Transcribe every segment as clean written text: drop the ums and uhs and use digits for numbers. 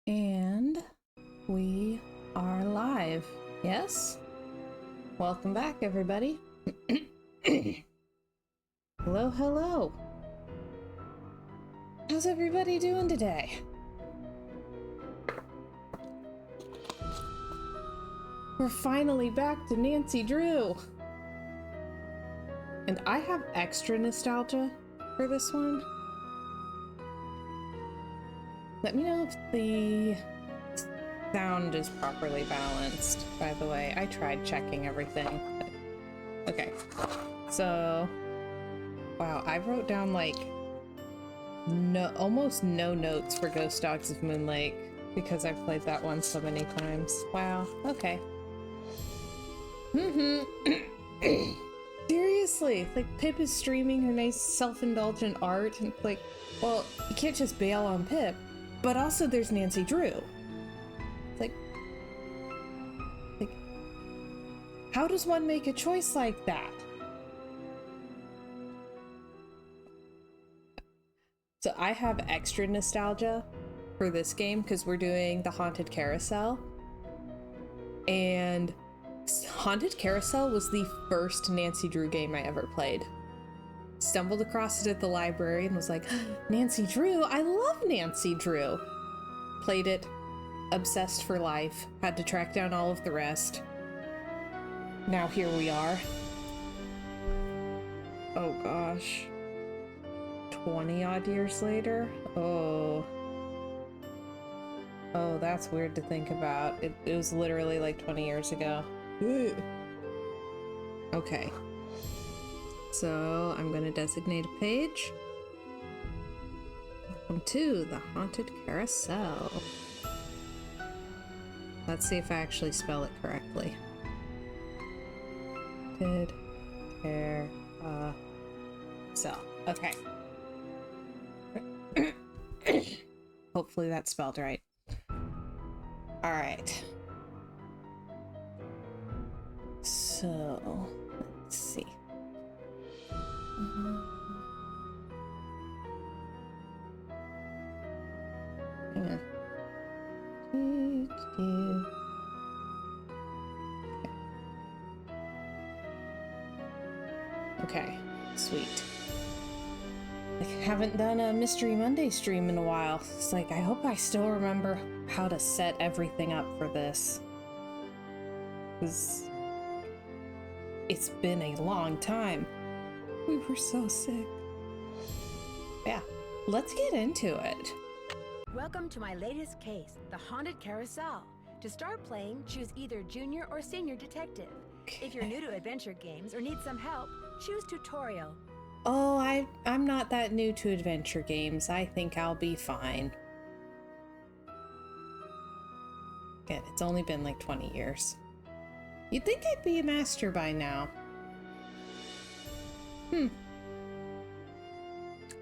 And we are live. Yes? Welcome back, everybody. Hello, hello. How's everybody doing today? We're finally back to Nancy Drew. And I have extra nostalgia for this one. Let me know if the sound is properly balanced, by the way. I tried checking everything. But... Okay. So, wow, I wrote down like almost no notes for Ghost Dogs of Moonlake because I've played that one so many times. Wow, okay. Seriously, like Pip is streaming her nice self-indulgent art and like, well, you can't just bail on Pip, but also there's Nancy Drew. Like, how does one make a choice like that? So I have extra nostalgia for this game because we're doing the Haunted Carousel. And Haunted Carousel was the first Nancy Drew game I ever played. Stumbled across it at the library and was like, Nancy Drew? I love Nancy Drew. Played it, obsessed for life, had to track down all of the rest. Now here we are. Oh gosh. 20 odd years later? Oh, that's weird to think about. It was literally like 20 years ago. Okay. So I'm gonna designate a page. Welcome to the Haunted Carousel. Let's see if I actually spell it correctly. Haunted Carousel. Okay. Hopefully that's spelled right. All right. So, let's see. Hang on. Okay, sweet. I haven't done a Mystery Monday stream in a while. It's like, I hope I still remember how to set everything up for this. Because it's been a long time. We were so sick. Yeah, let's get into it. Welcome to my latest case, the Haunted Carousel. To start playing, choose either Junior or Senior Detective. If you're new to adventure games or need some help, choose Tutorial. Oh, I'm not that new to adventure games. I think I'll be fine. Again, it's only been like 20 years. You'd think I'd be a master by now.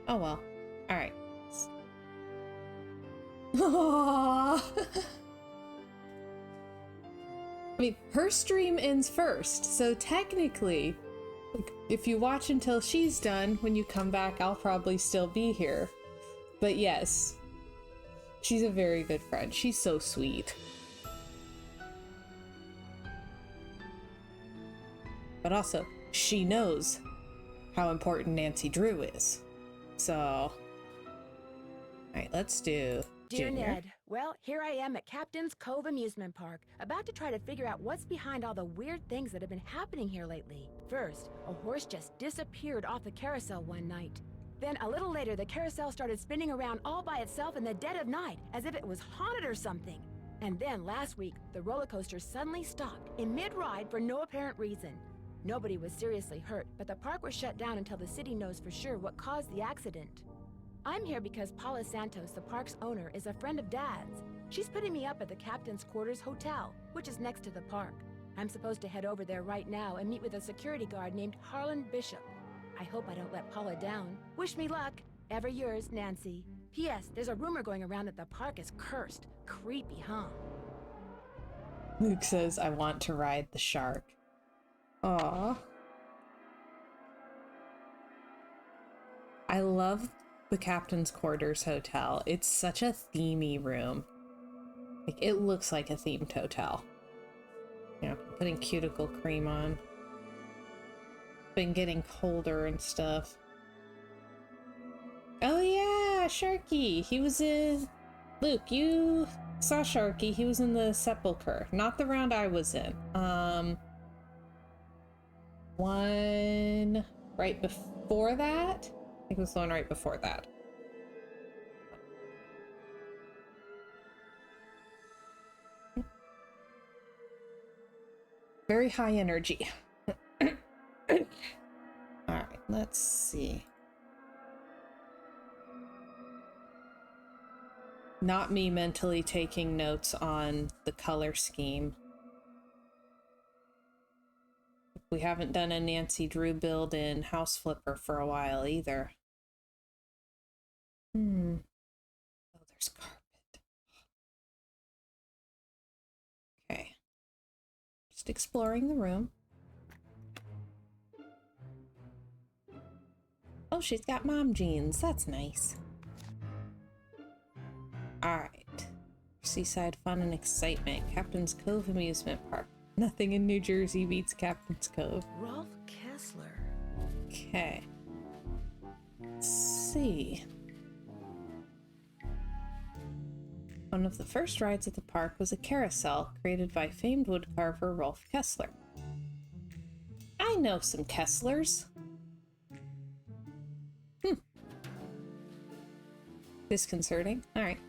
Oh well. Alright. I mean, her stream ends first, so technically, like, if you watch until she's done, when you come back, I'll probably still be here. But yes, she's a very good friend. She's so sweet. But also, she knows how important Nancy Drew is. So, alright, let's do Dear Junior. Ned, well, here I am at Captain's Cove Amusement Park, about to try to figure out what's behind all the weird things that have been happening here lately. First, a horse just disappeared off the carousel one night. Then, a little later, the carousel started spinning around all by itself in the dead of night, as if it was haunted or something. And then, last week, the roller coaster suddenly stopped in mid-ride for no apparent reason. Nobody was seriously hurt, but the park was shut down until the city knows for sure what caused the accident. I'm here because Paula Santos, the park's owner, is a friend of Dad's. She's putting me up at the Captain's Quarters Hotel, which is next to the park. I'm supposed to head over there right now and meet with a security guard named Harlan Bishop. I hope I don't let Paula down. Wish me luck. Ever yours, Nancy. P.S. There's a rumor going around that the park is cursed. Creepy, huh? Luke says, I want to ride the shark. Aww. I love the Captain's Quarters Hotel. It's such a themey room. Like, it looks like a themed hotel. You know, putting cuticle cream on. Been getting colder and stuff. Oh yeah, Sharky! He was in... Luke, you saw Sharky. He was in the Sepulchre. Not the round I was in. One right before that? I think it was the one right before that. Very high energy. Alright, let's see. Not me mentally taking notes on the color scheme. We haven't done a Nancy Drew build in House Flipper for a while either. Oh, there's carpet. Okay. Just exploring the room. Oh, she's got mom jeans. That's nice. Alright. Seaside fun and excitement. Captain's Cove Amusement Park. Nothing in New Jersey beats Captain's Cove. Rolf Kessler. Okay. Let's see. One of the first rides at the park was a carousel created by famed woodcarver Rolf Kessler. I know some Kesslers. Disconcerting. Alright.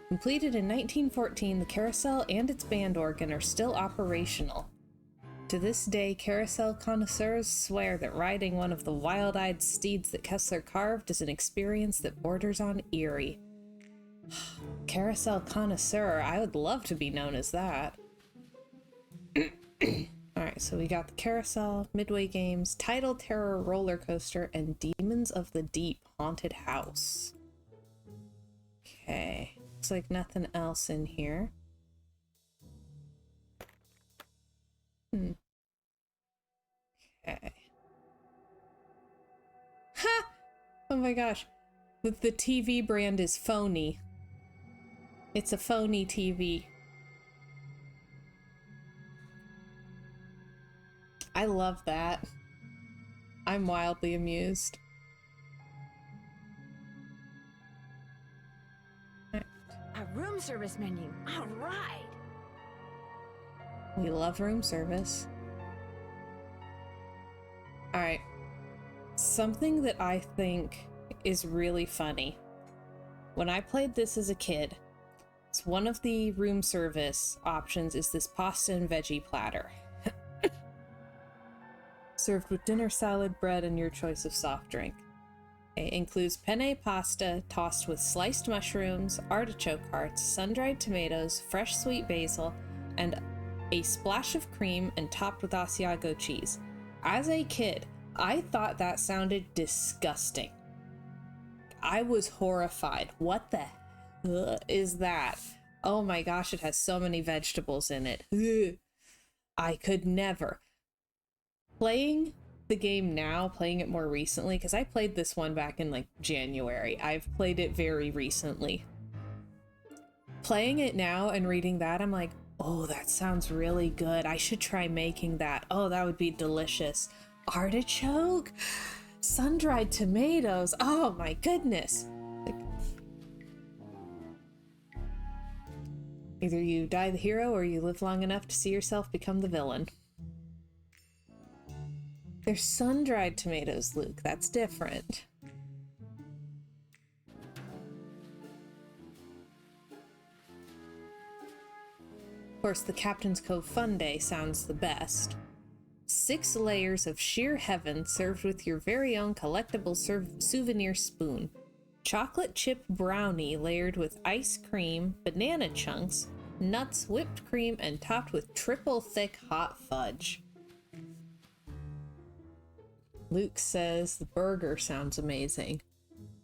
Completed in 1914, the carousel and its band organ are still operational. To this day, carousel connoisseurs swear that riding one of the wild-eyed steeds that Kessler carved is an experience that borders on eerie. Carousel connoisseur, I would love to be known as that. Alright, so we got the carousel, Midway Games, Tidal Terror roller coaster, and Demons of the Deep haunted house. Okay, looks like nothing else in here. Okay. Ha! Oh my gosh. The TV brand is phony. It's a phony TV. I love that. I'm wildly amused. A room service menu. All right. We love room service. Alright. Something that I think is really funny. When I played this as a kid, it's one of the room service options is this pasta and veggie platter. Served with dinner salad, bread, and your choice of soft drink. It includes penne pasta tossed with sliced mushrooms, artichoke hearts, sun-dried tomatoes, fresh sweet basil, and a splash of cream and topped with Asiago cheese. As a kid, I thought that sounded disgusting. I was horrified. What the hell is that? Oh my gosh, it has so many vegetables in it. Ugh. I could never. Playing the game now, playing it more recently, because I played this one back in like January. I've played it very recently. Playing it now and reading that, I'm like, oh, that sounds really good. I should try making that. Oh, that would be delicious. Artichoke? Sun-dried tomatoes? Oh my goodness. Like, either you die the hero or you live long enough to see yourself become the villain. They're sun-dried tomatoes, Luke. That's different. Of course, the Captain's Cove fundae sounds the best. 6 layers of sheer heaven served with your very own collectible souvenir spoon. Chocolate chip brownie layered with ice cream, banana chunks, nuts, whipped cream, and topped with triple thick hot fudge. Luke says the burger sounds amazing.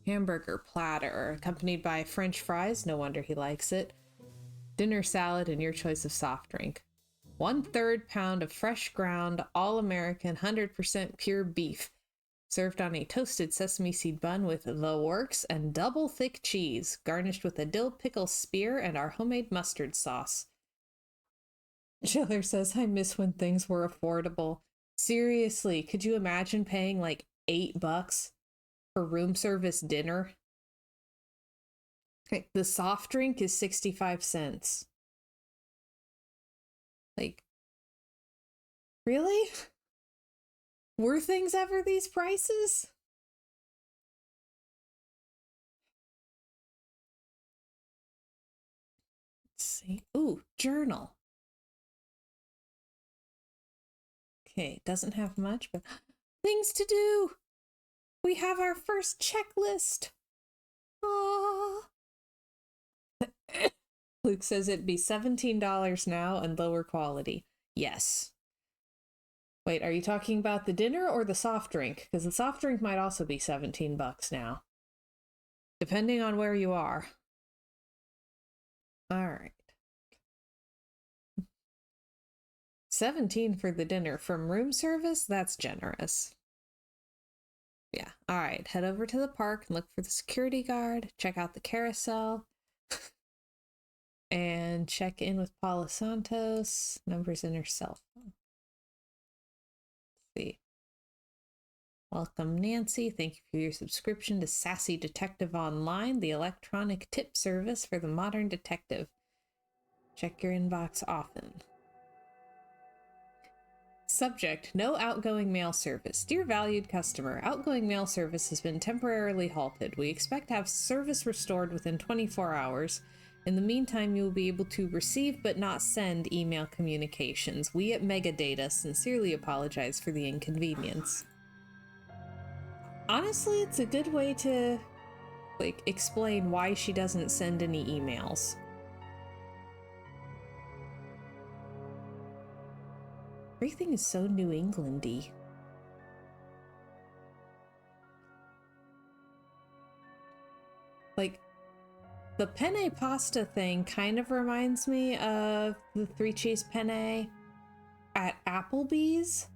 Hamburger platter, accompanied by French fries, no wonder he likes it. Dinner salad and your choice of soft drink. 1/3 pound of fresh ground, all-American, 100% pure beef. Served on a toasted sesame seed bun with the works and double thick cheese, garnished with a dill pickle spear and our homemade mustard sauce. Chiller says, I miss when things were affordable. Seriously, could you imagine paying like $8 for room service dinner? Okay, the soft drink is 65 cents. Like, really? Were things ever these prices? Let's see. Ooh, journal. Okay, doesn't have much, but things to do. We have our first checklist. Aww. Luke says it'd be $17 now and lower quality. Yes. Wait, are you talking about the dinner or the soft drink? Because the soft drink might also be $17 now. Depending on where you are. All right. 17 for the dinner from room service? That's generous. Yeah. All right. Head over to the park and look for the security guard. Check out the carousel. And check in with Paula Santos. Numbers in her cell phone. Let's see. Welcome, Nancy. Thank you for your subscription to Sassy Detective Online, the electronic tip service for the modern detective. Check your inbox often. Subject, no outgoing mail service. Dear valued customer, outgoing mail service has been temporarily halted. We expect to have service restored within 24 hours. In the meantime, you will be able to receive but not send email communications. We at Megadata sincerely apologize for the inconvenience. Honestly, it's a good way to, like, explain why she doesn't send any emails. Everything is so New England-y. Like, the penne pasta thing kind of reminds me of the 3-cheese penne at Applebee's,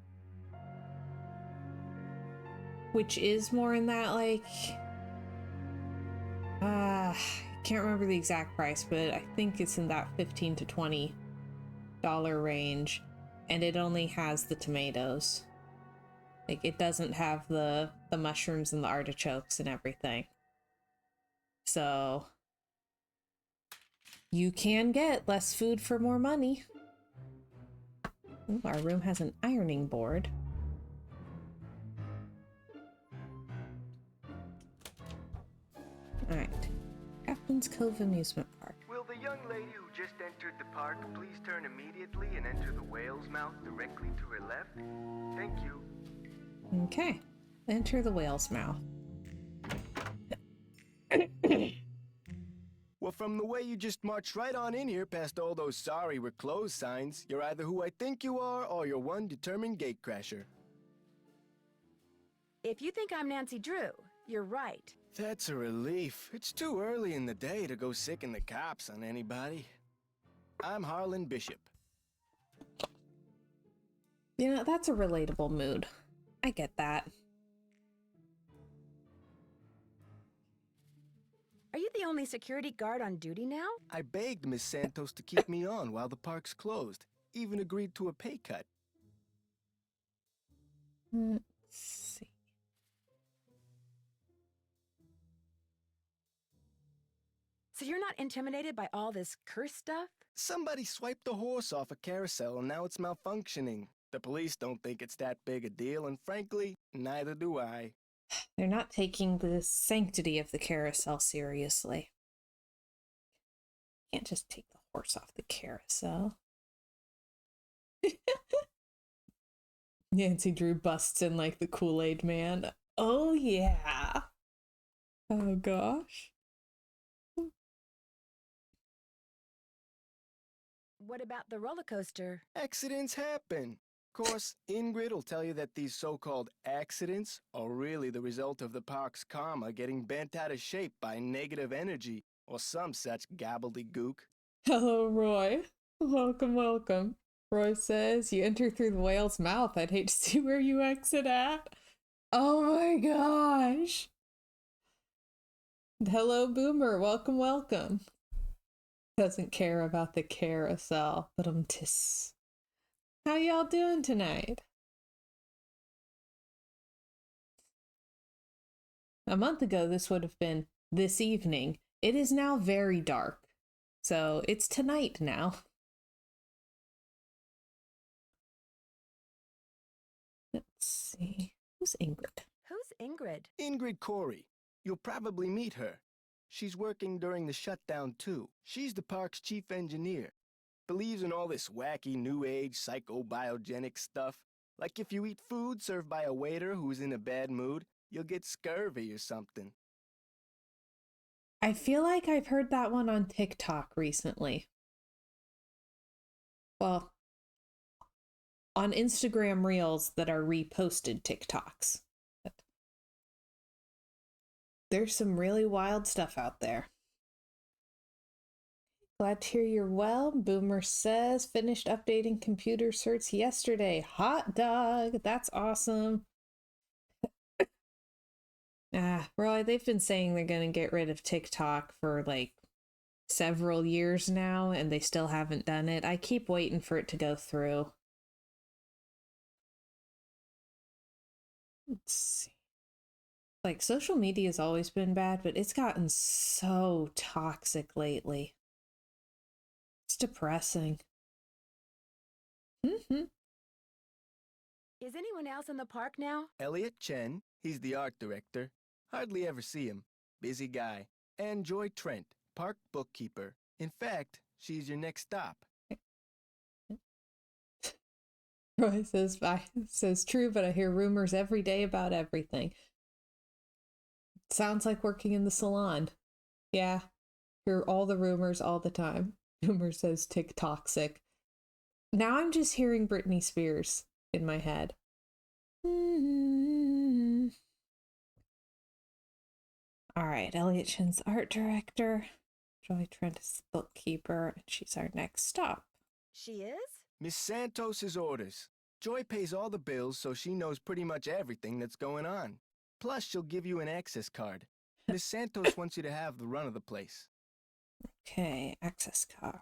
which is more in that, like, I can't remember the exact price, but I think it's in that $15 to $20 range, and it only has the tomatoes. Like, it doesn't have the mushrooms and the artichokes and everything. So you can get less food for more money. Ooh, our room has an ironing board. Alright. Captain's Cove Amusement Park. Will the young lady who just entered the park please turn immediately and enter the whale's mouth directly to her left? Thank you. Okay. Enter the whale's mouth. Well, from the way you just marched right on in here past all those sorry we're closed signs, you're either who I think you are or you're one determined gatecrasher. If you think I'm Nancy Drew, you're right. That's a relief. It's too early in the day to go sicking the cops on anybody. I'm Harlan Bishop. You know, that's a relatable mood. I get that. Are you the only security guard on duty now? I begged Miss Santos to keep me on while the park's closed. Even agreed to a pay cut. Let's see. So you're not intimidated by all this curse stuff? Somebody swiped the horse off a carousel and now it's malfunctioning. The police don't think it's that big a deal, and frankly, neither do I. They're not taking the sanctity of the carousel seriously. Can't just take the horse off the carousel. Nancy Drew busts in like the Kool-Aid man. Oh yeah. Oh gosh. What about the roller coaster? Accidents happen. Of course, Ingrid will tell you that these so-called accidents are really the result of the park's karma getting bent out of shape by negative energy or some such gobbledygook. Hello, Roy. Welcome, welcome. Roy says, you enter through the whale's mouth. I'd hate to see where you exit at. Oh my gosh. Hello, Boomer. Welcome, welcome. Doesn't care about the carousel, but tis. How y'all doing tonight? A month ago, this would have been this evening. It is now very dark. So it's tonight now. Let's see. Who's Ingrid? Who's Ingrid? Ingrid Corey. You'll probably meet her. She's working during the shutdown, too. She's the park's chief engineer. Believes in all this wacky new age psychobiogenic stuff. Like if you eat food served by a waiter who's in a bad mood, you'll get scurvy or something. I feel like I've heard that one on TikTok recently. Well, on Instagram Reels that are reposted TikToks. There's some really wild stuff out there. Glad to hear you're well. Boomer says, finished updating computer certs yesterday. Hot dog. That's awesome. Roy, they've been saying they're going to get rid of TikTok for like several years now, and they still haven't done it. I keep waiting for it to go through. Let's see. Like, social media has always been bad, but it's gotten so toxic lately. It's depressing. Mm-hmm. Is anyone else in the park now? Elliot Chen, he's the art director. Hardly ever see him. Busy guy. And Joy Trent, park bookkeeper. In fact, she's your next stop. Roy says true, but I hear rumors every day about everything. Sounds like working in the salon. Yeah, hear all the rumors all the time. Boomer says TikToxic. Now I'm just hearing Britney Spears in my head. Mm-hmm. All right, Elliot Chen's art director. Joy Trent is the bookkeeper, and she's our next stop. She is? Miss Santos's orders. Joy pays all the bills, so she knows pretty much everything that's going on. Plus, she'll give you an access card. Miss Santos wants you to have the run of the place. Okay, access card.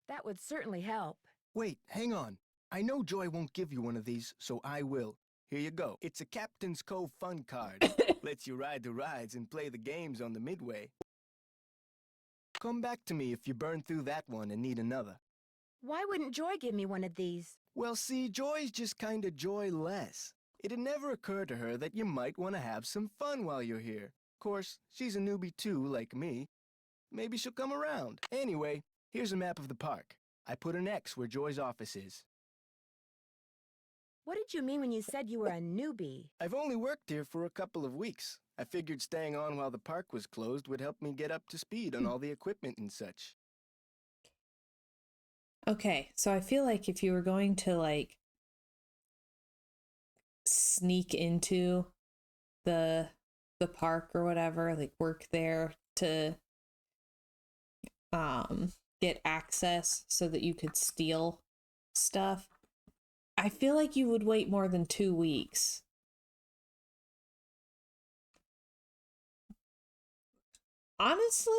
That would certainly help. Wait, hang on. I know Joy won't give you one of these, so I will. Here you go. It's a Captain's Cove fun card. Lets you ride the rides and play the games on the midway. Come back to me if you burn through that one and need another. Why wouldn't Joy give me one of these? Well, see, Joy's just kinda joyless. It'd never occur to her that you might want to have some fun while you're here. Of course, she's a newbie too, like me. Maybe she'll come around. Anyway, here's a map of the park. I put an X where Joy's office is. What did you mean when you said you were a newbie? I've only worked here for a couple of weeks. I figured staying on while the park was closed would help me get up to speed on all the equipment and such. Okay, so I feel like if you were going to, like, sneak into the park or whatever, like work there to get access so that you could steal stuff, I feel like you would wait more than 2 weeks. Honestly,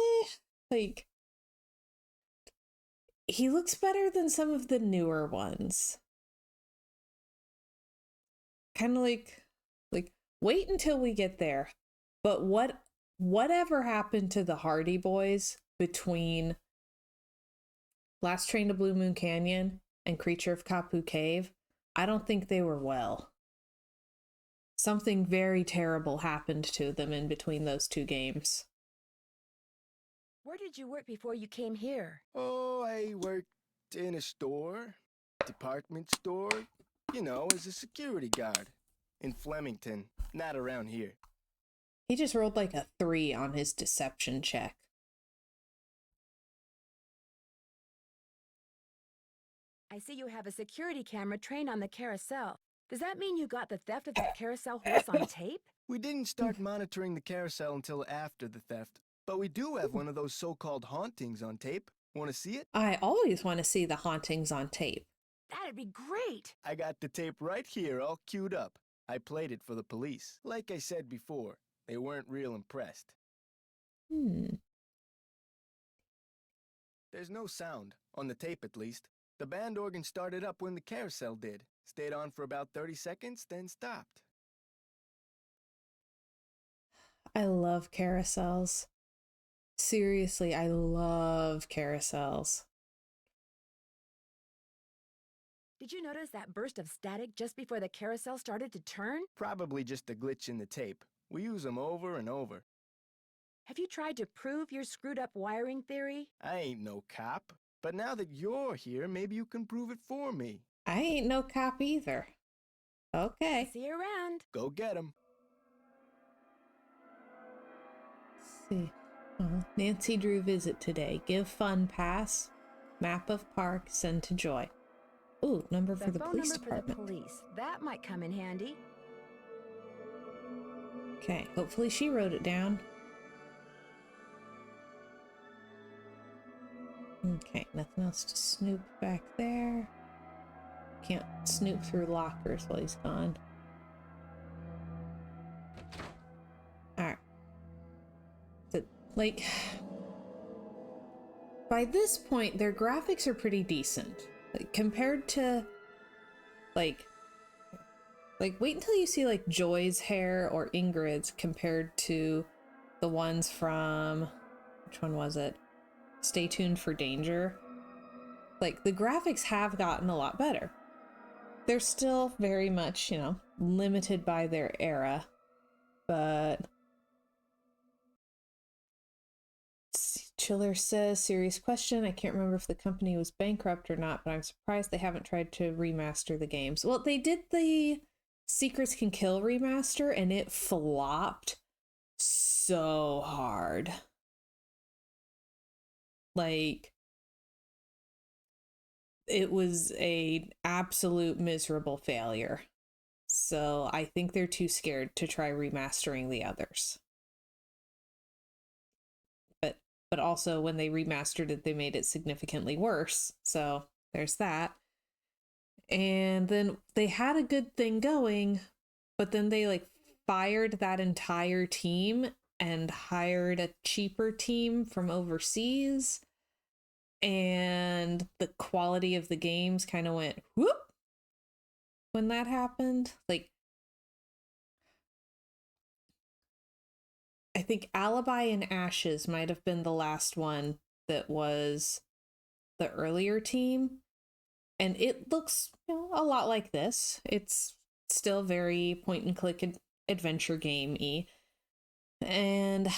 like, he looks better than some of the newer ones. Kind of like wait until we get there. But whatever happened to the Hardy Boys between Last Train to Blue Moon Canyon and Creature of Kapu Cave? I don't think they were well. Something very terrible happened to them in between those two games. Where did you work before you came here? Oh, I worked in a store, department store, you know, as a security guard. In Flemington, not around here. He just rolled like a 3 on his deception check. I see you have a security camera trained on the carousel. Does that mean you got the theft of that carousel horse on tape? We didn't start monitoring the carousel until after the theft, but we do have one of those so-called hauntings on tape. Want to see it? I always want to see the hauntings on tape. That'd be great! I got the tape right here all queued up. I played it for the police. Like I said before, they weren't real impressed. There's no sound, on the tape at least. The band organ started up when the carousel did. Stayed on for about 30 seconds, then stopped. I love carousels. Seriously, I love carousels. Did you notice that burst of static just before the carousel started to turn? Probably just a glitch in the tape. We use them over and over. Have you tried to prove your screwed up wiring theory? I ain't no cop, but now that you're here, maybe you can prove it for me. I ain't no cop either. Okay. See you around. Go get 'em. Let's see. Nancy Drew visit today. Give fun pass. Map of park. Send to Joy. Ooh, number for the phone police number department. for the police. That might come in handy. Okay, hopefully she wrote it down. Okay, nothing else to snoop back there. Can't snoop through lockers while he's gone. Alright. Like, by this point, their graphics are pretty decent. Like, compared to, like, wait until you see, like, Joy's hair or Ingrid's compared to the ones from, which one was it? Stay Tuned for Danger. Like, the graphics have gotten a lot better. They're still very much, you know, limited by their era, but Chiller says, serious question. I can't remember if the company was bankrupt or not, but I'm surprised they haven't tried to remaster the games. Well, they did the Secrets Can Kill remaster, and it flopped so hard. Like, it was an absolute miserable failure. So I think they're too scared to try remastering the others. But also when they remastered it, they made it significantly worse. So there's that. And then they had a good thing going, but then they like fired that entire team and hired a cheaper team from overseas. And the quality of the games kind of went whoop when that happened. Like, I think Alibi and Ashes might have been the last one that was the earlier team. And it looks, you know, a lot like this. It's still very point and click adventure game-y. And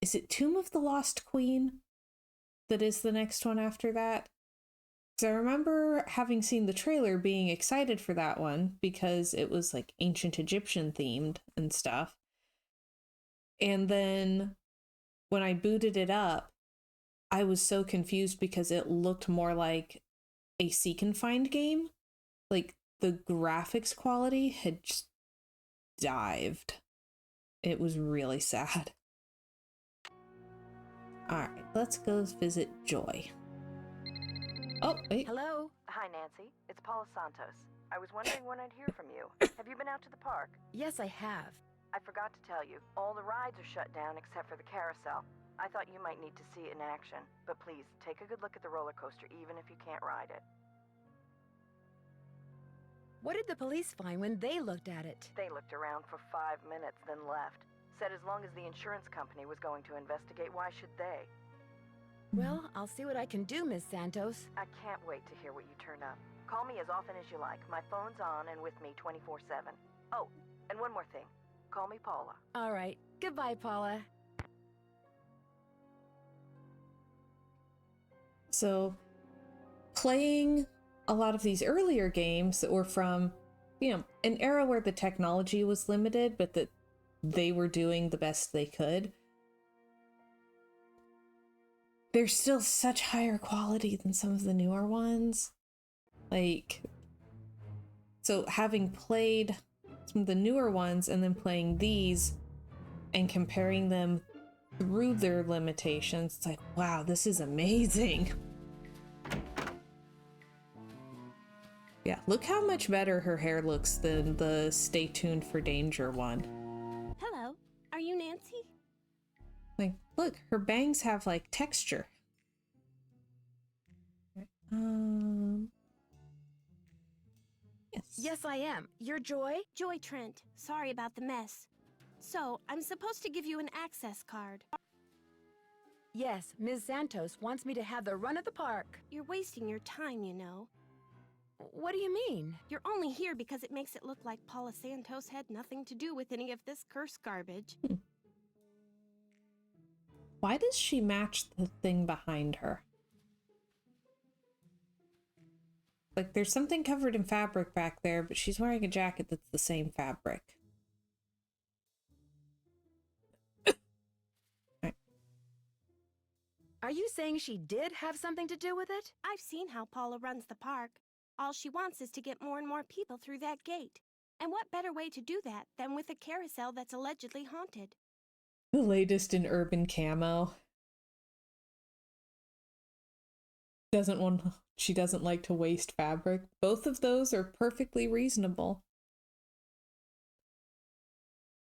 is it Tomb of the Lost Queen that is the next one after that? Because I remember having seen the trailer, being excited for that one because it was like ancient Egyptian themed and stuff. And then when I booted it up, I was so confused because it looked more like a seek and find game. Like, the graphics quality had just dived. It was really sad. Alright, let's go visit Joy. Oh, wait. Hello? Hi, Nancy. It's Paula Santos. I was wondering when I'd hear from you. Have you been out to the park? Yes, I have. I forgot to tell you. All the rides are shut down except for the carousel. I thought you might need to see it in action. But please, take a good look at the roller coaster, even if you can't ride it. What did the police find when they looked at it? They looked around for 5 minutes, then left. Said as long as the insurance company was going to investigate, why should they? Well, I'll see what I can do, Miss Santos. I can't wait to hear what you turn up. Call me as often as you like. My phone's on and with me 24/7. Oh, and one more thing. Call me Paula. All right. Goodbye, Paula. So, playing a lot of these earlier games that were from, you know, an era where the technology was limited, but that they were doing the best they could, they're still such higher quality than some of the newer ones. Like, so having played some of the newer ones and then playing these and comparing them through their limitations, it's like, wow, this is amazing. Yeah, look how much better her hair looks than the Stay Tuned for Danger one. Hello, are you Nancy? Like, look, her bangs have like texture. Yes. Yes, I am. You're Joy? Joy Trent. Sorry about the mess. So, I'm supposed to give you an access card. Yes, Ms. Santos wants me to have the run of the park. You're wasting your time, you know. What do you mean? You're only here because it makes it look like Paula Santos had nothing to do with any of this cursed garbage. Why does she match the thing behind her? Like, there's something covered in fabric back there, but she's wearing a jacket that's the same fabric. Are you saying she did have something to do with it? I've seen how Paula runs the park. All she wants is to get more and more people through that gate. And what better way to do that than with a carousel that's allegedly haunted? The latest in urban camo. She doesn't like to waste fabric. Both of those are perfectly reasonable.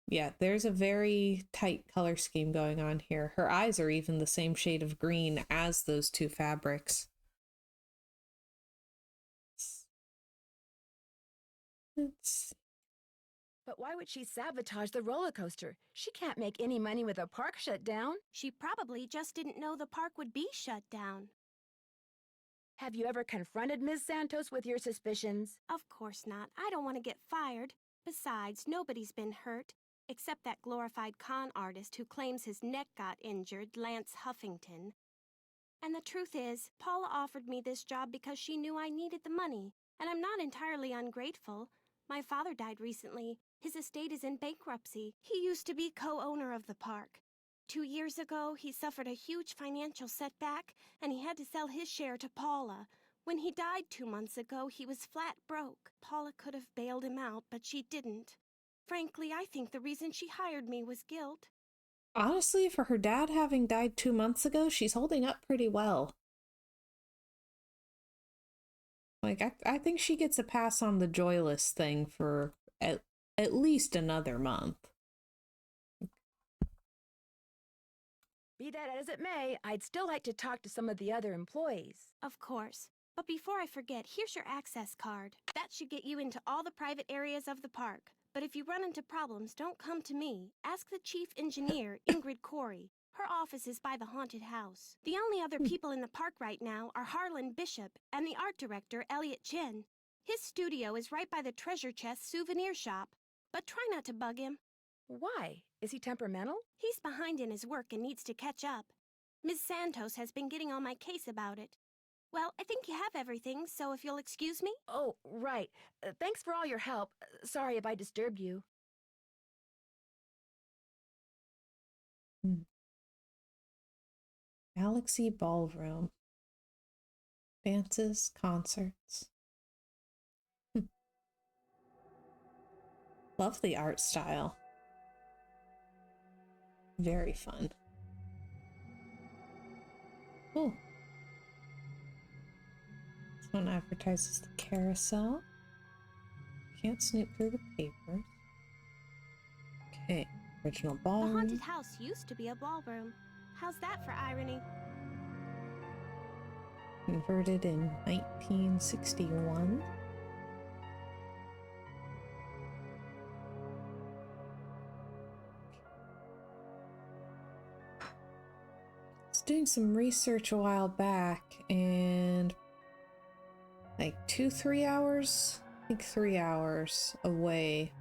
Yeah, there's a very tight color scheme going on here. Her eyes are even the same shade of green as those two fabrics. Let's... But why would she sabotage the roller coaster? She can't make any money with a park shut down. She probably just didn't know the park would be shut down. Have you ever confronted Ms. Santos with your suspicions? Of course not. I don't want to get fired. Besides, nobody's been hurt, except that glorified con artist who claims his neck got injured, Lance Huffington. And the truth is, Paula offered me this job because she knew I needed the money, and I'm not entirely ungrateful. My father died recently. His estate is in bankruptcy. He used to be co-owner of the park. 2 years ago, he suffered a huge financial setback, and he had to sell his share to Paula. When he died 2 months ago, he was flat broke. Paula could have bailed him out, but she didn't. Frankly, I think the reason she hired me was guilt. Honestly, for her dad having died 2 months ago, she's holding up pretty well. Like, I think she gets a pass on the joyless thing for at least another month. Be that as it may, I'd still like to talk to some of the other employees. Of course. But before I forget, here's your access card. That should get you into all the private areas of the park. But if you run into problems, don't come to me. Ask the chief engineer, Ingrid Corey. Her office is by the haunted house. The only other people in the park right now are Harlan Bishop and the art director, Elliot Chin. His studio is right by the treasure chest souvenir shop. But try not to bug him. Why? Is he temperamental? He's behind in his work and needs to catch up. Ms. Santos has been getting on my case about it. Well, I think you have everything, so if you'll excuse me. Oh, right. Thanks for all your help. Sorry if I disturbed you. Galaxy Ballroom. Dances, concerts. Lovely art style. Very fun. Oh. This one advertises the carousel. Can't snoop through the papers. Okay, original The ballroom. haunted house used to be a ballroom. How's that for irony? Converted in 1961. I was doing some research a while back, and like 3 hours, I think 3 hours away,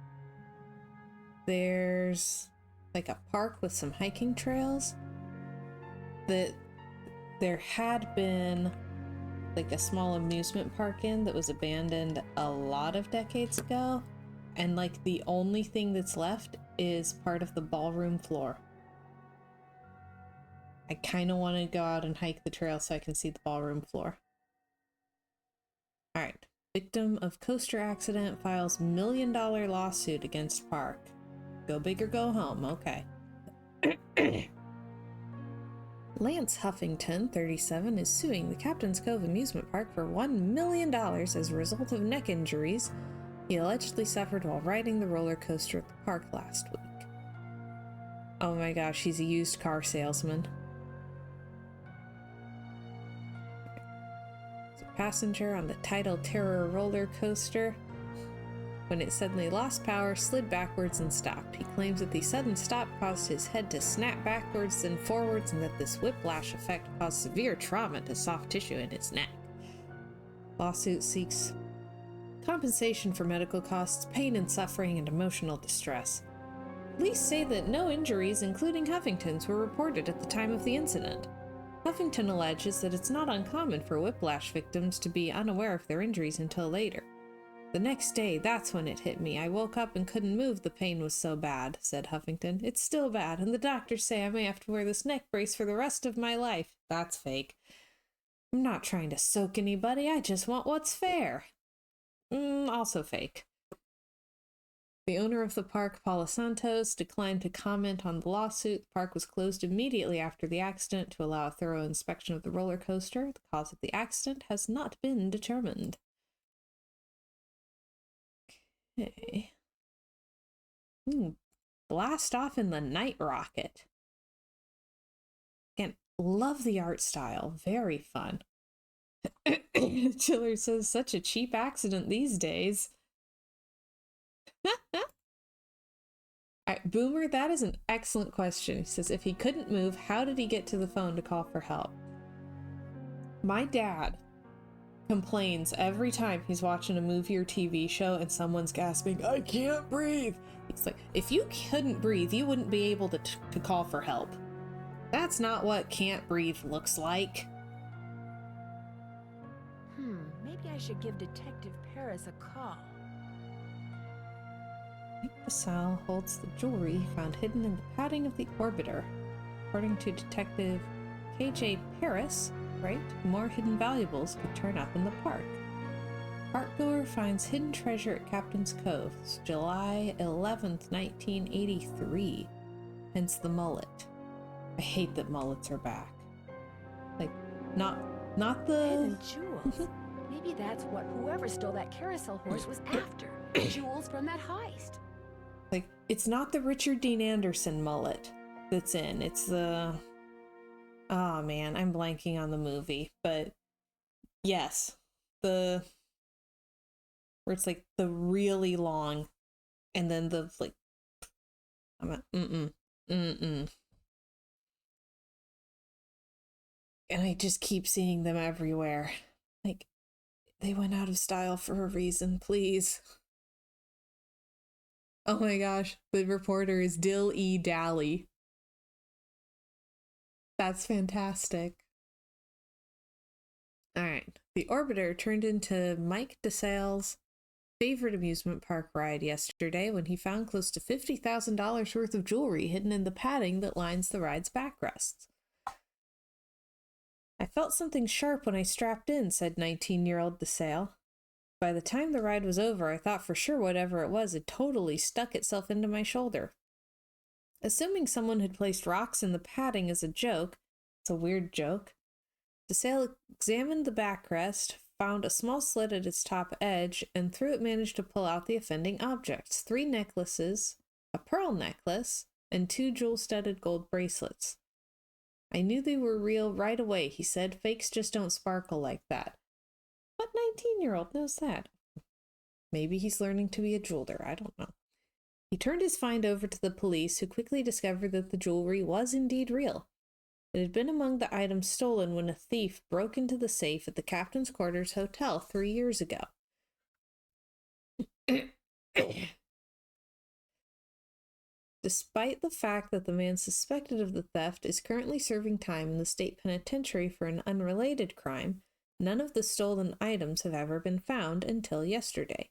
there's like a park with some hiking trails that there had been like a small amusement park in that was abandoned a lot of decades ago, and like the only thing that's left is part of the ballroom floor. I kind of want to go out and hike the trail so I can see the ballroom floor. All right. Victim of coaster accident files $1 million lawsuit against park. Go big or go home. Okay. Lance Huffington, 37, is suing the Captain's Cove amusement park for $1 million as a result of neck injuries he allegedly suffered while riding the roller coaster at the park last week. Oh my gosh, he's a used car salesman. He's a passenger on the Tidal Terror roller coaster. When it suddenly lost power, slid backwards, and stopped. He claims that the sudden stop caused his head to snap backwards then forwards, and that this whiplash effect caused severe trauma to soft tissue in his neck. Lawsuit seeks compensation for medical costs, pain and suffering, and emotional distress. Police say that no injuries, including Huffington's, were reported at the time of the incident. Huffington alleges that it's not uncommon for whiplash victims to be unaware of their injuries until later. The next day, that's when it hit me. I woke up and couldn't move. The pain was so bad, said Huffington. It's still bad, and the doctors say I may have to wear this neck brace for the rest of my life. That's fake. I'm not trying to soak anybody. I just want what's fair. Also fake. The owner of the park, Paula Santos, declined to comment on the lawsuit. The park was closed immediately after the accident to allow a thorough inspection of the roller coaster. The cause of the accident has not been determined. Okay. Blast off in the night rocket. Again, love the art style. Very fun. Chiller says, such a cheap accident these days. Alright, Boomer, that is an excellent question. He says, if he couldn't move, how did he get to the phone to call for help? My dad complains every time he's watching a movie or TV show and someone's gasping, I can't breathe. He's like, if you couldn't breathe, you wouldn't be able to call for help. That's not what can't breathe looks like. Maybe I should give Detective Paris a call. Basal holds the jewelry found hidden in the padding of the orbiter. According to Detective KJ Paris, right, more hidden valuables could turn up in the park. Parkgoer finds hidden treasure at Captain's Cove. It's July 11th, 1983. Hence the mullet. I hate that mullets are back. Like, not the... Hidden jewels. Maybe that's what whoever stole that carousel horse was after. Jewels from that heist. Like, it's not the Richard Dean Anderson mullet that's in. It's the... Oh man, I'm blanking on the movie. But yes, where it's like the really long and then the like... I'm at, And I just keep seeing them everywhere. Like, they went out of style for a reason, please. Oh my gosh, the reporter is Dill E. Dally. That's fantastic. Alright, the Orbiter turned into Mike DeSale's favorite amusement park ride yesterday when he found close to $50,000 worth of jewelry hidden in the padding that lines the ride's backrests. I felt something sharp when I strapped in, said 19-year-old DeSale. By the time the ride was over, I thought for sure whatever it was had totally stuck itself into my shoulder. Assuming someone had placed rocks in the padding as a joke, it's a weird joke, DeSale examined the backrest, found a small slit at its top edge, and through it managed to pull out the offending objects: 3 necklaces, a pearl necklace, and 2 jewel-studded gold bracelets. I knew they were real right away, he said. Fakes just don't sparkle like that. What 19-year-old knows that? Maybe he's learning to be a jeweler, I don't know. He turned his find over to the police, who quickly discovered that the jewelry was indeed real. It had been among the items stolen when a thief broke into the safe at the Captain's Quarters Hotel 3 years ago. Despite the fact that the man suspected of the theft is currently serving time in the state penitentiary for an unrelated crime, none of the stolen items have ever been found until yesterday.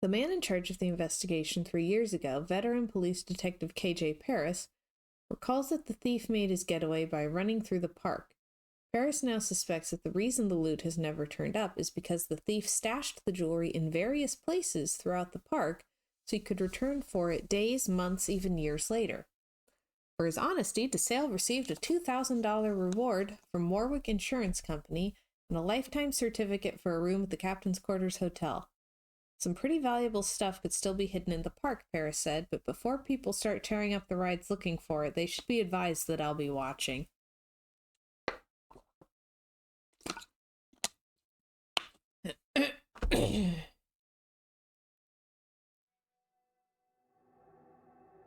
The man in charge of the investigation 3 years ago, veteran police detective KJ Paris, recalls that the thief made his getaway by running through the park. Paris now suspects that the reason the loot has never turned up is because the thief stashed the jewelry in various places throughout the park so he could return for it days, months, even years later. For his honesty, DeSalle received a $2,000 reward from Warwick Insurance Company and a lifetime certificate for a room at the Captain's Quarters Hotel. Some pretty valuable stuff could still be hidden in the park, Paris said, but before people start tearing up the rides looking for it, they should be advised that I'll be watching.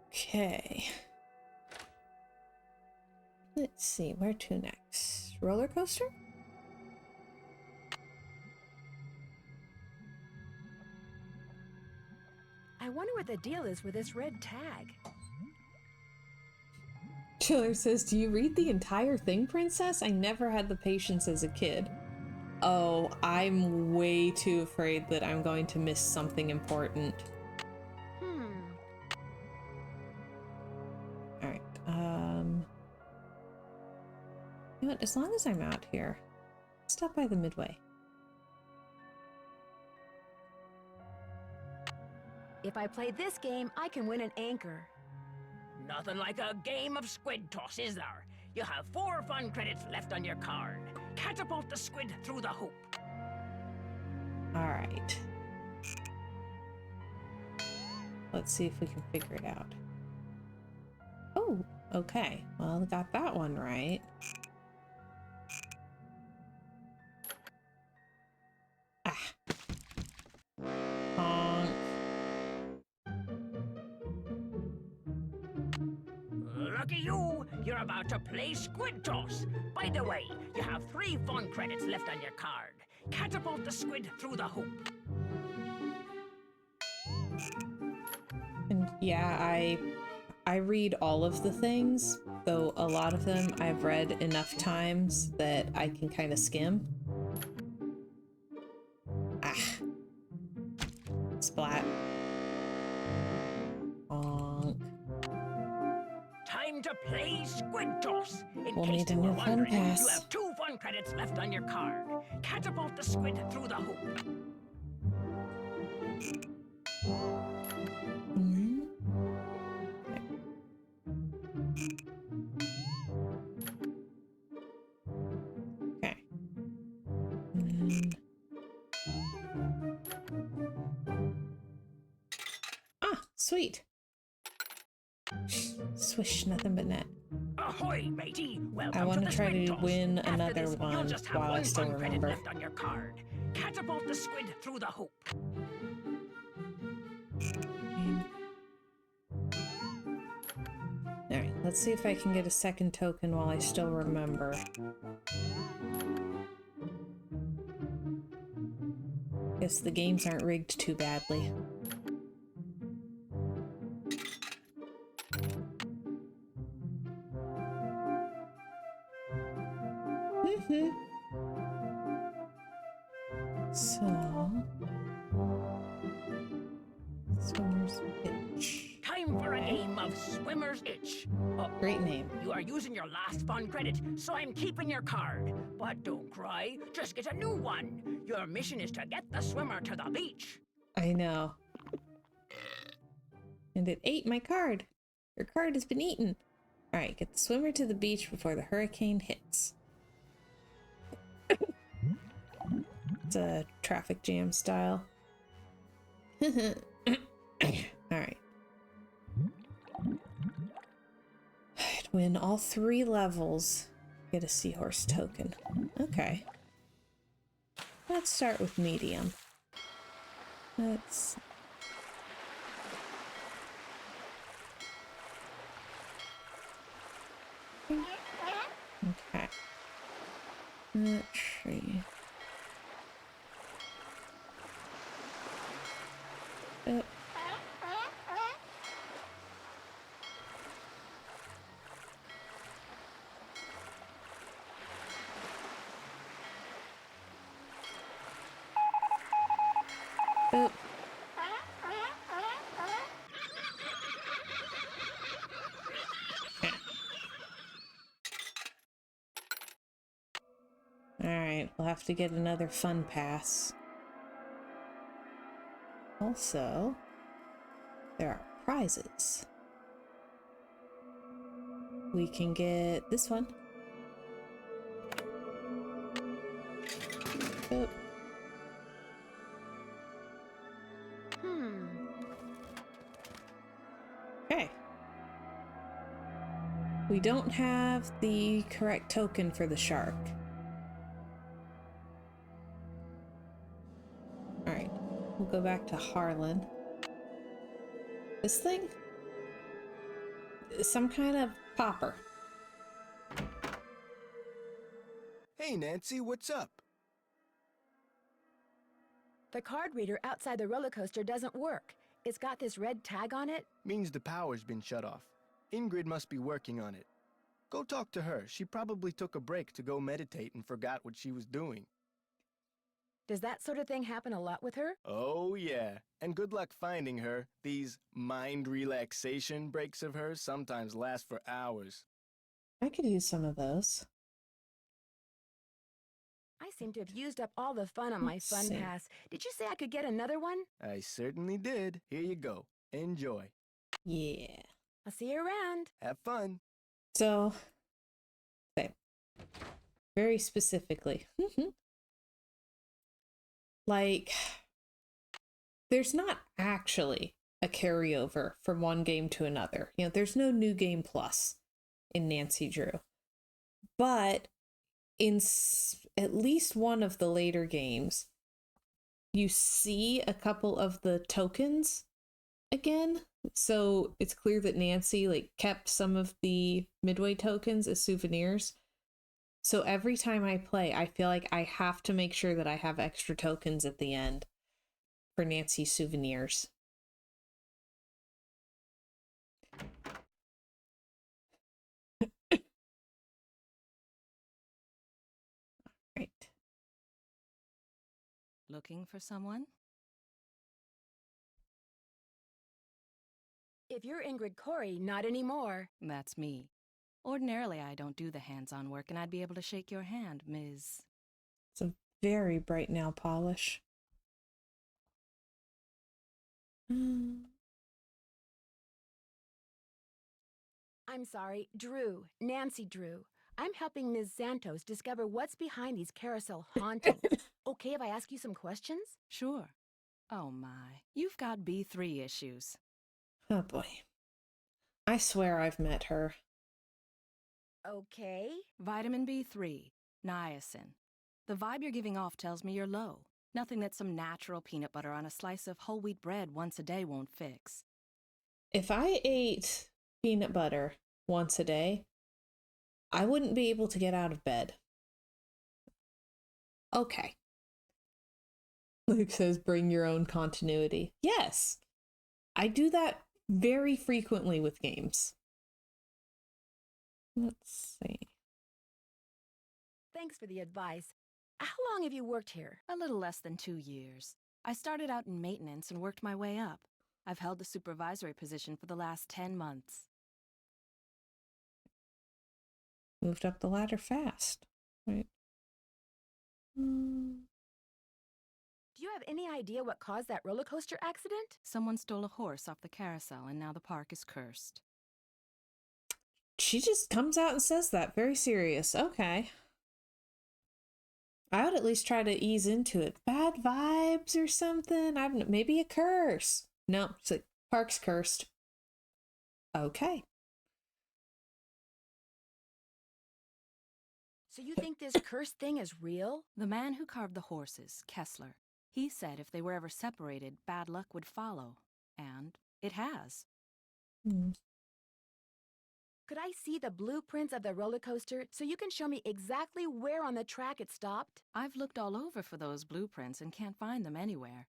Okay. Let's see, where to next? Roller coaster? I wonder what the deal is with this red tag. Chiller says, do you read the entire thing, Princess? I never had the patience as a kid. Oh, I'm way too afraid that I'm going to miss something important. Alright, you know what, as long as I'm out here, stop by the Midway. If I play this game, I can win an anchor. Nothing like a game of squid toss, is there? You have 4 fun credits left on your card. Catapult the squid through the hoop. Alright. Let's see if we can figure it out. Oh, okay. Well, I got that one right. Ah. Lucky you! You're about to play squid toss. By the way, you have 3 fun credits left on your card. Catapult the squid through the hoop. And yeah, I read all of the things, though a lot of them I've read enough times that I can kind of skim. Ah. Splat. Bonk. Time to play squid toss. In We'll case need a you were new fun wondering, pass. you have 2 fun credits left on your card. Catapult the squid through the hoop. Okay. Ah, sweet. Swish, nothing but net. Ahoy, matey! Welcome I want to to the try squid to toss. win After another this, you'll one just have while I 1 still fun credit remember. left on your card. Catapult the squid through the hoop. Alright, let's see if I can get a second token while I still remember. Guess the games aren't rigged too badly. So... Swimmer's Itch. Time for a game of Swimmer's Itch. Great name. You are using your last fun credit, so I'm keeping your card. But don't cry, just get a new one. Your mission is to get the swimmer to the beach. I know. And it ate my card. Your card has been eaten. Alright, get the swimmer to the beach before the hurricane hits. It's a traffic jam style. Alright. I'd win all 3 levels. Get a seahorse token. Okay. Let's start with medium. Let's... Okay. Let's see. Up. Up. Alright, we'll have to get another fun pass. Also, there are prizes. we can get this one. Oh. Okay. We don't have the correct token for the shark. Alright, we'll go back to Harlan. This thing? Some kind of popper. Hey, Nancy, what's up? The card reader outside the roller coaster doesn't work. It's got this red tag on it. Means the power's been shut off. Ingrid must be working on it. Go talk to her. She probably took a break to go meditate and forgot what she was doing. Does that sort of thing happen a lot with her? Oh, yeah. And good luck finding her. These mind relaxation breaks of hers sometimes last for hours. I could use some of those. I seem to have used up all the fun on my Let's fun see. pass. Did you say I could get another one? I certainly did. Here you go. Enjoy. Yeah. I'll see you around. Have fun. So, okay. Very specifically. Like, there's not actually a carryover from one game to another. You know, there's no new game plus in Nancy Drew. But in at least one of the later games, you see a couple of the tokens again. So it's clear that Nancy like kept some of the Midway tokens as souvenirs. So every time I play, I feel like I have to make sure that I have extra tokens at the end for Nancy's souvenirs. Right. Looking for someone? If you're Ingrid Corey, not anymore. That's me. Ordinarily, I don't do the hands-on work, and I'd be able to shake your hand, Ms. It's a very bright nail polish. I'm sorry, Drew. Nancy Drew. I'm helping Ms. Santos discover what's behind these carousel hauntings. Okay if I ask you some questions? Sure. Oh my, you've got B3 issues. Oh boy. I swear I've met her. Okay. Vitamin B3, niacin. The vibe you're giving off tells me you're low. Nothing that some natural peanut butter on a slice of whole wheat bread once a day won't fix. If I ate peanut butter once a day, I wouldn't be able to get out of bed. Okay. Luke says, bring your own continuity. Yes, I do that very frequently with games. Let's see. Thanks for the advice. How long have you worked here? A little less than 2 years. I started out in maintenance and worked my way up. I've held the supervisory position for the last 10 months. Moved up the ladder fast, right? Do you have any idea what caused that roller coaster accident? Someone stole a horse off the carousel, and now the park is cursed. She just comes out and says that. Very serious. Okay. I would at least try to ease into it. Bad vibes or something? I don't know. Maybe a curse. No, it's like, park's cursed. Okay. So you think this cursed thing is real? The man who carved the horses, Kessler, he said if they were ever separated, bad luck would follow. And it has. Could I see the blueprints of the roller coaster so you can show me exactly where on the track it stopped? I've looked all over for those blueprints and can't find them anywhere.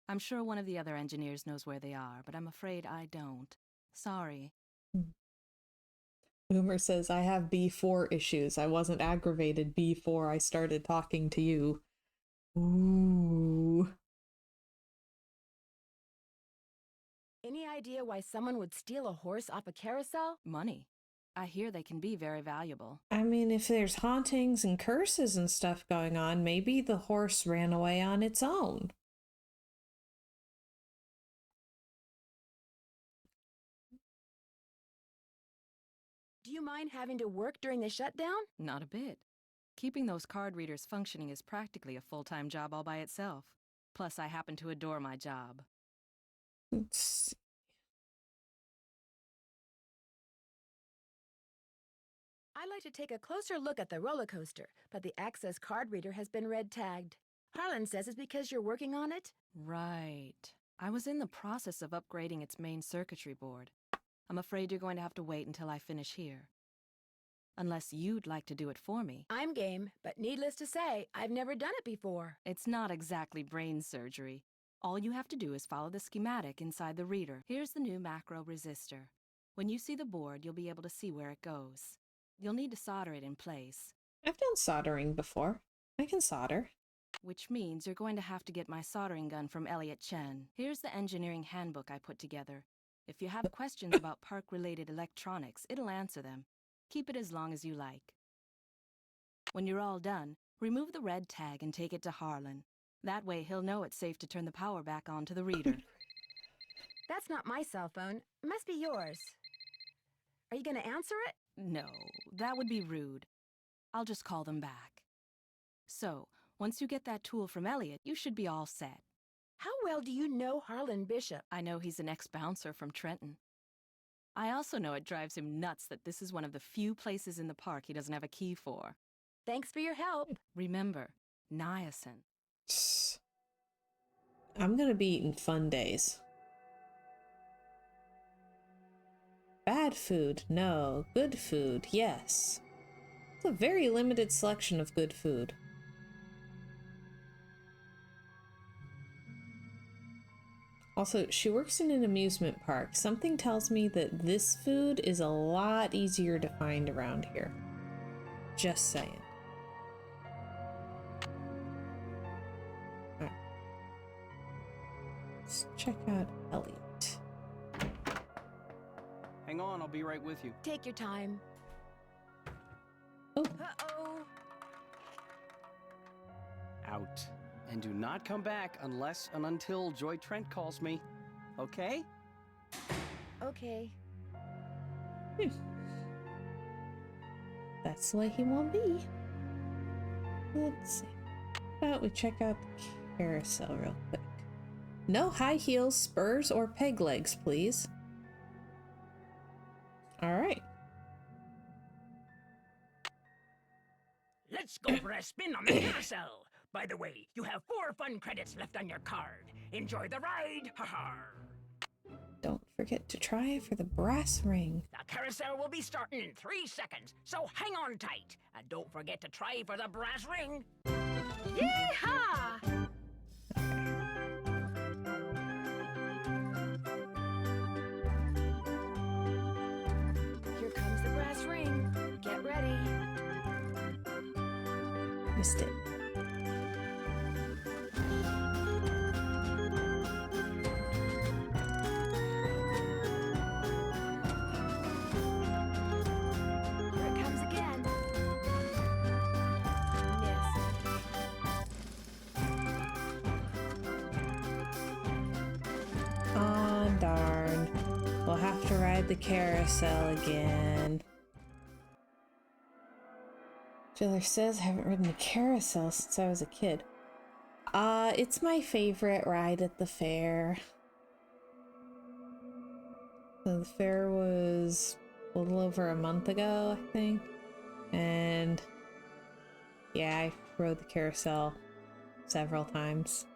I'm sure one of the other engineers knows where they are, but I'm afraid I don't. Sorry. Boomer says, I have B4 issues. I wasn't aggravated before I started talking to you. Ooh. Any idea why someone would steal a horse off a carousel? Money. I hear they can be very valuable. I mean, if there's hauntings and curses and stuff going on, maybe the horse ran away on its own. Do Do you mind having to work during the shutdown? Not a bit. Keeping those card readers functioning is practically a full-time job all by itself. Plus, I happen to adore my job. Let's I'd like to take a closer look at the roller coaster, but the access card reader has been red tagged. Harlan says it's because you're working on it? Right. I was in the process of upgrading its main circuitry board. I'm afraid you're going to have to wait until I finish here. Unless you'd like to do it for me. I'm game, but needless to say, I've never done it before. It's not exactly brain surgery. All you have to do is follow the schematic inside the reader. Here's the new macro resistor. When you see the board, you'll be able to see where it goes. You'll need to solder it in place. I've done soldering before. I can solder. Which means you're going to have to get my soldering gun from Elliot Chen. Here's the engineering handbook I put together. If you have questions about park-related electronics, it'll answer them. Keep it as long as you like. When you're all done, remove the red tag and take it to Harlan. That way he'll know it's safe to turn the power back on to the reader. That's not my cell phone. It must be yours. Are you going to answer it? No, that would be rude. I'll just call them back. So, once you get that tool from Elliot, you should be all set. How well do you know Harlan Bishop? I know he's an ex-bouncer from Trenton. I also know it drives him nuts that this is one of the few places in the park he doesn't have a key for. Thanks for your help. Remember, niacin. I'm gonna be eating fundaes. Bad food, no. Good food, yes. It's a very limited selection of good food. Also, she works in an amusement park. Something tells me that this food is a lot easier to find around here. Just saying. Alright. Let's check out Elliot. Hang on, I'll be right with you. Take your time. Oh, Uh-oh. Out. And do not come back unless and until Joy Trent calls me. Okay? Okay. that's the way he won't be. Let's see. How about we check out the carousel real quick. No high heels, spurs, or peg legs, please. Alright. Let's go for a spin on the carousel. By the way, you have 4 fun credits left on your card. Enjoy the ride. Ha-ha. Don't forget to try for the brass ring. The carousel will be starting in 3 seconds, so hang on tight. And don't forget to try for the brass ring. Yeehaw! Here comes the brass ring. Get ready. Missed it. Here it comes again. Missed. Aw, darn. We'll have to ride the carousel again. Jiller says I haven't ridden the carousel since I was a kid. It's my favorite ride at the fair. So the fair was a little over a month ago, I think. And yeah, I rode the carousel several times.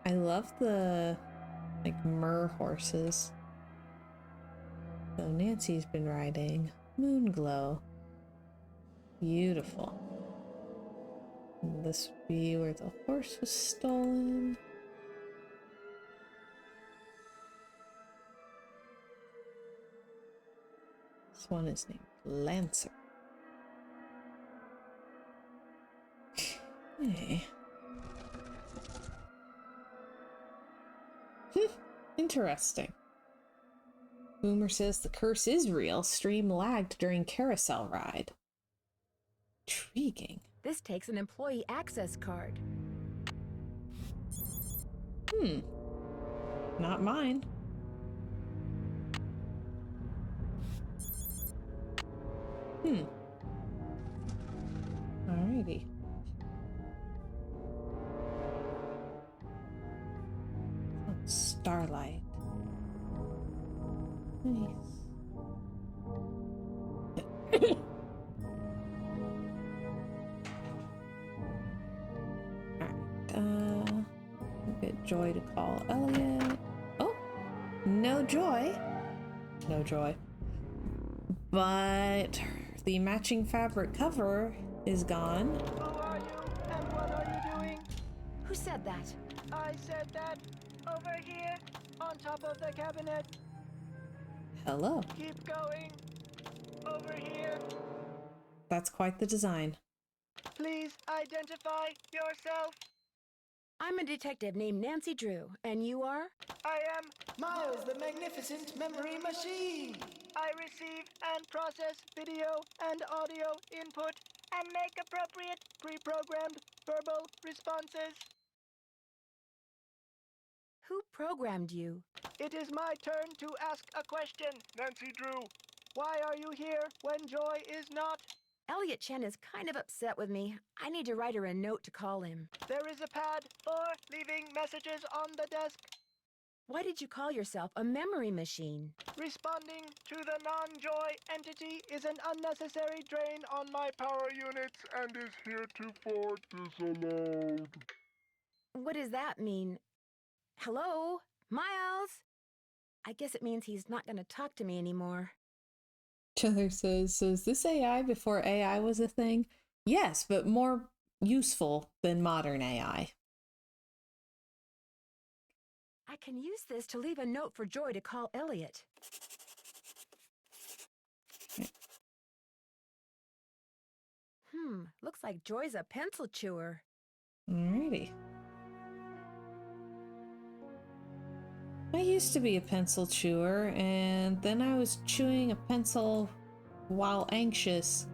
I love the like myrrh horses. So Nancy's been riding Moonglow. Beautiful. And this would be where the horse was stolen. This one is named Lancer. Okay. Interesting. Boomer says the curse is real. Stream lagged during carousel ride. Intriguing. This takes an employee access card. Not mine. Alrighty. Oh, starlight. Nice. Alright, get Joy to call Elliot. Oh, no Joy. No Joy. But the matching fabric cover is gone. Who are you and what are you doing? Who said that? I said that. Over here, on top of the cabinet. Hello. Keep going. Over here. That's quite the design. Please identify yourself. I'm a detective named Nancy Drew, and you are? I am Miles, the Magnificent Memory Machine. I receive and process video and audio input and make appropriate pre-programmed verbal responses. Who programmed you? It is my turn to ask a question, Nancy Drew. Why are you here when Joy is not? Elliot Chen is kind of upset with me. I need to write her a note to call him. There is a pad for leaving messages on the desk. Why did you call yourself a memory machine? Responding to the non-Joy entity is an unnecessary drain on my power units and is heretofore disallowed. What does that mean? Hello? Miles? I guess it means he's not going to talk to me anymore. Chandler says, so is this AI before AI was a thing? Yes, but more useful than modern AI. I can use this to leave a note for Joy to call Elliot. Looks like Joy's a pencil chewer. Alrighty. I used to be a pencil chewer, and then I was chewing a pencil while anxious,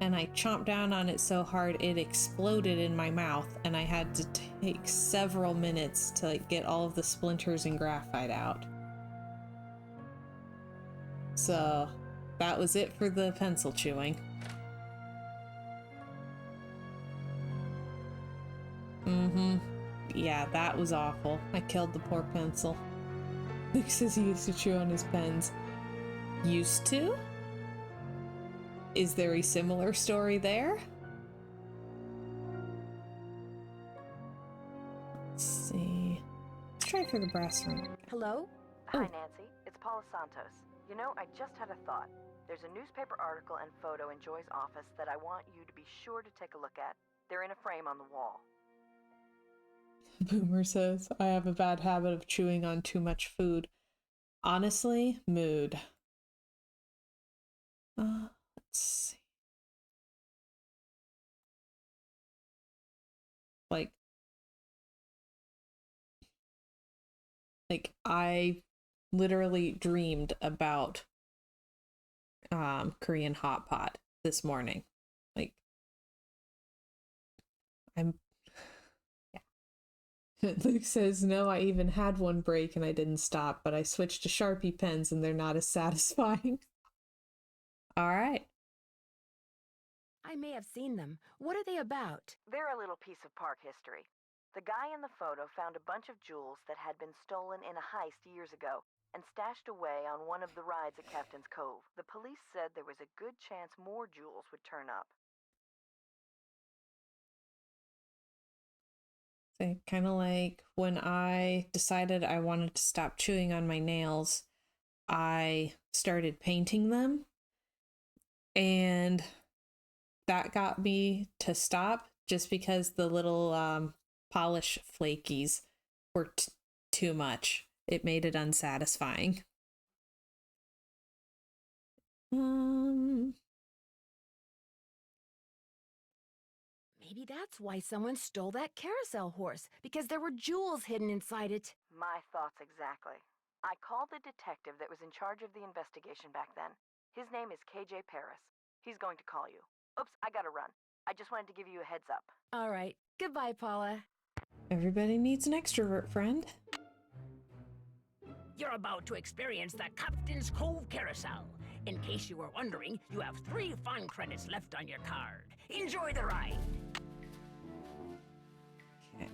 and I chomped down on it so hard it exploded in my mouth, and I had to take several minutes to get all of the splinters and graphite out. So that was it for the pencil chewing. Yeah, that was awful. I killed the poor pencil. Luke says he used to chew on his pens. Used to? Is there a similar story there? Let's see. Let's try for the brass ring. Hello? Hi, Nancy. It's Paula Santos. You know, I just had a thought. There's a newspaper article and photo in Joy's office that I want you to be sure to take a look at. They're in a frame on the wall. Boomer says, I have a bad habit of chewing on too much food. Honestly, mood. Let's see. Like I literally dreamed about Korean hot pot this morning. Like I'm yeah. Luke says, no, I even had one break and I didn't stop, but I switched to Sharpie pens and they're not as satisfying. All right. I may have seen them. What are they about? They're a little piece of park history. The guy in the photo found a bunch of jewels that had been stolen in a heist years ago and stashed away on one of the rides at Captain's Cove. The police said there was a good chance more jewels would turn up. Kind of like when I decided I wanted to stop chewing on my nails, I started painting them, and that got me to stop just because the little polish flakies were too much. It made it unsatisfying. Maybe that's why someone stole that carousel horse, because there were jewels hidden inside it. My thoughts exactly. I called the detective that was in charge of the investigation back then. His name is KJ Paris. He's going to call you. Oops, I gotta run. I just wanted to give you a heads up. All right. Goodbye, Paula. Everybody needs an extrovert friend. You're about to experience the Captain's Cove Carousel. In case you were wondering, you have 3 fun credits left on your card. Enjoy the ride. Okay.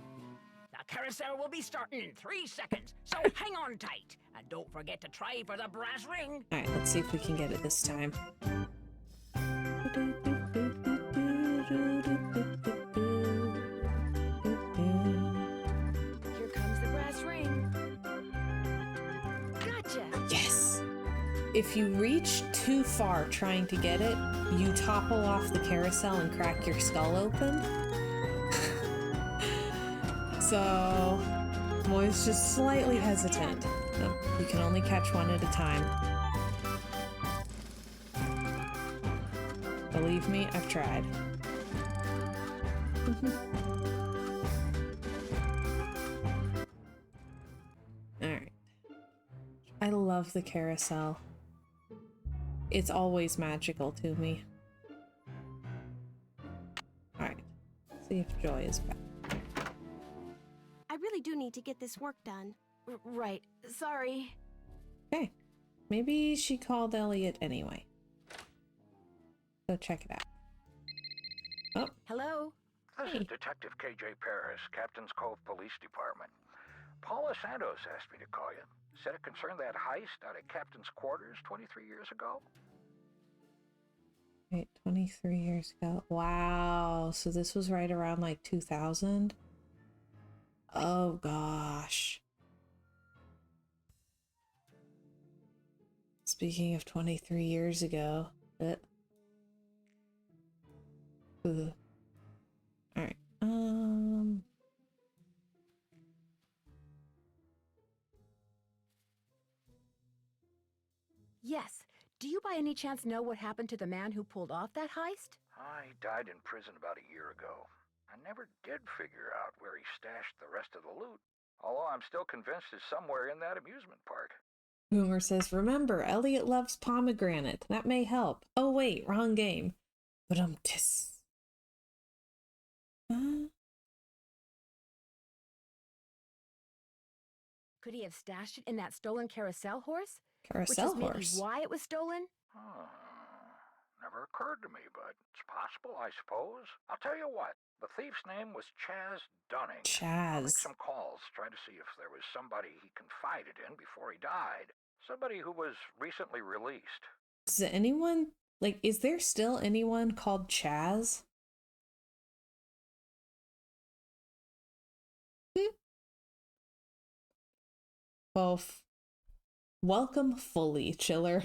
The carousel will be starting in 3 seconds, so hang on tight. And don't forget to try for the brass ring. Alright, let's see if we can get it this time. Here comes the brass ring. Gotcha! Yes! If you reach too far trying to get it, you topple off the carousel and crack your skull open. So, I'm always just slightly hesitant. You can only catch one at a time. Believe me, I've tried. Alright. I love the carousel. It's always magical to me. Alright. See if Joy is back. I really do need to get this work done. Right. Sorry. Okay. Maybe she called Elliot anyway. Go check it out. Oh, Hello? This Hey. is Detective KJ Paris, Captain's Cove Police Department. Paula Santos asked me to call you. Said it concerned that heist out at Captain's quarters 23 years ago. wait, 23 years ago. Wow. So this was right around like 2000? Oh gosh. Speaking of 23 years ago. Ugh. Alright. Yes. Do you by any chance know what happened to the man who pulled off that heist? He died in prison about a year ago. I never did figure out where he stashed the rest of the loot. Although I'm still convinced it's somewhere in that amusement park. Boomer says, remember, Elliot loves pomegranate. That may help. Oh wait, wrong game. But Could he have stashed it in that stolen carousel horse? Carousel Which is horse. maybe why it was stolen? Never occurred to me, but it's possible, I suppose. I'll tell you what, the thief's name was Chaz Dunning. I'll make Chaz. some calls, try to see if there was somebody he confided in before he died. Somebody who was recently released. Is anyone, like, is there still anyone called Chaz? Well, welcome fully, Chiller.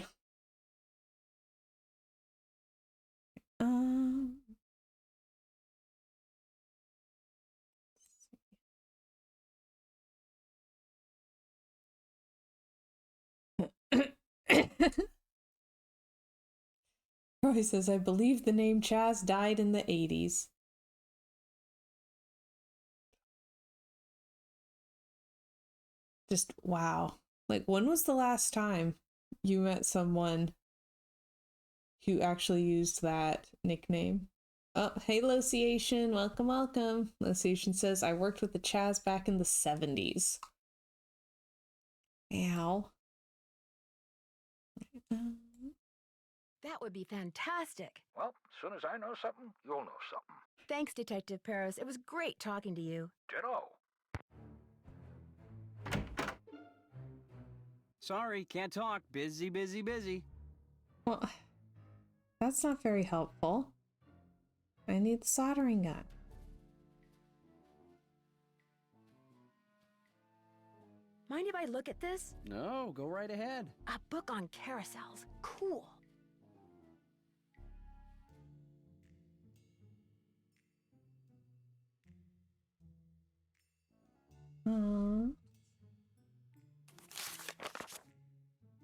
Roy says, I believe the name Chaz died in the 80s. Just wow. Like, when was the last time you met someone who actually used that nickname? Oh, hey, Lociation. Welcome, welcome. Lociation says, I worked with the Chaz back in the 70s. Ow. That would be fantastic. Well, as soon as I know something, you'll know something. Thanks, Detective Paris. It was great talking to you. Ditto. Sorry, can't talk. Busy, busy, busy. Well, that's not very helpful. I need the soldering gun. Mind if I look at this? No, go right ahead. A book on carousels. Cool.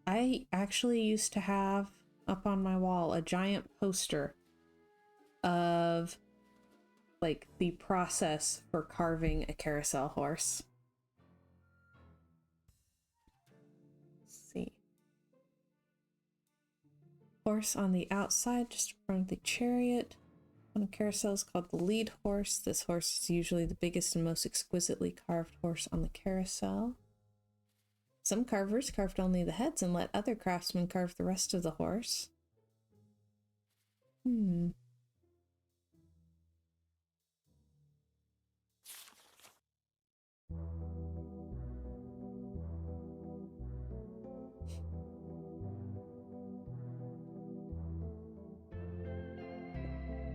I actually used to have up on my wall a giant poster of like the process for carving a carousel horse. Let's see. Horse on the outside, just in front of the chariot. On a carousel is called the lead horse. This horse is usually the biggest and most exquisitely carved horse on the carousel. Some carvers carved only the heads and let other craftsmen carve the rest of the horse.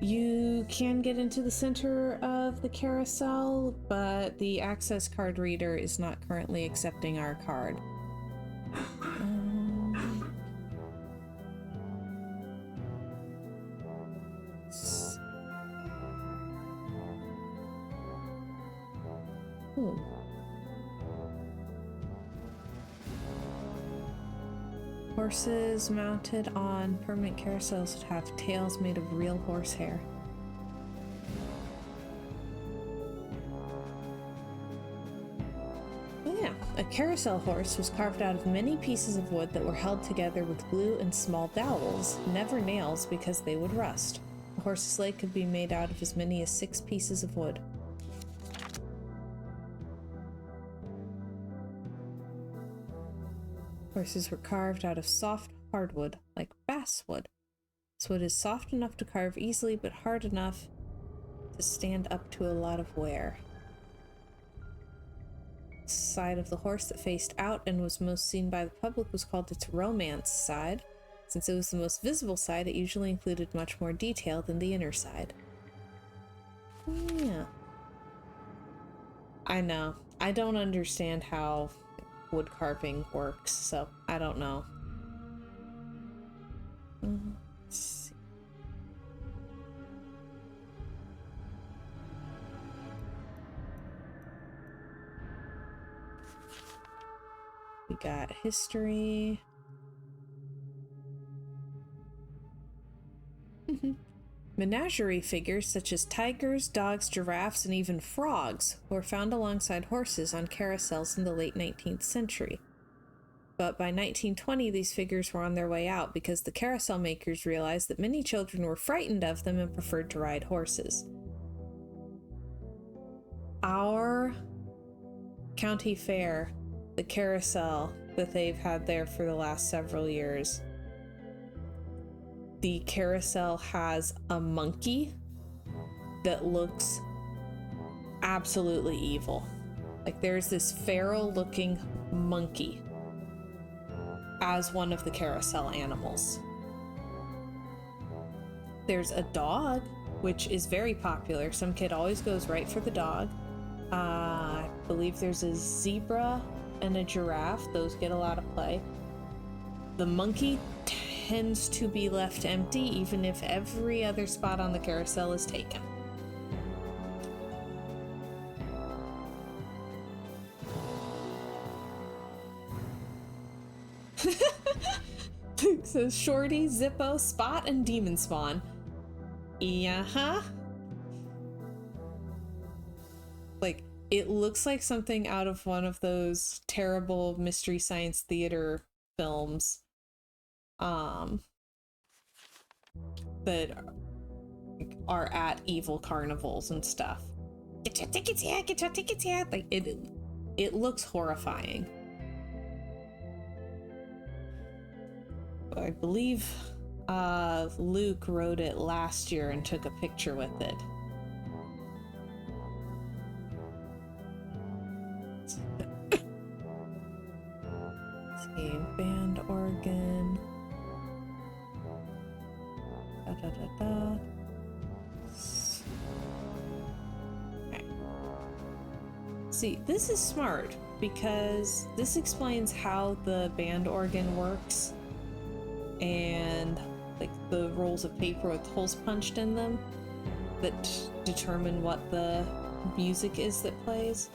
You can get into the center of the carousel, but the access card reader is not currently accepting our card. Ooh. Horses mounted on permanent carousels would have tails made of real horsehair. Oh yeah, a carousel horse was carved out of many pieces of wood that were held together with glue and small dowels, never nails because they would rust. A horse's leg could be made out of as many as 6 pieces of wood. Horses were carved out of soft hardwood, like basswood. This wood is soft enough to carve easily, but hard enough to stand up to a lot of wear. The side of the horse that faced out and was most seen by the public was called its romance side. Since it was the most visible side, it usually included much more detail than the inner side. Yeah. I know. I don't understand how wood carving works, so I don't know. Let's see. We got history. Menagerie figures such as tigers, dogs, giraffes, and even frogs were found alongside horses on carousels in the late 19th century. But by 1920, these figures were on their way out because the carousel makers realized that many children were frightened of them and preferred to ride horses. Our county fair, the carousel that they've had there for the last several years, the carousel has a monkey that looks absolutely evil. Like, there's this feral looking monkey as one of the carousel animals. There's a dog, which is very popular. Some kid always goes right for the dog. I believe there's a zebra and a giraffe. Those get a lot of play. The monkey tends to be left empty, even if every other spot on the carousel is taken. Luke says Shorty, Zippo, Spot, and Demon Spawn. Yeah. Like, it looks like something out of one of those terrible Mystery Science Theater films. That are at evil carnivals and stuff. Get your tickets here, get your tickets here. Like, it looks horrifying. I believe Luke wrote it last year and took a picture with it. Let's see, band organ. Okay. See, this is smart because this explains how the band organ works and like the rolls of paper with holes punched in them that determine what the music is that plays,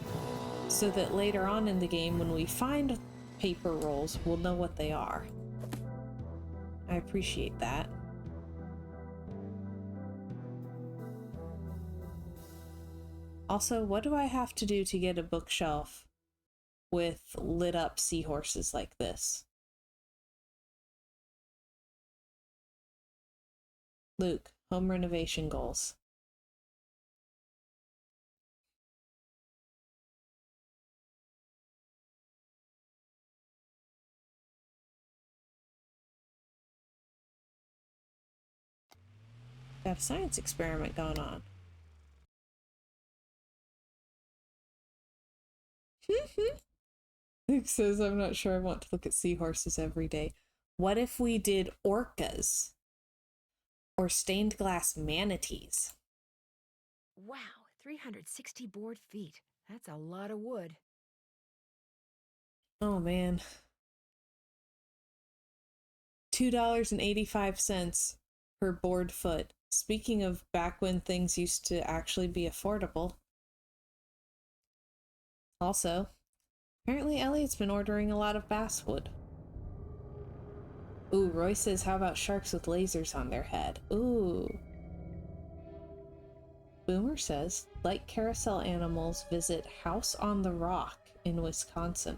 so that later on in the game when we find paper rolls, we'll know what they are. I appreciate that. Also, what do I have to do to get a bookshelf with lit up seahorses like this? Luke, home renovation goals. Got a science experiment going on. Luke says, I'm not sure I want to look at seahorses every day. What if we did orcas? Or stained glass manatees? Wow, 360 board feet. That's a lot of wood. Oh man. $2.85 per board foot. Speaking of back when things used to actually be affordable. Also, apparently Elliot's been ordering a lot of basswood. Ooh, Roy says, how about sharks with lasers on their head? Ooh. Boomer says, like carousel animals, visit House on the Rock in Wisconsin.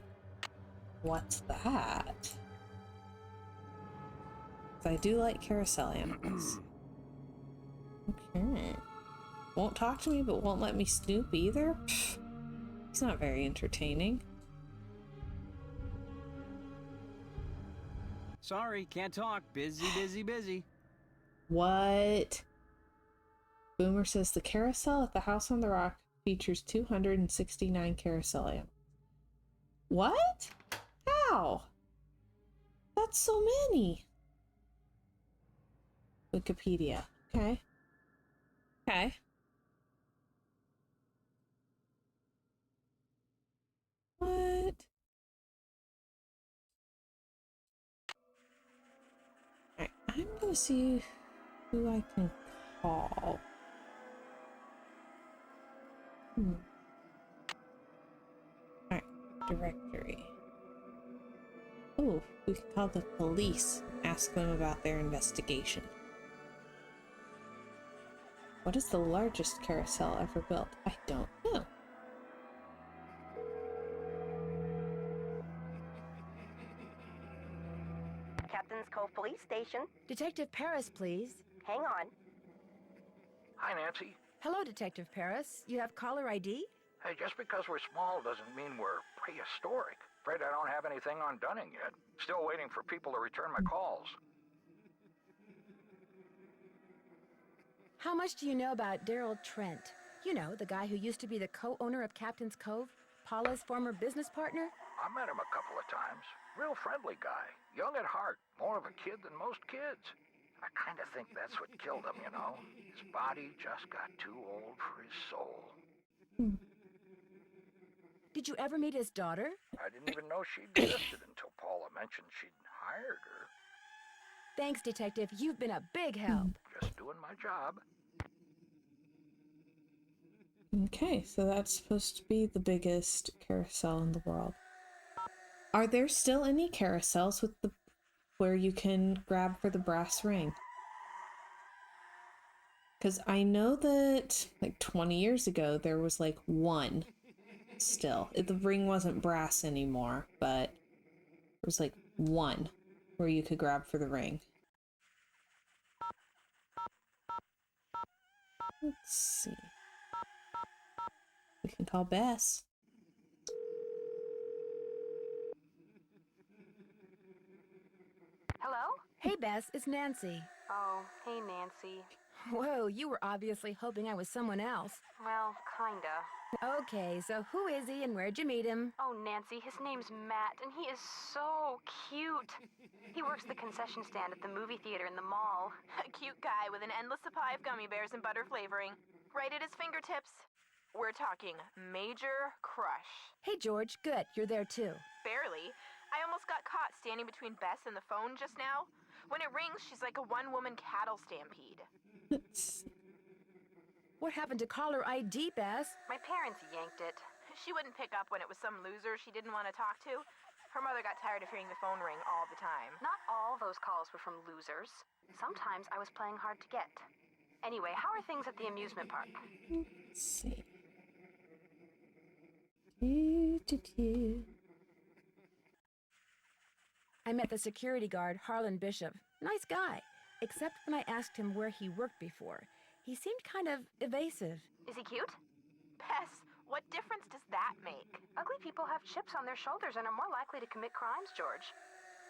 What's that? I do like carousel animals. Okay. Won't talk to me, but won't let me snoop either? Pfft. He's not very entertaining. Sorry, can't talk. Busy. What? Boomer says the carousel at the House on the Rock features 269 carousel animals. What? How? That's so many. Wikipedia. Okay. Okay. What? Alright, I'm gonna see who I can call. Alright, directory. Oh, we can call the police and ask them about their investigation. What is the largest carousel ever built? I don't know. Captain's Cove Police Station. Detective Paris, please. Hang on. Hi, Nancy. Hello, Detective Paris. You have caller ID? Hey, just because we're small doesn't mean we're prehistoric. Afraid I don't have anything on Dunning yet. Still waiting for people to return my calls. How much do you know about Daryl Trent? You know, the guy who used to be the co-owner of Captain's Cove, Paula's former business partner? I met him a couple of times. Real friendly guy. Young at heart. More of a kid than most kids. I kind of think that's what killed him, you know? His body just got too old for his soul. Did you ever meet his daughter? I didn't even know she existed until Paula mentioned she'd hired her. Thanks, Detective. You've been a big help. Just doing my job. Okay, so that's supposed to be the biggest carousel in the world. Are there still any carousels with the where you can grab for the brass ring? Because I know that like 20 years ago there was like one still. The ring wasn't brass anymore, but there was like one where you could grab for the ring. Let's see. We can call Bess. Hello? Hey, Bess, it's Nancy. Oh, hey, Nancy. Whoa, you were obviously hoping I was someone else. Well, kinda. Okay, so who is he and where'd you meet him? Oh, Nancy, his name's Matt, and he is so cute. He works the concession stand at the movie theater in the mall. A cute guy with an endless supply of gummy bears and butter flavoring. Right at his fingertips. We're talking major crush. Hey, George, good, you're there too. Barely. I almost got caught standing between Bess and the phone just now. When it rings, she's like a one-woman cattle stampede. What happened to caller ID, Bess? My parents yanked it. She wouldn't pick up when it was some loser she didn't want to talk to. Her mother got tired of hearing the phone ring all the time. Not all those calls were from losers. Sometimes I was playing hard to get. Anyway, how are things at the amusement park? Let's see. Do. I met the security guard, Harlan Bishop. Nice guy. Except when I asked him where he worked before. He seemed kind of evasive. Is he cute? Bess, what difference does that make? Ugly people have chips on their shoulders and are more likely to commit crimes, George.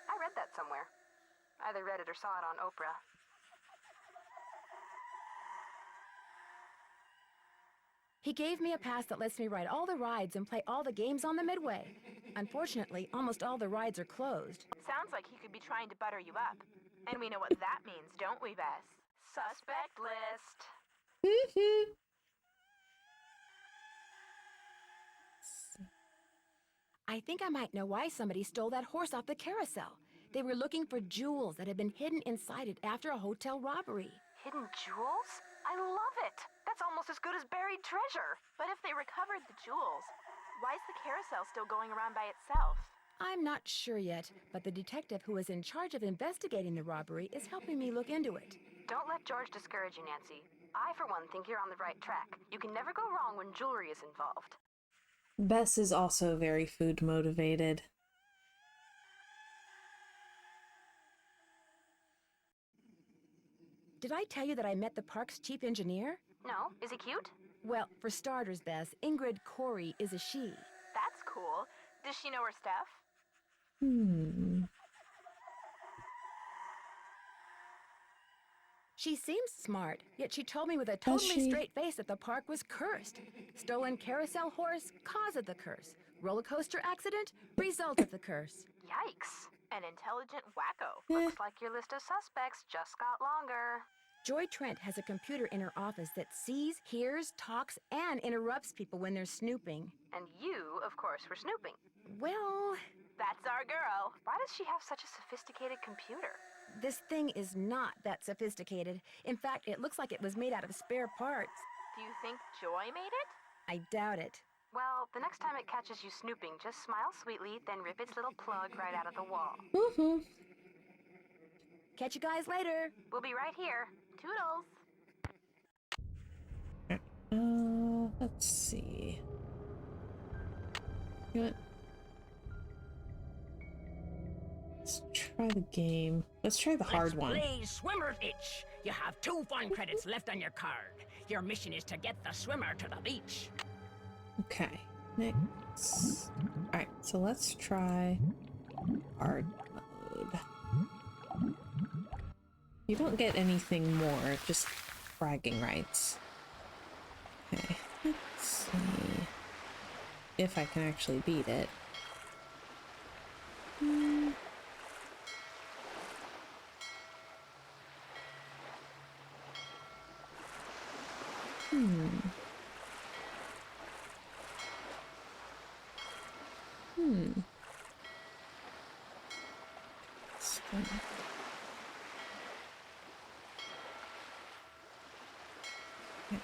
I read that somewhere. Either read it or saw it on Oprah. He gave me a pass that lets me ride all the rides and play all the games on the Midway. Unfortunately, almost all the rides are closed. Sounds like he could be trying to butter you up. And we know what that means, don't we, Bess? Suspect list. I think I might know why somebody stole that horse off the carousel. They were looking for jewels that had been hidden inside it after a hotel robbery. Hidden jewels? I love it! That's almost as good as buried treasure. But if they recovered the jewels, why is the carousel still going around by itself? I'm not sure yet, but the detective who is in charge of investigating the robbery is helping me look into it. Don't let George discourage you, Nancy. I, for one, think you're on the right track. You can never go wrong when jewelry is involved. Bess is also very food motivated. Did I tell you that I met the park's chief engineer? No? Is he cute? Well, for starters, Bess, Ingrid Corey is a she. That's cool. Does she know her stuff? She seems smart, yet she told me with a totally straight face that the park was cursed. Stolen carousel horse, cause of the curse. Roller coaster accident, result of the curse. Yikes. An intelligent wacko. Looks like your list of suspects just got longer. Joy Trent has a computer in her office that sees, hears, talks, and interrupts people when they're snooping. And you, of course, were snooping. Well, that's our girl. Why does she have such a sophisticated computer? This thing is not that sophisticated. In fact, it looks like it was made out of spare parts. Do you think Joy made it? I doubt it. Well, the next time it catches you snooping, just smile sweetly, then rip its little plug right out of the wall. Catch you guys later. We'll be right here. Toodles. Let's see. You know what? Let's try the game. Let's try the hard one. Let's play Swimmer's Itch. You have 2 fun credits left on your card. Your mission is to get the swimmer to the beach. Okay. Next. Alright, so let's try hard mode. You don't get anything more, just bragging rights. Okay, let's see if I can actually beat it.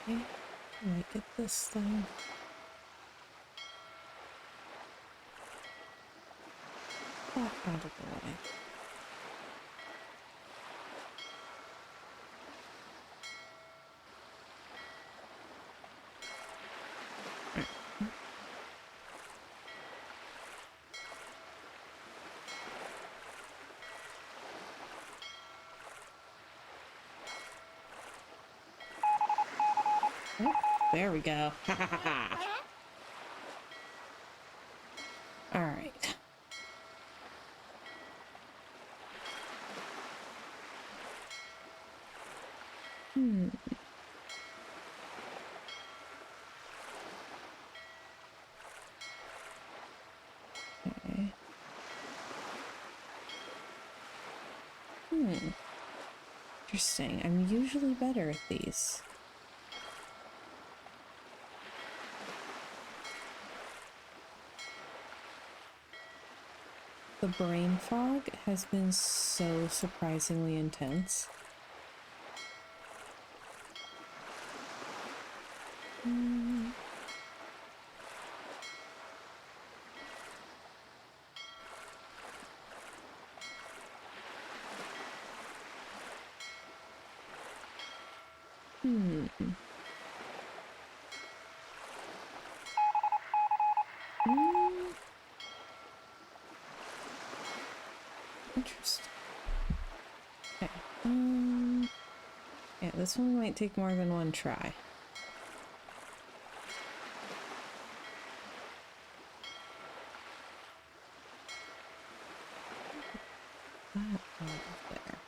Okay, let me get this thing. Out of the way. Oh, there we go. All right. Okay. Interesting. I'm usually better at these. The brain fog has been so surprisingly intense. Interesting. Okay. Yeah, this one might take more than one try. That out of there.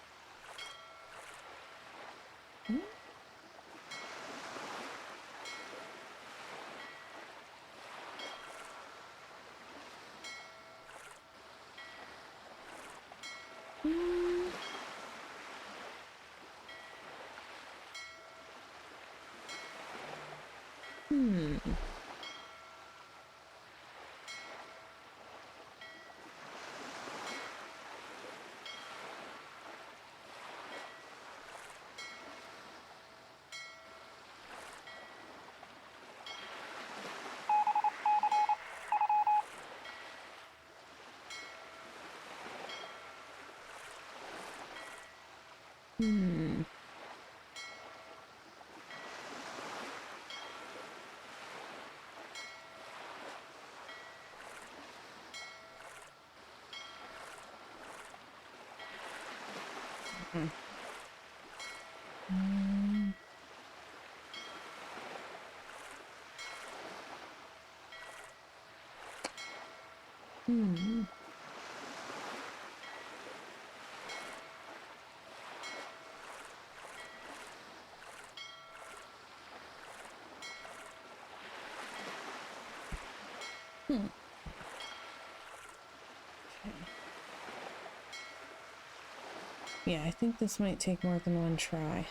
Hmm. Hmm. Hmm. Hmm. Hmm. Okay. Yeah, I think this might take more than one try.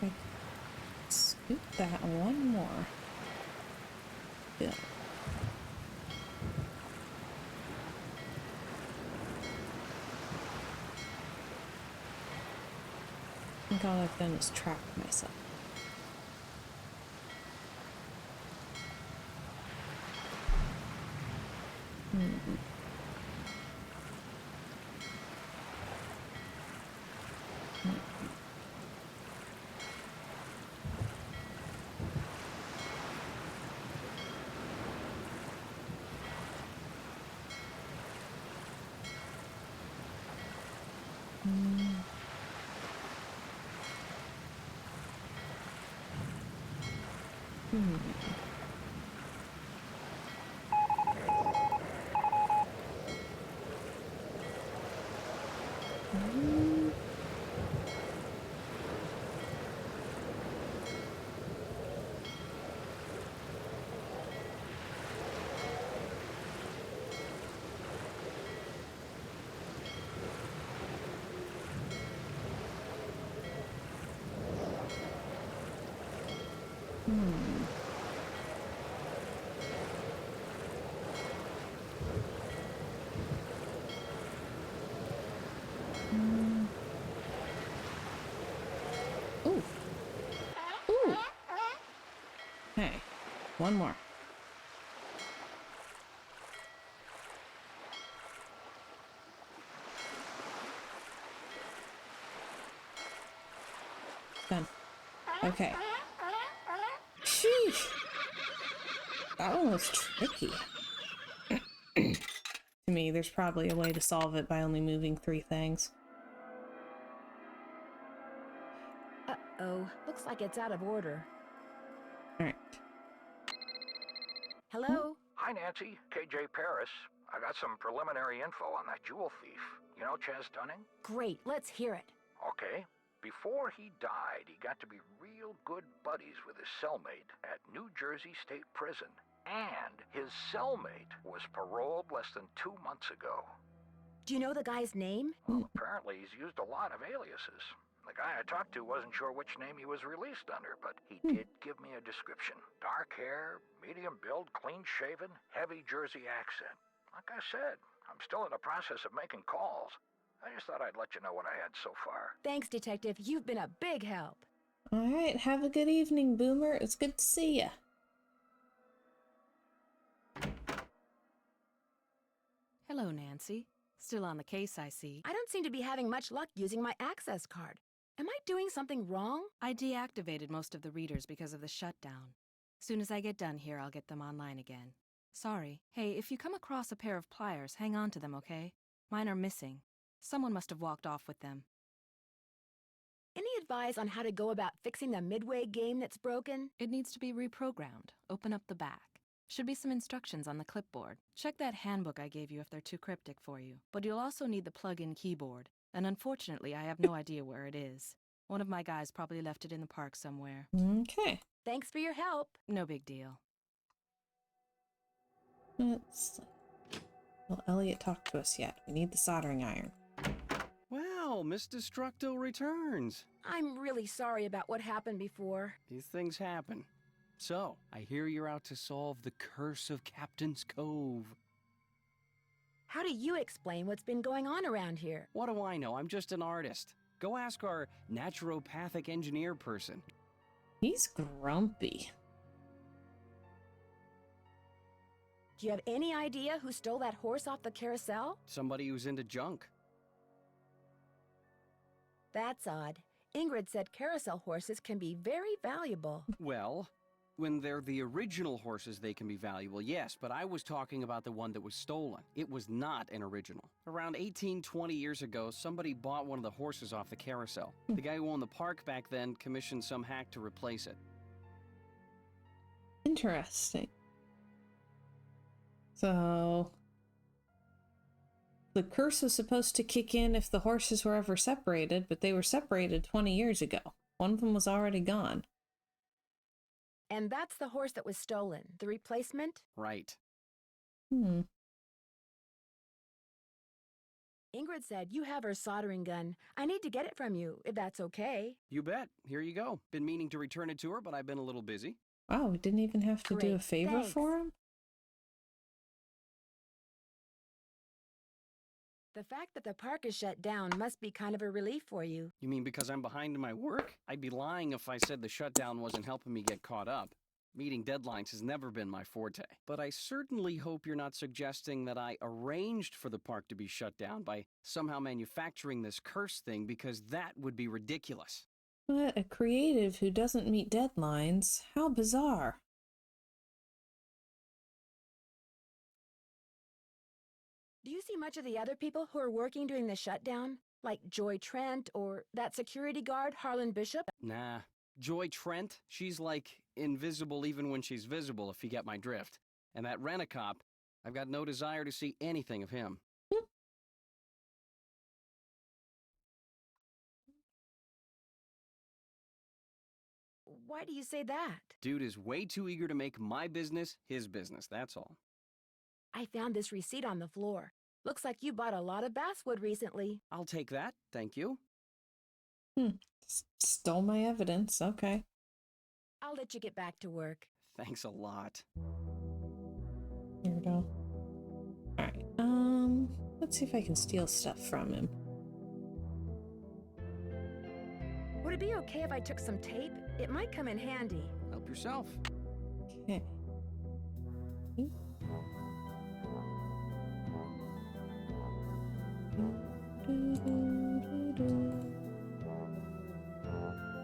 I scoop that one more. Yeah. I think all I've done is trap myself. Hmm. Hmm. Hmm. Hmm. Hmm. Hmm. Ooh. Ooh. Hey, one more. Done. Okay. Sheesh. That one was tricky. To me, there's probably a way to solve it by only moving 3 things. Uh-oh. Looks like it's out of order. Alright. Hello? Hi, Nancy. KJ Paris. I got some preliminary info on that jewel thief. You know Chaz Dunning? Great, let's hear it. Okay. Before he died, he got to be real good buddies with his cellmate at New Jersey State Prison. And his cellmate was paroled less than 2 months ago. Do you know the guy's name? Well, apparently he's used a lot of aliases. The guy I talked to wasn't sure which name he was released under, but he did give me a description. Dark hair, medium build, clean shaven, heavy Jersey accent. Like I said, I'm still in the process of making calls. I just thought I'd let you know what I had so far. Thanks, Detective. You've been a big help. Alright, have a good evening, Boomer. It's good to see ya. Hello, Nancy. Still on the case, I see. I don't seem to be having much luck using my access card. Am I doing something wrong? I deactivated most of the readers because of the shutdown. Soon as I get done here, I'll get them online again. Sorry. Hey, if you come across a pair of pliers, hang on to them, okay? Mine are missing. Someone must have walked off with them. Any advice on how to go about fixing the midway game that's broken? It needs to be reprogrammed. Open up the back. Should be some instructions on the clipboard. Check that handbook I gave you if they're too cryptic for you. But you'll also need the plug-in keyboard. And unfortunately, I have no idea where it is. One of my guys probably left it in the park somewhere. Okay. Thanks for your help. No big deal. Let's... Well, Elliot talked to us yet. We need the soldering iron. Well, Miss Destructo returns. I'm really sorry about what happened before. These things happen. So, I hear you're out to solve the curse of Captain's Cove. How do you explain what's been going on around here? What do I know? I'm just an artist. Go ask our naturopathic engineer person. He's grumpy. Do you have any idea who stole that horse off the carousel? Somebody who's into junk. That's odd. Ingrid said carousel horses can be very valuable. Well, when they're the original horses, they can be valuable, yes, but I was talking about the one that was stolen. It was not an original. Around 20 years ago, somebody bought one of the horses off the carousel. The guy who owned the park back then commissioned some hack to replace it. Interesting. So... the curse was supposed to kick in if the horses were ever separated, but they were separated 20 years ago. One of them was already gone. And that's the horse that was stolen. The replacement? Right. Hmm. Ingrid said you have her soldering gun. I need to get it from you, if that's okay. You bet. Here you go. Been meaning to return it to her, but I've been a little busy. Wow, we didn't even have to do a Great, favor thanks. for him? The fact that the park is shut down must be kind of a relief for you. You mean because I'm behind in my work? I'd be lying if I said the shutdown wasn't helping me get caught up. Meeting deadlines has never been my forte. But I certainly hope you're not suggesting that I arranged for the park to be shut down by somehow manufacturing this curse thing, because that would be ridiculous. What? A creative who doesn't meet deadlines? How bizarre. Do you see much of the other people who are working during the shutdown? Like Joy Trent or that security guard, Harlan Bishop? Nah. Joy Trent, she's like invisible even when she's visible, if you get my drift. And that rent-a-cop, I've got no desire to see anything of him. Why do you say that? Dude is way too eager to make my business his business, that's all. I found this receipt on the floor. Looks like you bought a lot of basswood recently. I'll take that, thank you. Stole my evidence, okay. I'll let you get back to work. Thanks a lot. Here we go. Alright, let's see if I can steal stuff from him. Would it be okay if I took some tape? It might come in handy. Help yourself. Okay.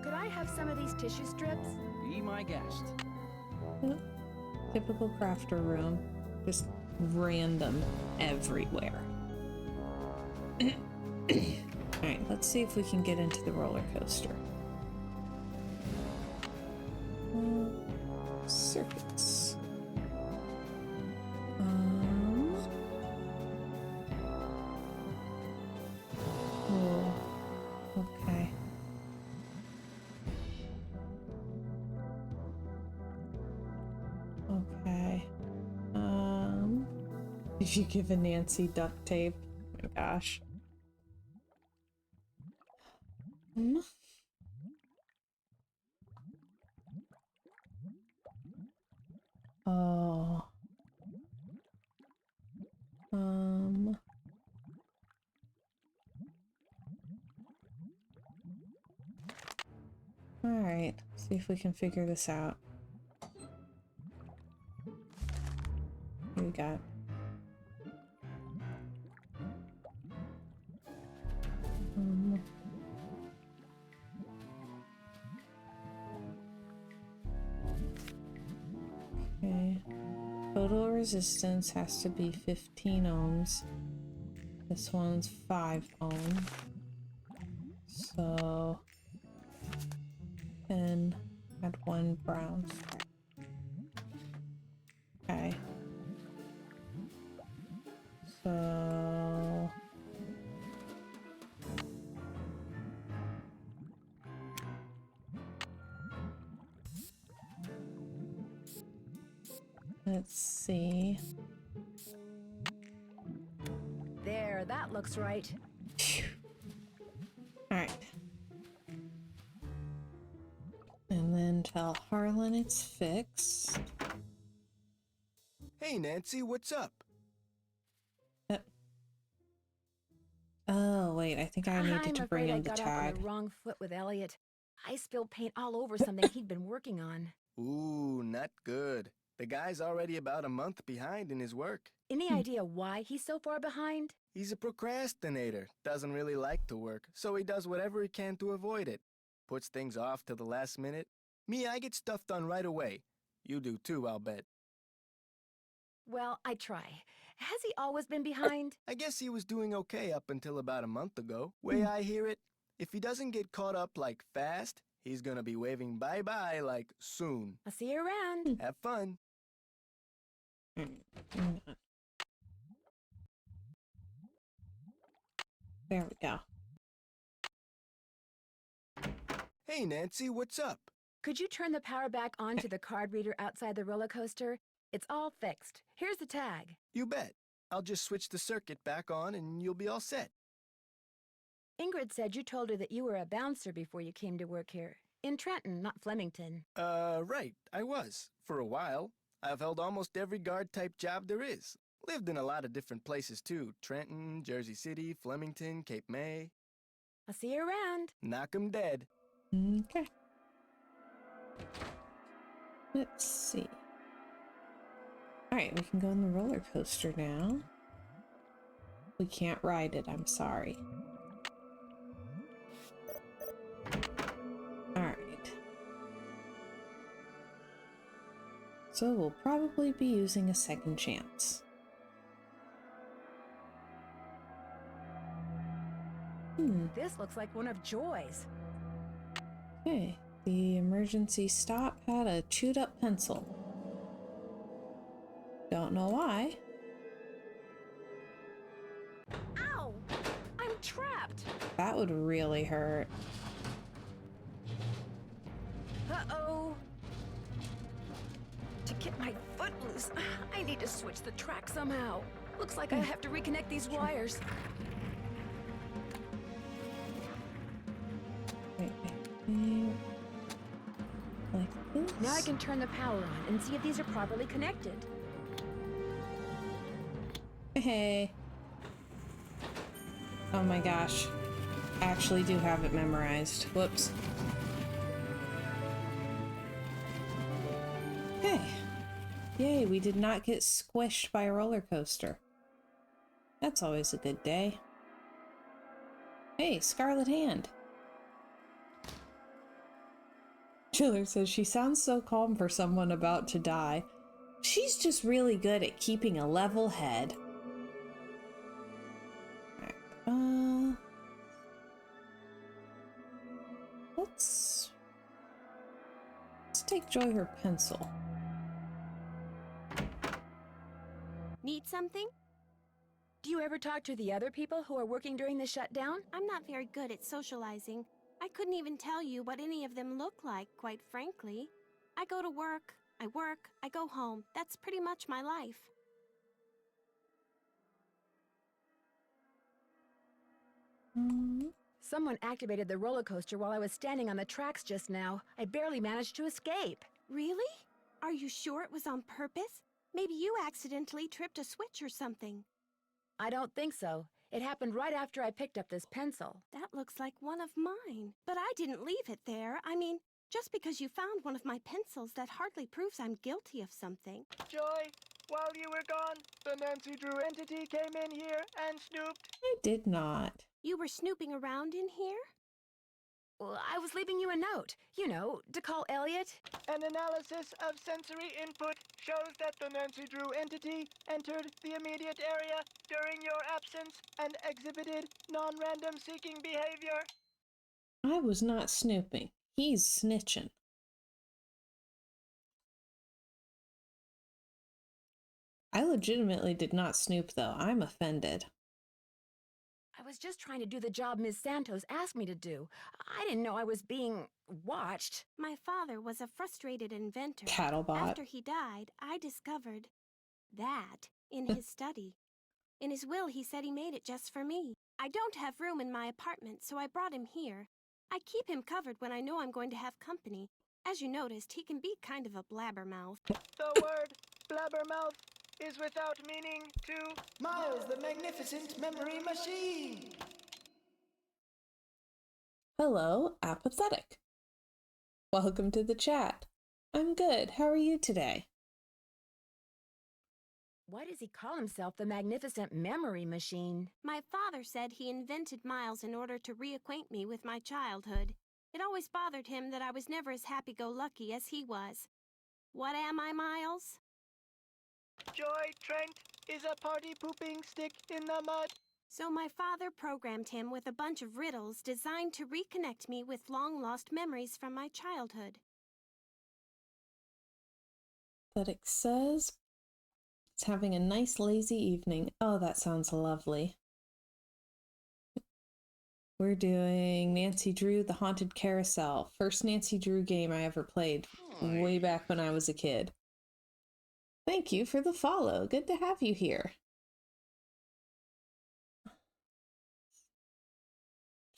Could I have some of these tissue strips? Be my guest. Yep. Typical crafter room. Just random everywhere. Alright, let's see if we can get into the roller coaster. Circuits. Oh, okay. Okay. If you give a Nancy duct tape, oh my gosh. Oh. Alright, see if we can figure this out. What do we got? Okay. Total resistance has to be 15 ohms. This one's 5 ohm. So 10 add 1 brown. Okay. So let's see. that looks right. Alright. And then tell Harlan it's fixed. Hey, Nancy, what's up? Oh, wait, I think I needed to bring him the I'm afraid I got off on tag. the wrong foot with Elliot. I spilled paint all over something he'd been working on. Ooh, not good. The guy's already about a month behind in his work. Any idea why he's so far behind? He's a procrastinator, doesn't really like to work, so he does whatever he can to avoid it. Puts things off to the last minute. Me, I get stuff done right away. You do too, I'll bet. Well, I try. Has he always been behind? I guess he was doing okay up until about a month ago. Way I hear it, if he doesn't get caught up like fast, he's gonna be waving bye-bye like soon. I'll see you around. Have fun. There we go. Hey, Nancy, what's up? Could you turn the power back on to the card reader outside the roller coaster? It's all fixed. Here's the tag. You bet. I'll just switch the circuit back on and you'll be all set. Ingrid said you told her that you were a bouncer before you came to work here. In Trenton, not Flemington. Right. I was. For a while. I've held almost every guard-type job there is. Lived in a lot of different places, too. Trenton, Jersey City, Flemington, Cape May. I'll see you around. Knock 'em dead. Okay. Let's see. Alright, we can go on the roller coaster now. We can't ride it, I'm sorry. Alright. So we'll probably be using a second chance. This looks like one of Joy's. Okay, the emergency stop had a chewed up pencil. Don't know why. Ow! I'm trapped! That would really hurt. Uh-oh! To get my foot loose, I need to switch the track somehow. Looks like I have to reconnect these wires. Wait. Like this? Now I can turn the power on and see if these are properly connected. Hey. Oh my gosh. I actually do have it memorized. Whoops. Okay. Yay, we did not get squished by a roller coaster. That's always a good day. Hey, Scarlet Hand. Chiller says she sounds so calm for someone about to die. She's just really good at keeping a level head. Let's take Joy her pencil. Need something? Do you ever talk to the other people who are working during the shutdown? I'm not very good at socializing. I couldn't even tell you what any of them look like, quite frankly. I go to work, I go home. That's pretty much my life. Someone activated the roller coaster while I was standing on the tracks just now. I barely managed to escape. Really? Are you sure it was on purpose? Maybe you accidentally tripped a switch or something. I don't think so. It happened right after I picked up this pencil. That looks like one of mine. But I didn't leave it there. I mean, just because you found one of my pencils, that hardly proves I'm guilty of something. Joy, while you were gone, the Nancy Drew entity came in here and snooped. I did not. You were snooping around in here? Well, I was leaving you a note, you know, to call Elliot. An analysis of sensory input shows that the Nancy Drew entity entered the immediate area during your absence and exhibited non-random seeking behavior. I was not snooping. He's snitching. I legitimately did not snoop, though. I'm offended. I was just trying to do the job Ms. Santos asked me to do. I didn't know I was being watched. My father was a frustrated inventor. Cattlebot. After he died, I discovered that in his study. In his will, he said he made it just for me. I don't have room in my apartment, so I brought him here. I keep him covered when I know I'm going to have company. As you noticed, he can be kind of a blabbermouth. The word blabbermouth is without meaning to Miles the Magnificent Memory Machine. Hello, Apathetic. Welcome to the chat. I'm good. How are you today? Why does he call himself the Magnificent Memory Machine? My father said he invented Miles in order to reacquaint me with my childhood. It always bothered him that I was never as happy-go-lucky as he was. What am I, Miles? Joy Trent is a party-pooping stick in the mud. So my father programmed him with a bunch of riddles designed to reconnect me with long-lost memories from my childhood. Apathetic says it's having a nice lazy evening. Oh, that sounds lovely. We're doing Nancy Drew, the Haunted Carousel. First Nancy Drew game I ever played, way back when I was a kid. Thank you for the follow. Good to have you here.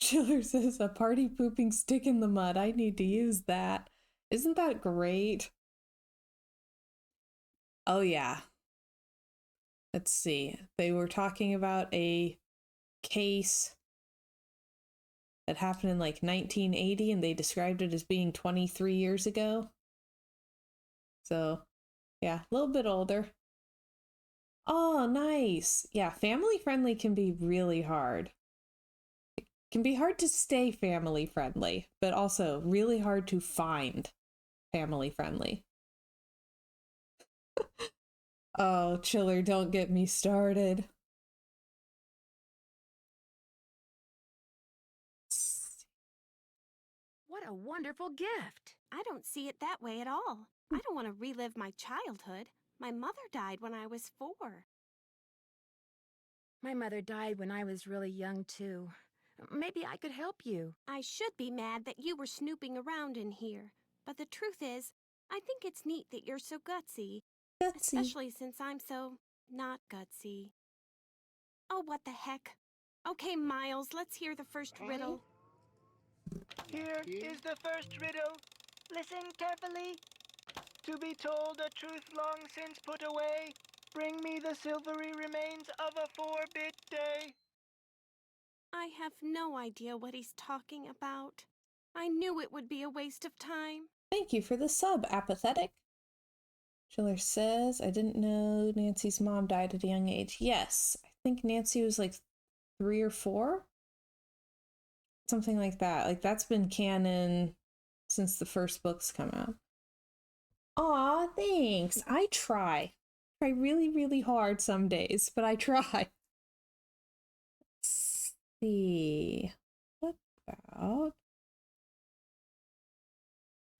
Chiller says, a party pooping stick in the mud. I need to use that. Isn't that great? Oh, yeah. Let's see. They were talking about a case that happened in like 1980 and they described it as being 23 years ago. So, yeah, a little bit older. Oh, nice. Yeah, family friendly can be really hard. It can be hard to stay family friendly, but also really hard to find family friendly. Oh, Chiller, don't get me started. What a wonderful gift! I don't see it that way at all. I don't want to relive my childhood. My mother died when I was 4. My mother died when I was really young, too. Maybe I could help you. I should be mad that you were snooping around in here. But the truth is, I think it's neat that you're so gutsy. Especially since I'm so not gutsy. Oh, what the heck. Okay, Miles, let's hear the first riddle. Here is the first riddle. Listen carefully. To be told a truth long since put away, bring me the silvery remains of a 4-bit day. I have no idea what he's talking about. I knew it would be a waste of time. Thank you for the sub, Apathetic. Chiller says, I didn't know Nancy's mom died at a young age. Yes, I think Nancy was like 3 or 4. Something like that. Like, that's been canon since the first books come out. Aw, thanks. I try. Try really, really hard some days, but I try. Let's see. What about...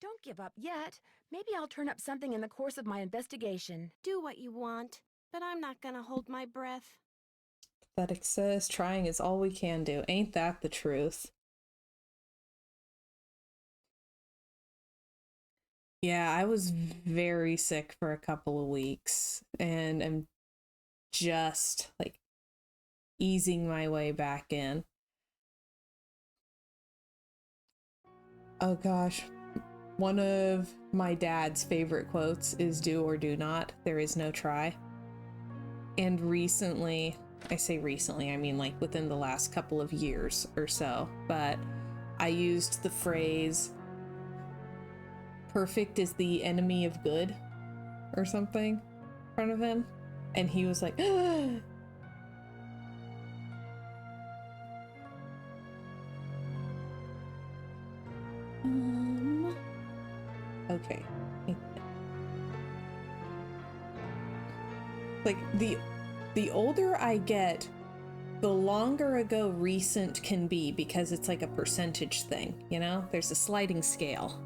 Don't give up yet. Maybe I'll turn up something in the course of my investigation. Do what you want, but I'm not gonna hold my breath. Pathetic says, trying is all we can do. Ain't that the truth? Yeah, I was very sick for a couple of weeks, and I'm just, like, easing my way back in. Oh gosh. One of my dad's favorite quotes is do or do not. There is no try. And recently, I say recently, I mean like within the last couple of years or so, but I used the phrase, perfect is the enemy of good, or something in front of him. And he was like, okay. Like, the older I get, the longer ago recent can be, because it's like a percentage thing, you know? There's a sliding scale.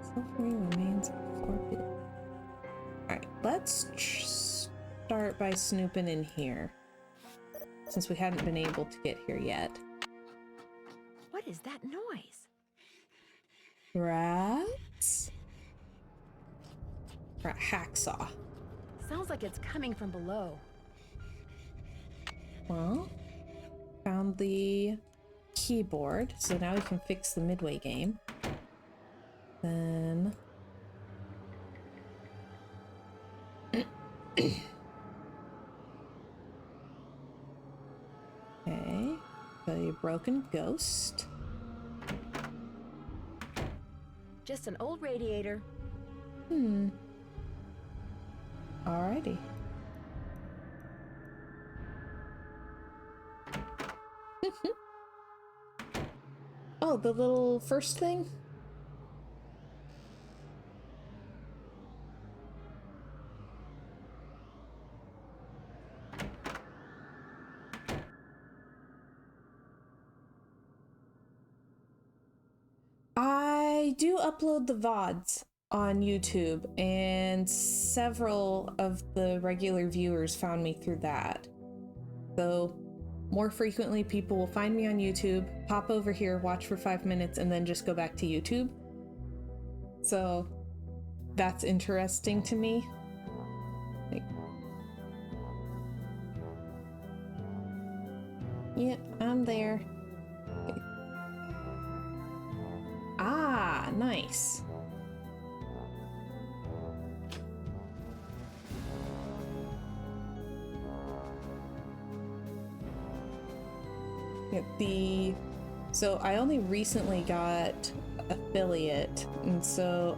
Silvery remains of 4-bit. Alright, let's start by snooping in here, since we hadn't been able to get here yet. What is that noise? Rats? Hacksaw. Sounds like it's coming from below. Well, found the keyboard, so now we can fix the midway game. Then... Okay, a broken ghost. Just an old radiator. Alrighty. Oh, the little first thing? I do upload the VODs on YouTube, and several of the regular viewers found me through that. Though more frequently, people will find me on YouTube, pop over here, watch for 5 minutes, and then just go back to YouTube. So that's interesting to me. Like, yep, I'm there. Okay. Ah, nice. So I only recently got affiliate, and so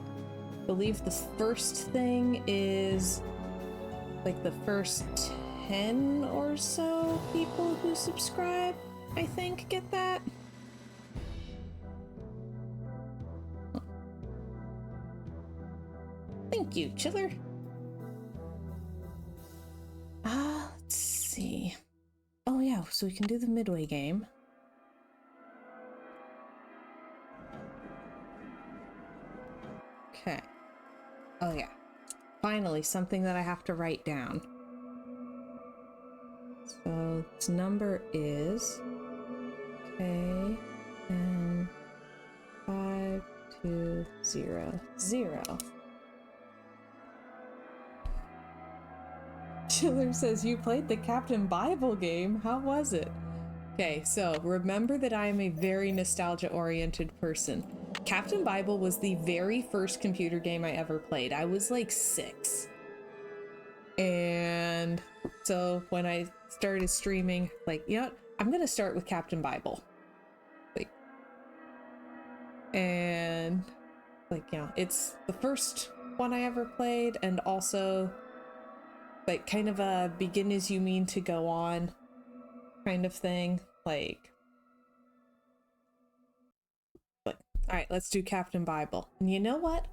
I believe the first thing is like the first 10 or so people who subscribe, I think, get that. Thank you, Chiller. Let's see. Oh yeah, so we can do the midway game. Okay. Oh yeah. Finally, something that I have to write down. So its number is KM5200. Chiller says, you played the Captain Bible game. How was it? Okay, so remember that I am a very nostalgia-oriented person. Captain Bible was the very first computer game I ever played. I was like 6. And so when I started streaming, like, you know what? I'm gonna start with Captain Bible. Like, and like, you know, it's the first one I ever played, and also like kind of a begin as you mean to go on kind of thing. Like, all right, let's do Captain Bible. And you know what?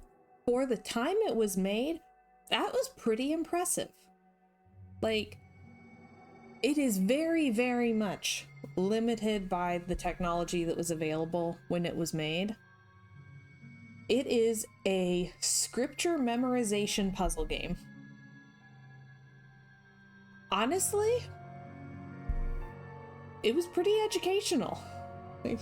For the time it was made, that was pretty impressive. Like, it is very, very much limited by the technology that was available when it was made. It is a scripture memorization puzzle game. Honestly, it was pretty educational. Like,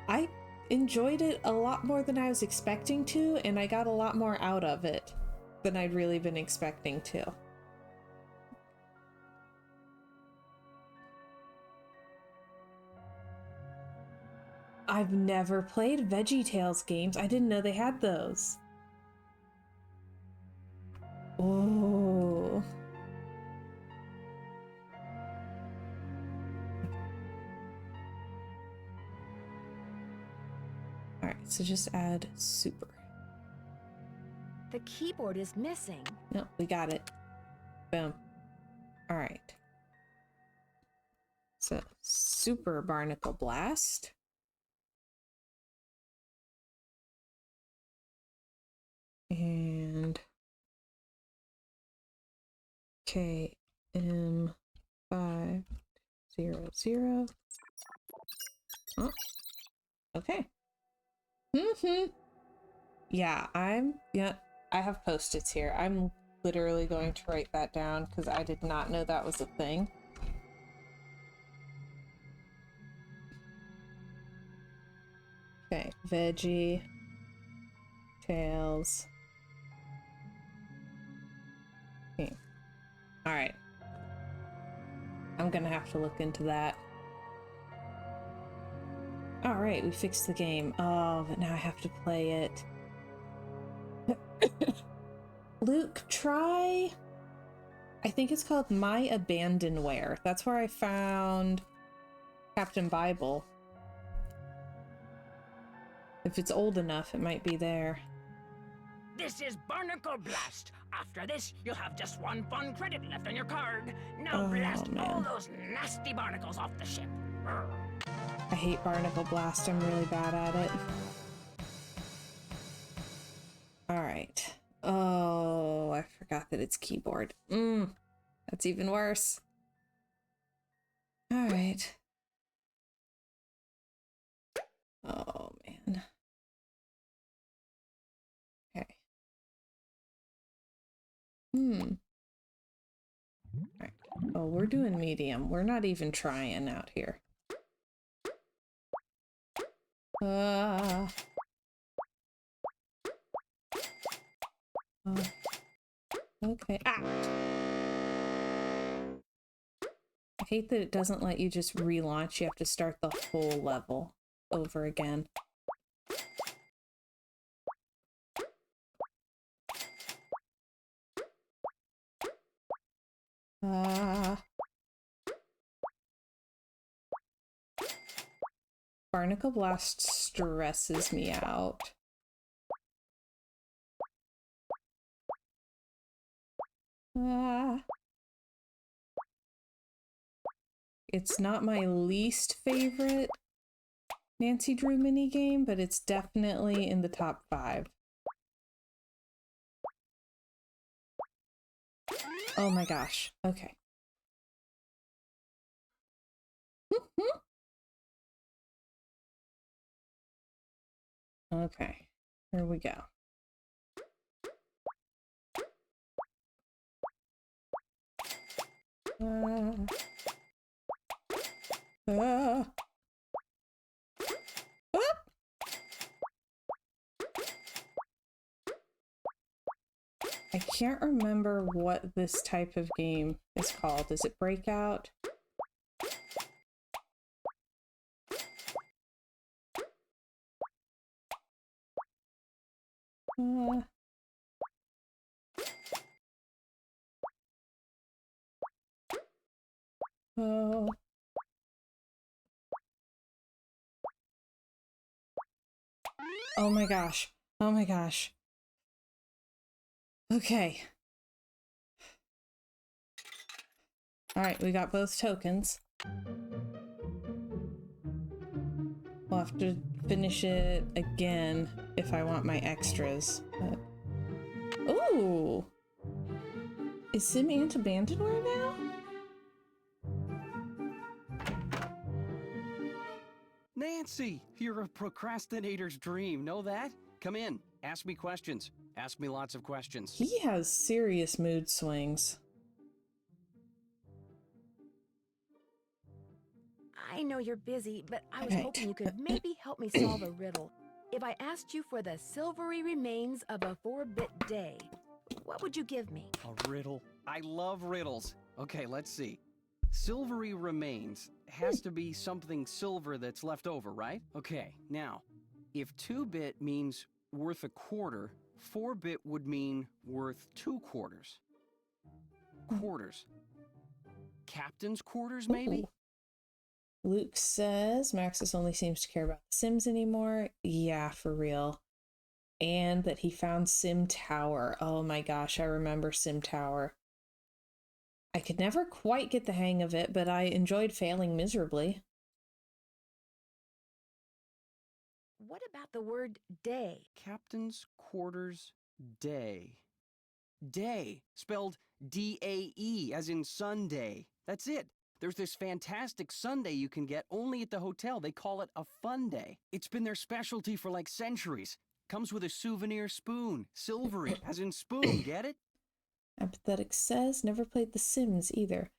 I enjoyed it a lot more than I was expecting to, and I got a lot more out of it than I'd really been expecting to. I've never played VeggieTales games. I didn't know they had those. Oh. Alright, so just add super. The keyboard is missing. No, we got it. Boom. Alright. So, Super Barnacle Blast. And KM500. Oh, okay. Yeah, I have post-its here. I'm literally going to write that down because I did not know that was a thing. Okay, Veggie Tales Alright. I'm gonna have to look into that. Alright, we fixed the game. Oh, but now I have to play it. Luke, try... I think it's called My Abandonware. That's where I found Captain Bible. If it's old enough, it might be there. This is Barnacle Blast. After this, you'll have just one fun credit left on your card. Now blast all those nasty barnacles off the ship. Brr. I hate Barnacle Blast. I'm really bad at it. Alright. Oh, I forgot that it's keyboard. That's even worse. Alright. Oh, man. Okay. Alright. Oh, we're doing medium. We're not even trying out here. Okay. Ah! I hate that it doesn't let you just relaunch. You have to start the whole level over again. Barnacle Blast stresses me out. It's not my least favorite Nancy Drew minigame, but it's definitely in the top 5. Oh my gosh. Okay. Okay. Here we go. I can't remember what this type of game is called. Is it Breakout? Oh. Oh my gosh. Oh my gosh. Okay. Alright, we got both tokens. We'll have to finish it again if I want my extras. But... Ooh! Is Sim Ant Abandonware now? Nancy, you're a procrastinator's dream. Know that? Come in. Ask me questions. Ask me lots of questions. He has serious mood swings. I know you're busy, but I was hoping you could maybe help me solve a riddle. If I asked you for the silvery remains of a 4-bit day, what would you give me? A riddle? I love riddles. Okay, let's see. Silvery remains has to be something silver that's left over, right? Okay, now, if 2-bit means worth a quarter, 4-bit would mean worth 2 quarters. Quarters. Captain's quarters, maybe? Luke says Maxis only seems to care about the Sims anymore. Yeah, for real. And that he found Sim Tower. Oh my gosh, I remember Sim Tower. I could never quite get the hang of it, but I enjoyed failing miserably. What about the word day? Captain's quarters day. Day, spelled D-A-E, as in Sunday. That's it. There's this fantastic sundae you can get only at the hotel. They call it a fundae. It's been their specialty for like centuries. Comes with a souvenir spoon. Silvery, as in spoon, get it? Apathetic says, never played The Sims either.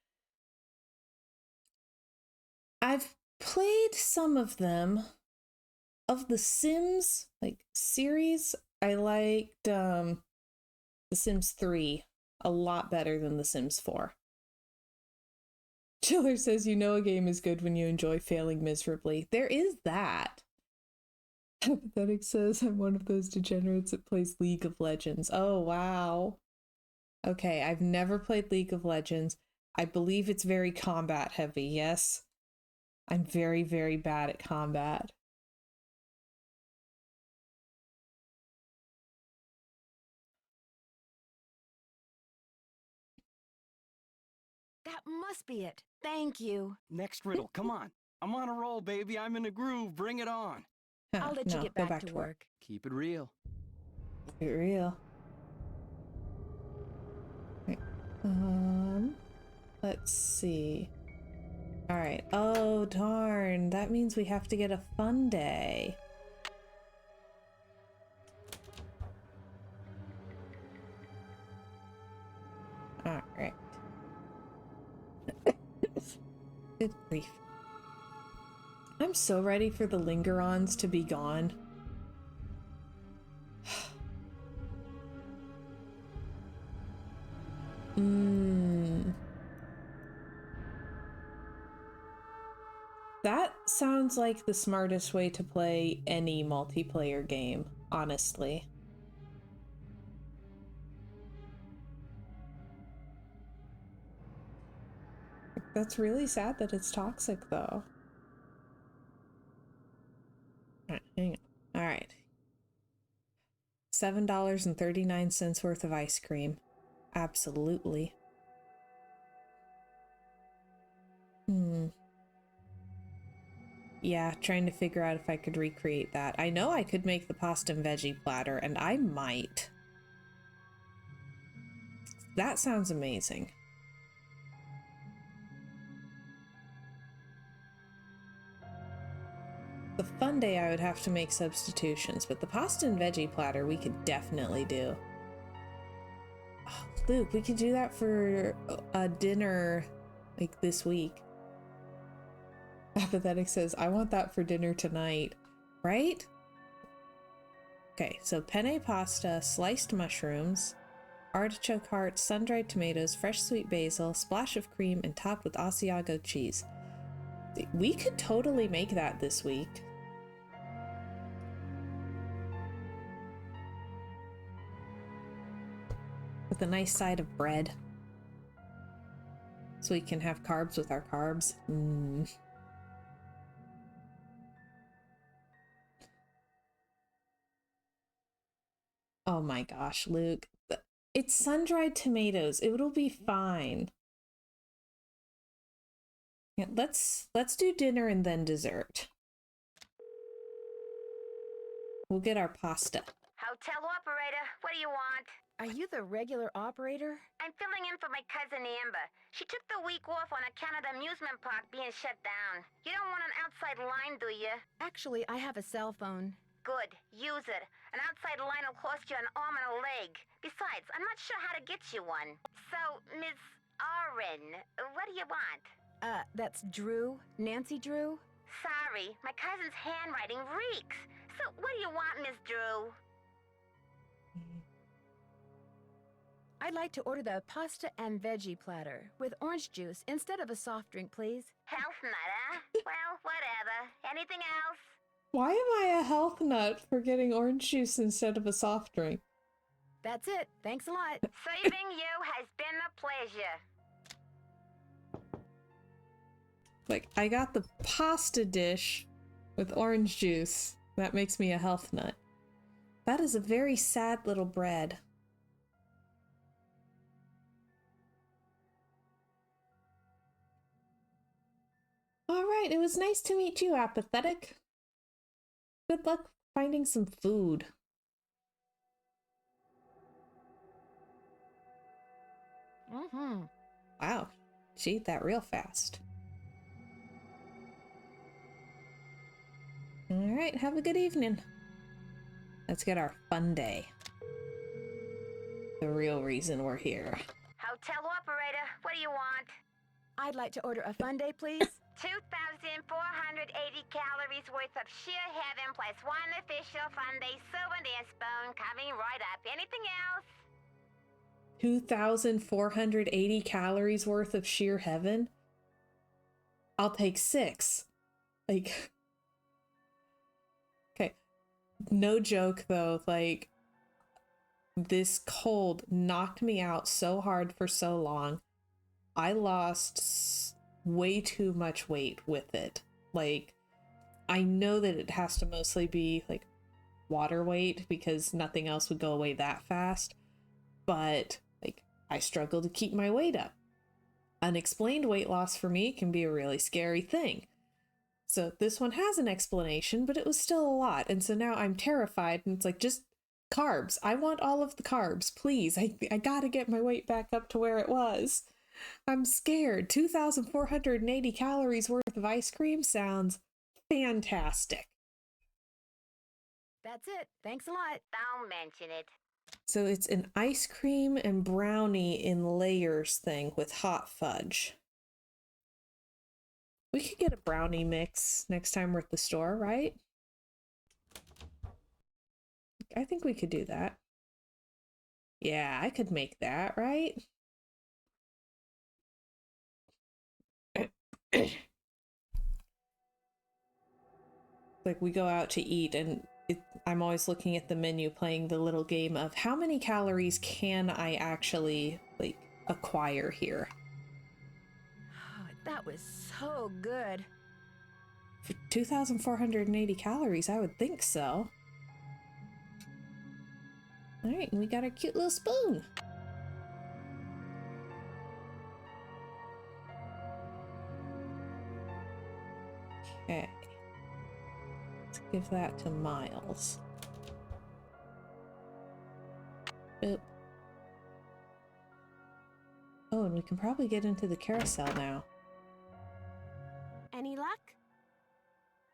I've played some of them. Of the Sims, like, series, I liked The Sims 3 A lot better than The Sims 4. Chiller says, you know a game is good when you enjoy failing miserably. There is that. Pathetic says, I'm one of those degenerates that plays League of Legends. Oh, wow. Okay, I've never played League of Legends. I believe it's very combat heavy, yes? I'm very, very bad at combat. That must be it. Thank you. Next riddle, come on. I'm on a roll, baby. I'm in a groove. Bring it on. I'll let you get go back to work. Keep it real. Keep it real. Right. Let's see. All right. Oh, darn. That means we have to get a fundae. All right. Good grief. I'm so ready for the lingerons to be gone. That sounds like the smartest way to play any multiplayer game, honestly. That's really sad that it's toxic, though. Alright, hang on. Alright. $7.39 worth of ice cream. Absolutely. Yeah, trying to figure out if I could recreate that. I know I could make the pasta and veggie platter, and I might. That sounds amazing. The fundae, I would have to make substitutions, but the pasta and veggie platter we could definitely do. Oh, Luke, we could do that for a dinner, like, this week. Apathetic says, I want that for dinner tonight. Right? Okay, so penne pasta, sliced mushrooms, artichoke hearts, sun-dried tomatoes, fresh sweet basil, splash of cream, and topped with Asiago cheese. We could totally make that this week. With a nice side of bread. So we can have carbs with our carbs. Oh my gosh, Luke. It's sun-dried tomatoes. It will be fine. Yeah, let's do dinner and then dessert. We'll get our pasta. Hotel operator, what do you want? Are you the regular operator? I'm filling in for my cousin Amber. She took the week off on account of the amusement park being shut down. You don't want an outside line, do you? Actually, I have a cell phone. Good, use it. An outside line will cost you an arm and a leg. Besides, I'm not sure how to get you one. So, Miss Oren, what do you want? That's Drew? Nancy Drew? Sorry, my cousin's handwriting reeks. So, what do you want, Miss Drew? I'd like to order the pasta and veggie platter with orange juice instead of a soft drink, please. Health nut, huh? Well, whatever. Anything else? Why am I a health nut for getting orange juice instead of a soft drink? That's it. Thanks a lot. Serving you has been a pleasure. Like, I got the pasta dish with orange juice. That makes me a health nut. That is a very sad little bread. All right, it was nice to meet you, Apathetic. Good luck finding some food. Wow, she ate that real fast. All right, have a good evening. Let's get our fundae. The real reason we're here. Hotel operator, what do you want? I'd like to order a fundae, please. 2,480 calories worth of sheer heaven plus one official fundae souvenir spoon coming right up. Anything else? 2,480 calories worth of sheer heaven? I'll take 6. Like, okay. No joke though, like, this cold knocked me out so hard for so long. I lost way too much weight with it. Like, I know that it has to mostly be like water weight because nothing else would go away that fast. But like, I struggle to keep my weight up. Unexplained weight loss for me can be a really scary thing. So this one has an explanation, but it was still a lot. And so now I'm terrified, and it's like, just carbs. I want all of the carbs, please. I gotta get my weight back up to where it was. I'm scared. 2,480 calories worth of ice cream sounds fantastic. That's it. Thanks a lot. Don't mention it. So it's an ice cream and brownie in layers thing with hot fudge. We could get a brownie mix next time we're at the store, right? I think we could do that. Yeah, I could make that, right? Like, we go out to eat and I'm always looking at the menu, playing the little game of how many calories can I actually, like, acquire here? Oh, that was so good. For 2,480 calories, I would think so. Alright, and we got our cute little spoon. Okay. Let's give that to Miles. Boop. Oh, and we can probably get into the carousel now. Any luck?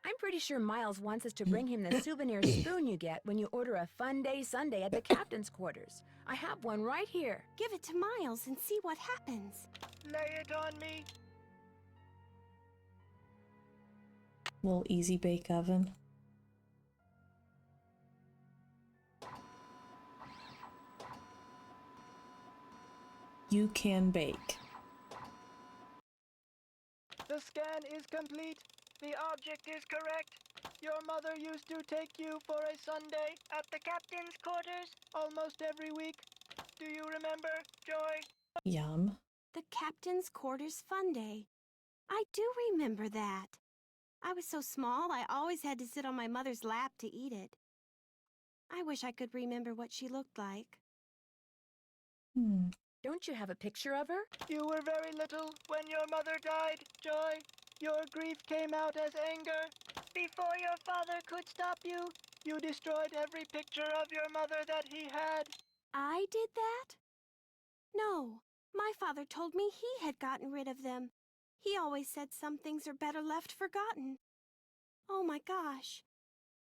I'm pretty sure Miles wants us to bring him the souvenir spoon you get when you order a fundae sundae at the captain's quarters. I have one right here. Give it to Miles and see what happens. Lay it on me. Little easy bake oven. You can bake. The scan is complete. The object is correct. Your mother used to take you for a sundae at the captain's quarters almost every week. Do you remember, Joy? Yum. The captain's quarters fundae. I do remember that. I was so small, I always had to sit on my mother's lap to eat it. I wish I could remember what she looked like. Don't you have a picture of her? You were very little when your mother died, Joy. Your grief came out as anger. Before your father could stop you, you destroyed every picture of your mother that he had. I did that? No, my father told me he had gotten rid of them. He always said some things are better left forgotten. Oh my gosh,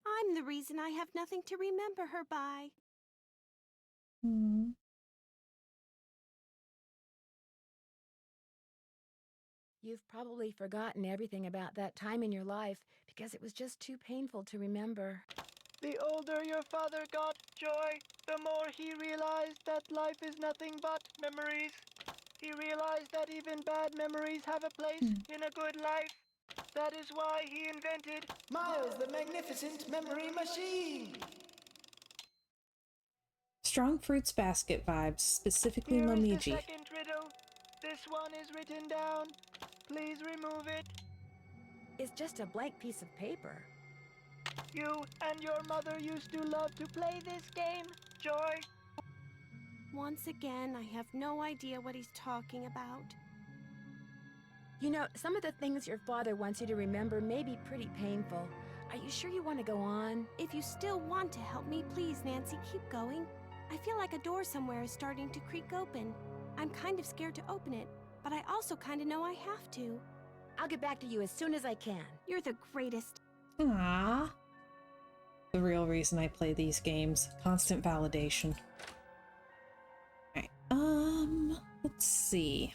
I'm the reason I have nothing to remember her by. You've probably forgotten everything about that time in your life because it was just too painful to remember. The older your father got, Joy, the more he realized that life is nothing but memories. He realized that even bad memories have a place in a good life. That is why he invented Miles the Magnificent Memory Machine. Strong Fruits Basket vibes, specifically Here is the Momiji. second riddle. This one is written down. Please remove it. It's just a blank piece of paper. You and your mother used to love to play this game, Joy. Once again, I have no idea what he's talking about. You know, some of the things your father wants you to remember may be pretty painful. Are you sure you want to go on? If you still want to help me, please, Nancy, keep going. I feel like a door somewhere is starting to creak open. I'm kind of scared to open it, but I also kind of know I have to. I'll get back to you as soon as I can. You're the greatest. Aww. The real reason I play these games. Constant validation. Alright, let's see.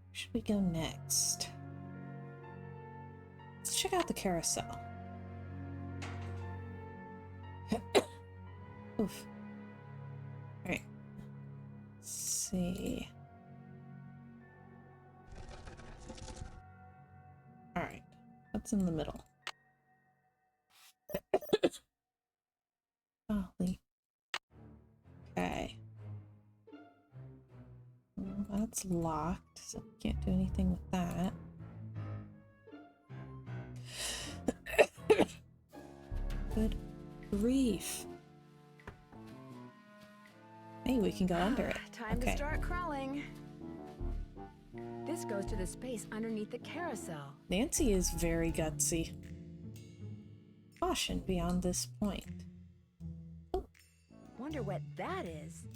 Where should we go next? Let's check out the carousel. Oof. Alright. see. Alright, what's in the middle? Golly. Okay. Well, that's locked, so we can't do anything with that. Good grief. Hey, we can go under it. Time to start crawling. This goes to the space underneath the carousel. Nancy is very gutsy. Caution beyond this point. Oh. Wonder what that is.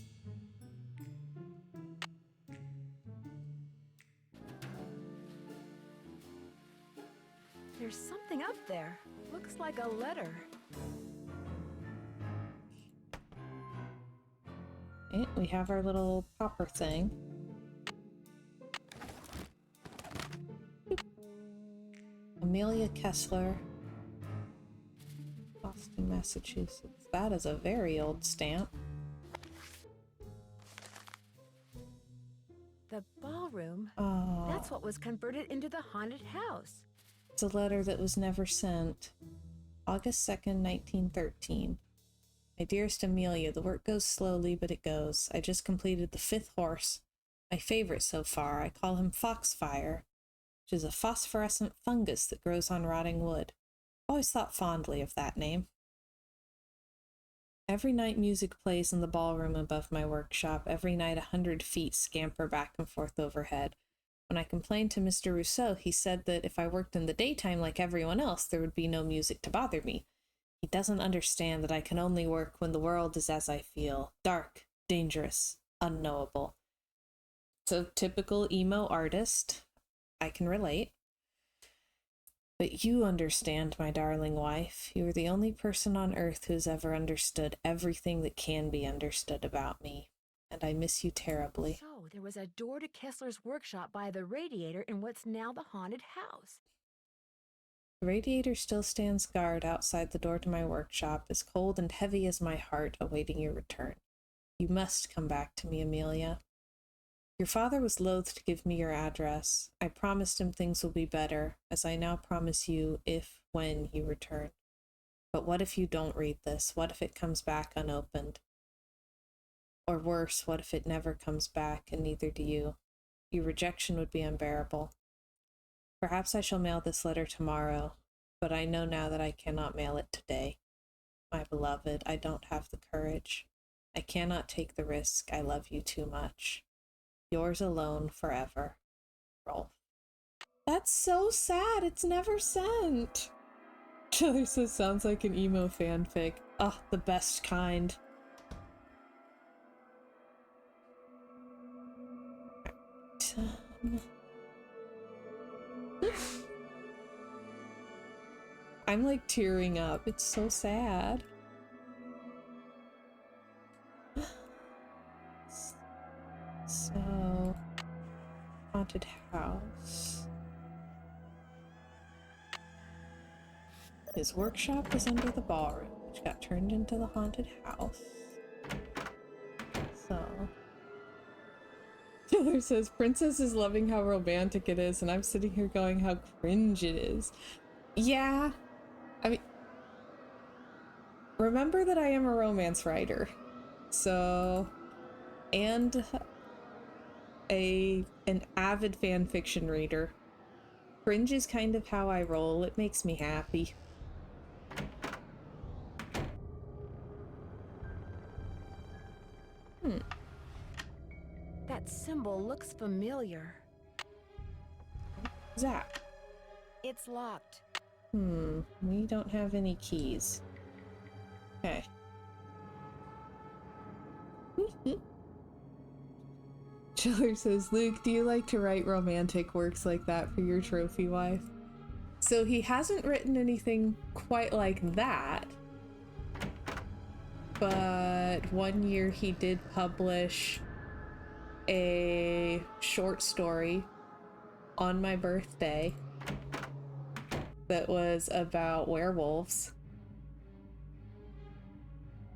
There's something up there. Looks like a letter. Okay, we have our little popper thing. Amelia Kessler, Boston, Massachusetts. That is a very old stamp. The ballroom? Oh. That's what was converted into the haunted house. It's a letter that was never sent. August 2nd, 1913. My dearest Amelia, the work goes slowly, but it goes. I just completed the 5th horse. My favorite so far. I call him Foxfire, which is a phosphorescent fungus that grows on rotting wood. Always thought fondly of that name. Every night music plays in the ballroom above my workshop. Every night 100 feet scamper back and forth overhead. When I complained to Mr. Rousseau, he said that if I worked in the daytime like everyone else, there would be no music to bother me. He doesn't understand that I can only work when the world is as I feel. Dark, dangerous, unknowable. So typical emo artist. I can relate. But you understand, my darling wife. You are the only person on earth who's ever understood everything that can be understood about me. And I miss you terribly. So, there was a door to Kessler's workshop by the radiator in what's now the haunted house. The radiator still stands guard outside the door to my workshop, as cold and heavy as my heart, awaiting your return. You must come back to me, Amelia. Your father was loath to give me your address. I promised him things will be better, as I now promise you when you return. But what if you don't read this? What if it comes back unopened? Or worse, what if it never comes back, and neither do you? Your rejection would be unbearable. Perhaps I shall mail this letter tomorrow, but I know now that I cannot mail it today. My beloved, I don't have the courage. I cannot take the risk. I love you too much. Yours alone forever, Rolf. That's so sad. It's never sent. Chiller says, sounds like an emo fanfic. Ah, the best kind. I'm like tearing up. It's so sad. So, haunted house. His workshop is under the ballroom, which got turned into the haunted house. So, Taylor says, Princess is loving how romantic it is, and I'm sitting here going how cringe it is. Yeah, I mean, remember that I am a romance writer, so, and an avid fan fiction reader. Cringe is kind of how I roll. It makes me happy. That symbol looks familiar. Zach. It's locked. We don't have any keys. Okay. Chiller says, Luke, do you like to write romantic works like that for your trophy wife? So he hasn't written anything quite like that, but one year he did publish a short story on my birthday that was about werewolves,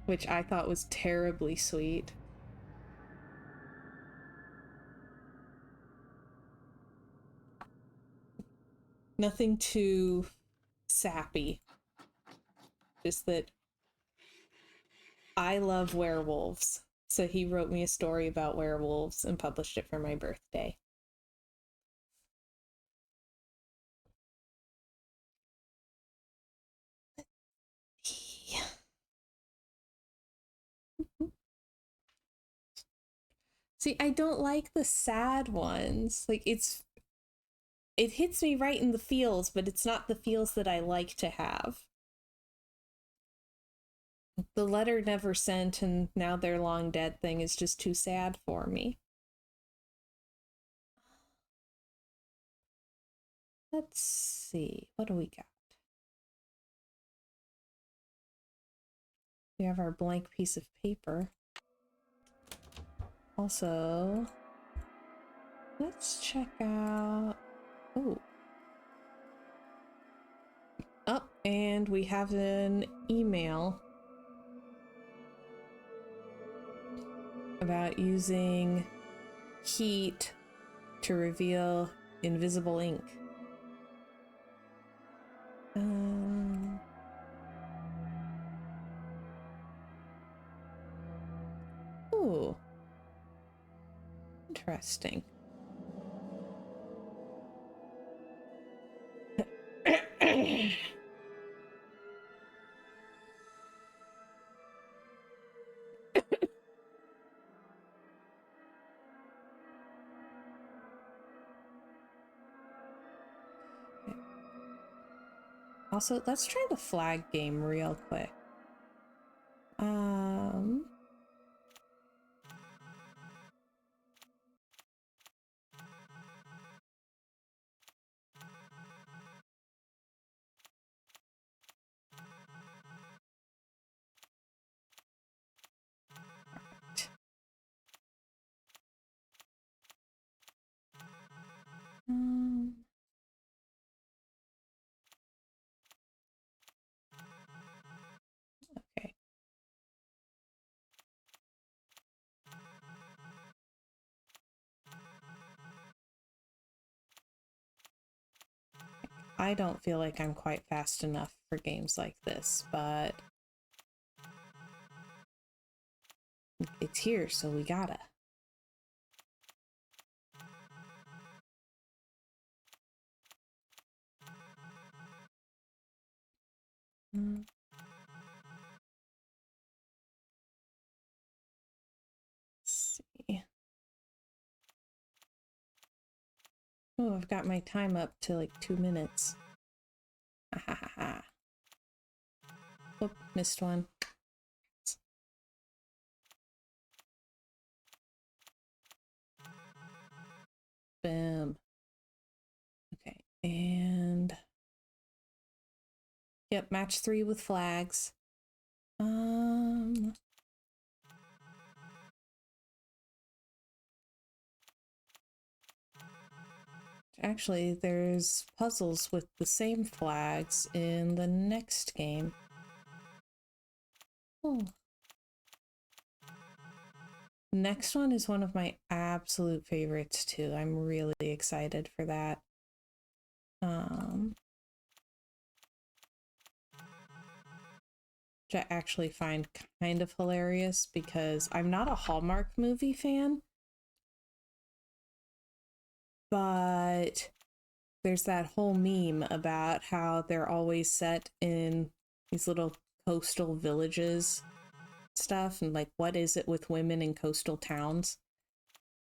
which I thought was terribly sweet. Nothing too sappy. Just that I love werewolves. So he wrote me a story about werewolves and published it for my birthday. Yeah. See, I don't like the sad ones. Like, it hits me right in the feels, but it's not the feels that I like to have. The letter never sent and now they're long dead thing is just too sad for me. Let's see, what do we got? We have our blank piece of paper. Also, let's check out... Oh. Oh, and we have an email about using heat to reveal invisible ink. Ooh. Interesting. Also, let's try the flag game real quick. Okay. I don't feel like I'm quite fast enough for games like this, but it's here, so we gotta. Let's see. Oh, I've got my time up to like 2 minutes. Ha ha ha ha. Oop, missed one. Boom. Okay, and... Yep, match 3 with flags. Actually, there's puzzles with the same flags in the next game. Oh. Next one is one of my absolute favorites too. I'm really excited for that. Which I actually find kind of hilarious because I'm not a Hallmark movie fan, but there's that whole meme about how they're always set in these little coastal villages stuff, and like, what is it with women in coastal towns?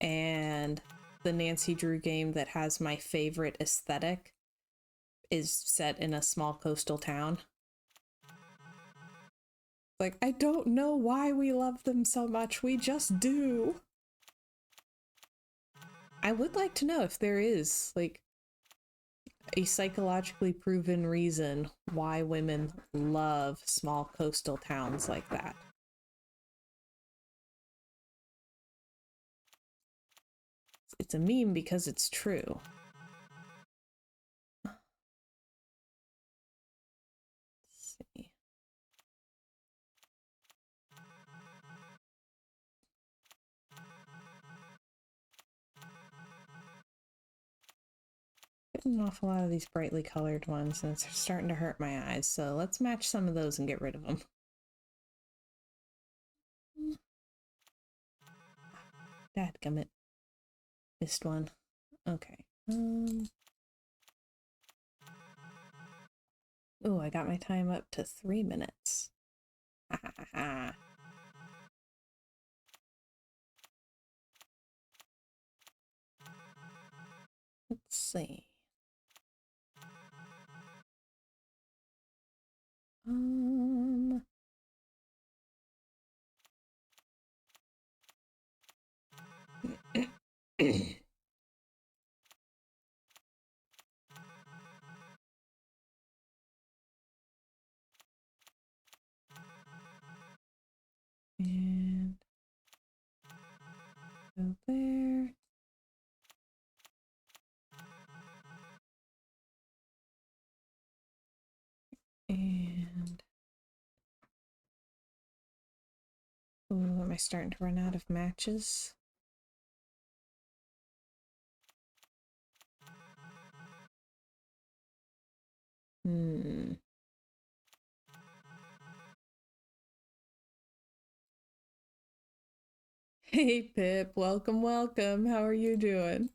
And the Nancy Drew game that has my favorite aesthetic is set in a small coastal town. Like, I don't know why we love them so much, we just do. I would like to know if there is, like, a psychologically proven reason why women love small coastal towns like that. It's a meme because it's true. Let's see. getting an awful lot of these brightly colored ones, and it's starting to hurt my eyes, so let's match some of those and get rid of them. Dadgummit. Missed one. Okay. Oh, I got my time up to 3 minutes. Ha ha ha ha. Let's see. And go there. And ooh, am I starting to run out of matches? Hey Pip, welcome, welcome. How are you doing?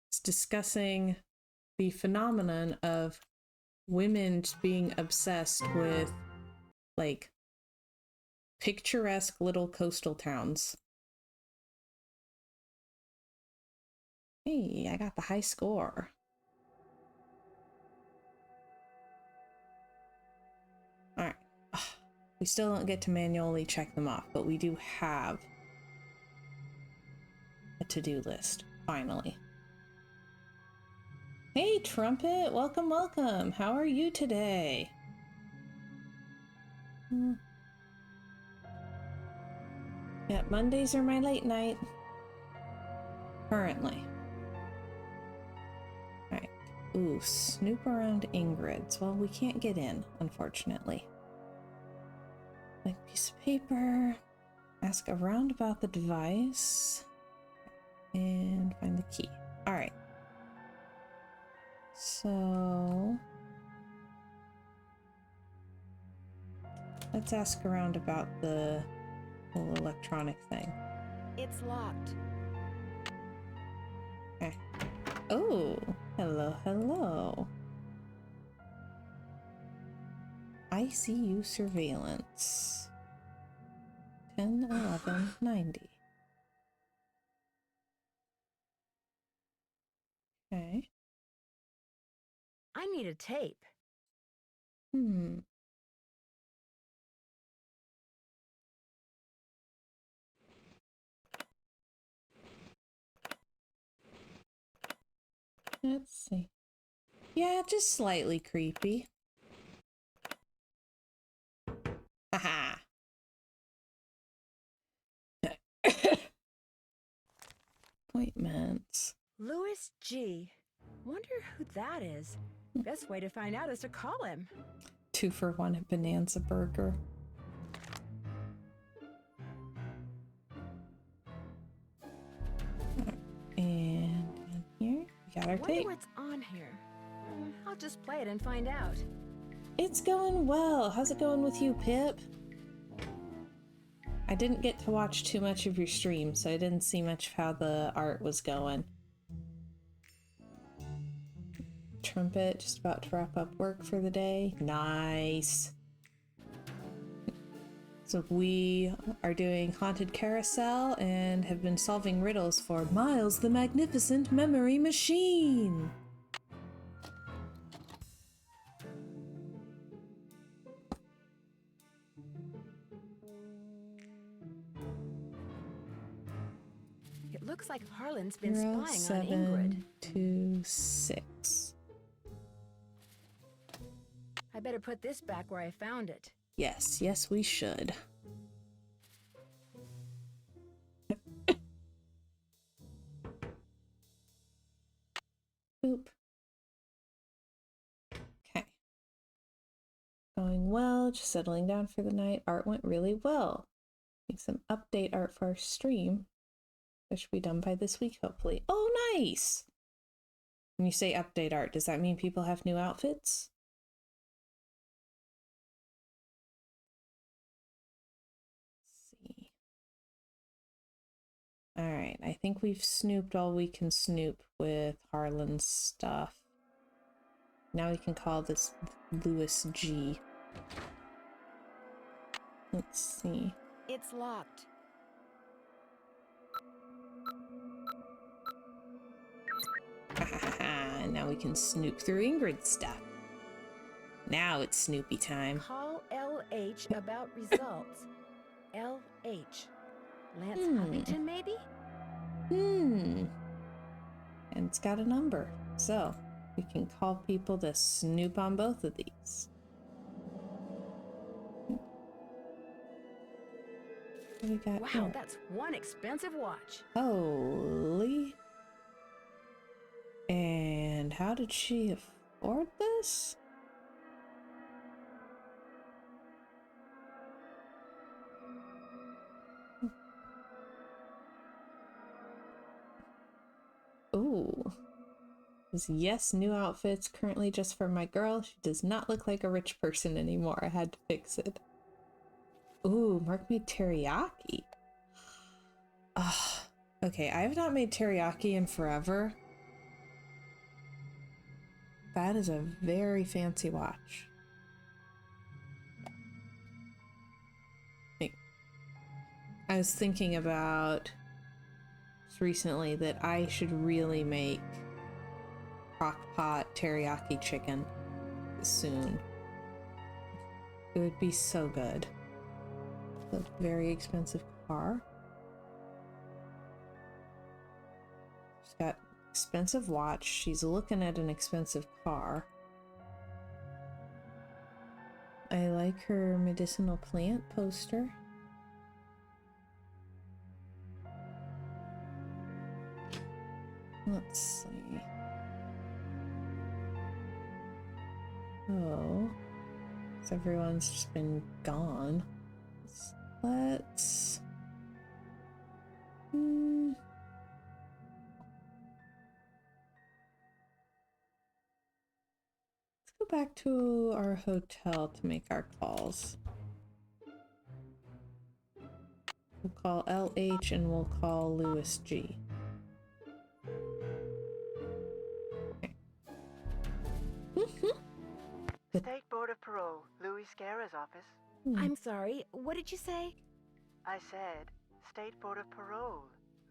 It's discussing the phenomenon of women being obsessed with like picturesque little coastal towns. Hey, I got the high score. Alright. We still don't get to manually check them off, but we do have a to-do list, finally. Hey, Trumpet! Welcome, welcome! How are you today? Yeah, Mondays are my late night. Currently. Alright. Ooh, snoop around Ingrid's. Well, we can't get in, unfortunately. Like piece of paper. Ask around about the device. And find the key. Alright. So let's ask around about the whole electronic thing. It's locked. Okay. Oh, hello, hello. ICU surveillance. 10/11/90. Okay. I need a tape. Let's see. Yeah, just slightly creepy. Haha. Appointments. Louis G. Wonder who that is. Best way to find out is to call him. 2 for 1 at Bonanza Burger. And in here, we got our tape. Wonder what's on here. I'll just play it and find out. It's going well. How's it going with you, Pip? I didn't get to watch too much of your stream, so I didn't see much of how the art was going. Trumpet, just about to wrap up work for the day. Nice. So we are doing Haunted Carousel and have been solving riddles for Miles the Magnificent Memory Machine. It looks like Harlan's been spying on Ingrid. 0726. I better put this back where I found it. Yes, yes, we should. Boop. Okay. Going well. just settling down for the night. Art went really well. Make some update art for our stream. That should be done by this week, hopefully. Oh, nice! When you say update art, does that mean people have new outfits? Let's see. Alright, I think we've snooped all we can snoop with Harlan's stuff. Now we can call this Louis G. Let's see. It's locked. Now we can snoop through Ingrid's stuff. Now it's Snoopy time. Call LH about results. LH. Lance Huffington, maybe? And it's got a number. So we can call people to snoop on both of these. What do we got Wow, here? that's one expensive watch. Holy. And how did she afford this? Ooh. Yes, new outfits currently just for my girl. She does not look like a rich person anymore. I had to fix it. Ooh, Mark made teriyaki. Okay, I have not made teriyaki in forever. That is a very fancy watch. I was thinking about recently that I should really make crock pot teriyaki chicken soon. It would be so good. A very expensive car. She's got expensive watch. She's looking at an expensive car. I like her medicinal plant poster. Let's see. Oh, so everyone's just been gone. Let's go back to our hotel to make our calls. We'll call LH and we'll call Louis G. State Board of Parole, Louis Guerra's office. I'm sorry, what did you say? I said, State Board of Parole,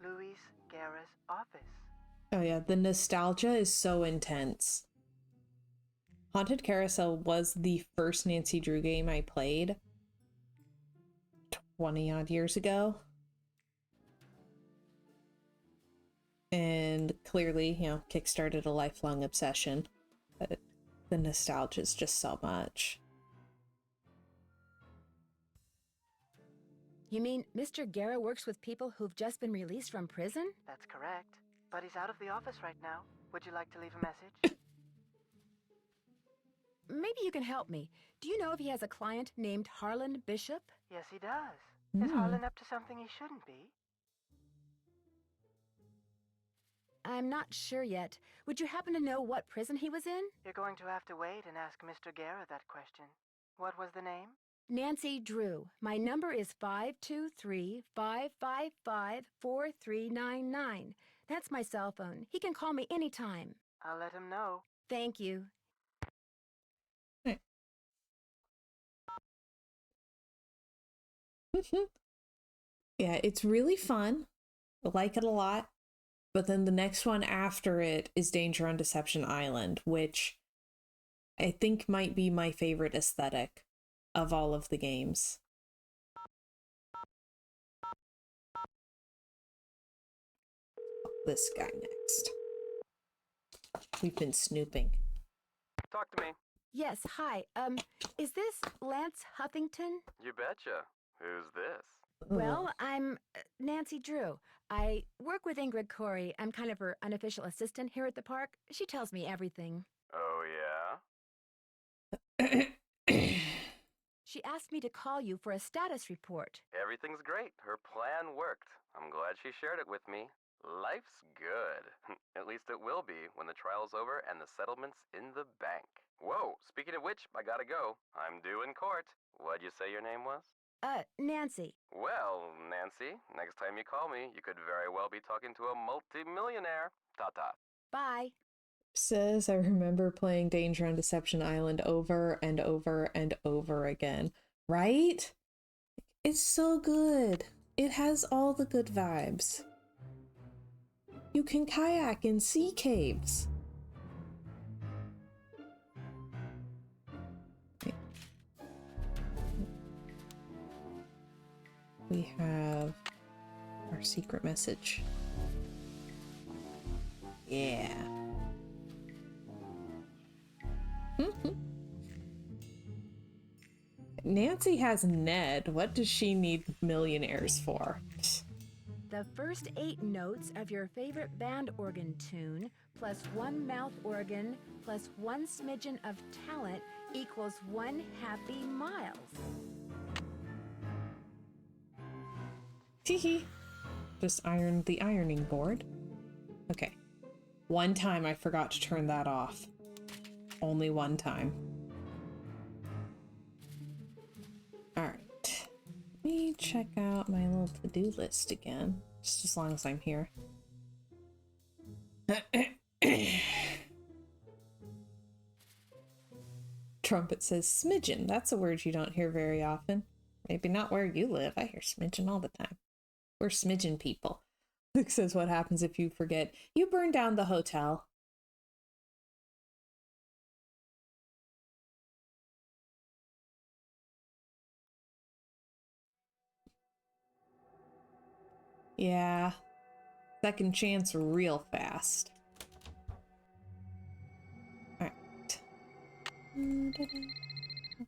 Louis Guerra's office. Oh yeah, the nostalgia is so intense. Haunted Carousel was the first Nancy Drew game I played 20 odd years ago. And clearly, you know, kickstarted a lifelong obsession. But the nostalgia is just so much. You mean Mr. Guerra works with people who've just been released from prison? That's correct. But he's out of the office right now. Would you like to leave a message? Maybe you can help me. Do you know if he has a client named Harlan Bishop? Yes, he does. Is Harlan up to something he shouldn't be? I'm not sure yet. Would you happen to know what prison he was in? You're going to have to wait and ask Mr. Guerra that question. What was the name? Nancy Drew. My number is 523-555-4399. That's my cell phone. He can call me anytime. I'll let him know. Thank you. Yeah, it's really fun. I like it a lot. But then the next one after it is Danger on Deception Island, which I think might be my favorite aesthetic of all of the games. This guy next. We've been snooping. Talk to me. Yes, hi. Is this Lance Huffington? You betcha. Who's this? Well, I'm Nancy Drew. I work with Ingrid Corey. I'm kind of her unofficial assistant here at the park. She tells me everything. Oh, yeah? She asked me to call you for a status report. Everything's great. Her plan worked. I'm glad she shared it with me. Life's good. At least it will be when the trial's over and the settlement's in the bank. Whoa, speaking of which, I gotta go. I'm due in court. What'd you say your name was? Nancy. Well, Nancy, next time you call me, you could very well be talking to a multi-millionaire. Ta-ta. Bye. Says I remember playing Danger on Deception Island over and over and over again. Right? It's so good. It has all the good vibes. You can kayak in sea caves. We have our secret message. Yeah. Nancy has Ned. What does she need millionaires for? The first 8 notes of your favorite band organ tune, plus 1 mouth organ, plus 1 smidgen of talent equals 1 happy Miles. Teehee. Just ironed the ironing board. Okay. One time I forgot to turn that off. Only one time. Alright. Let me check out my little to-do list again. Just as long as I'm here. Trumpet says smidgen. That's a word you don't hear very often. Maybe not where you live. I hear smidgen all the time. We're smidgen people. Luke says, what happens if you forget? You burn down the hotel. Yeah. Second chance real fast. Alright.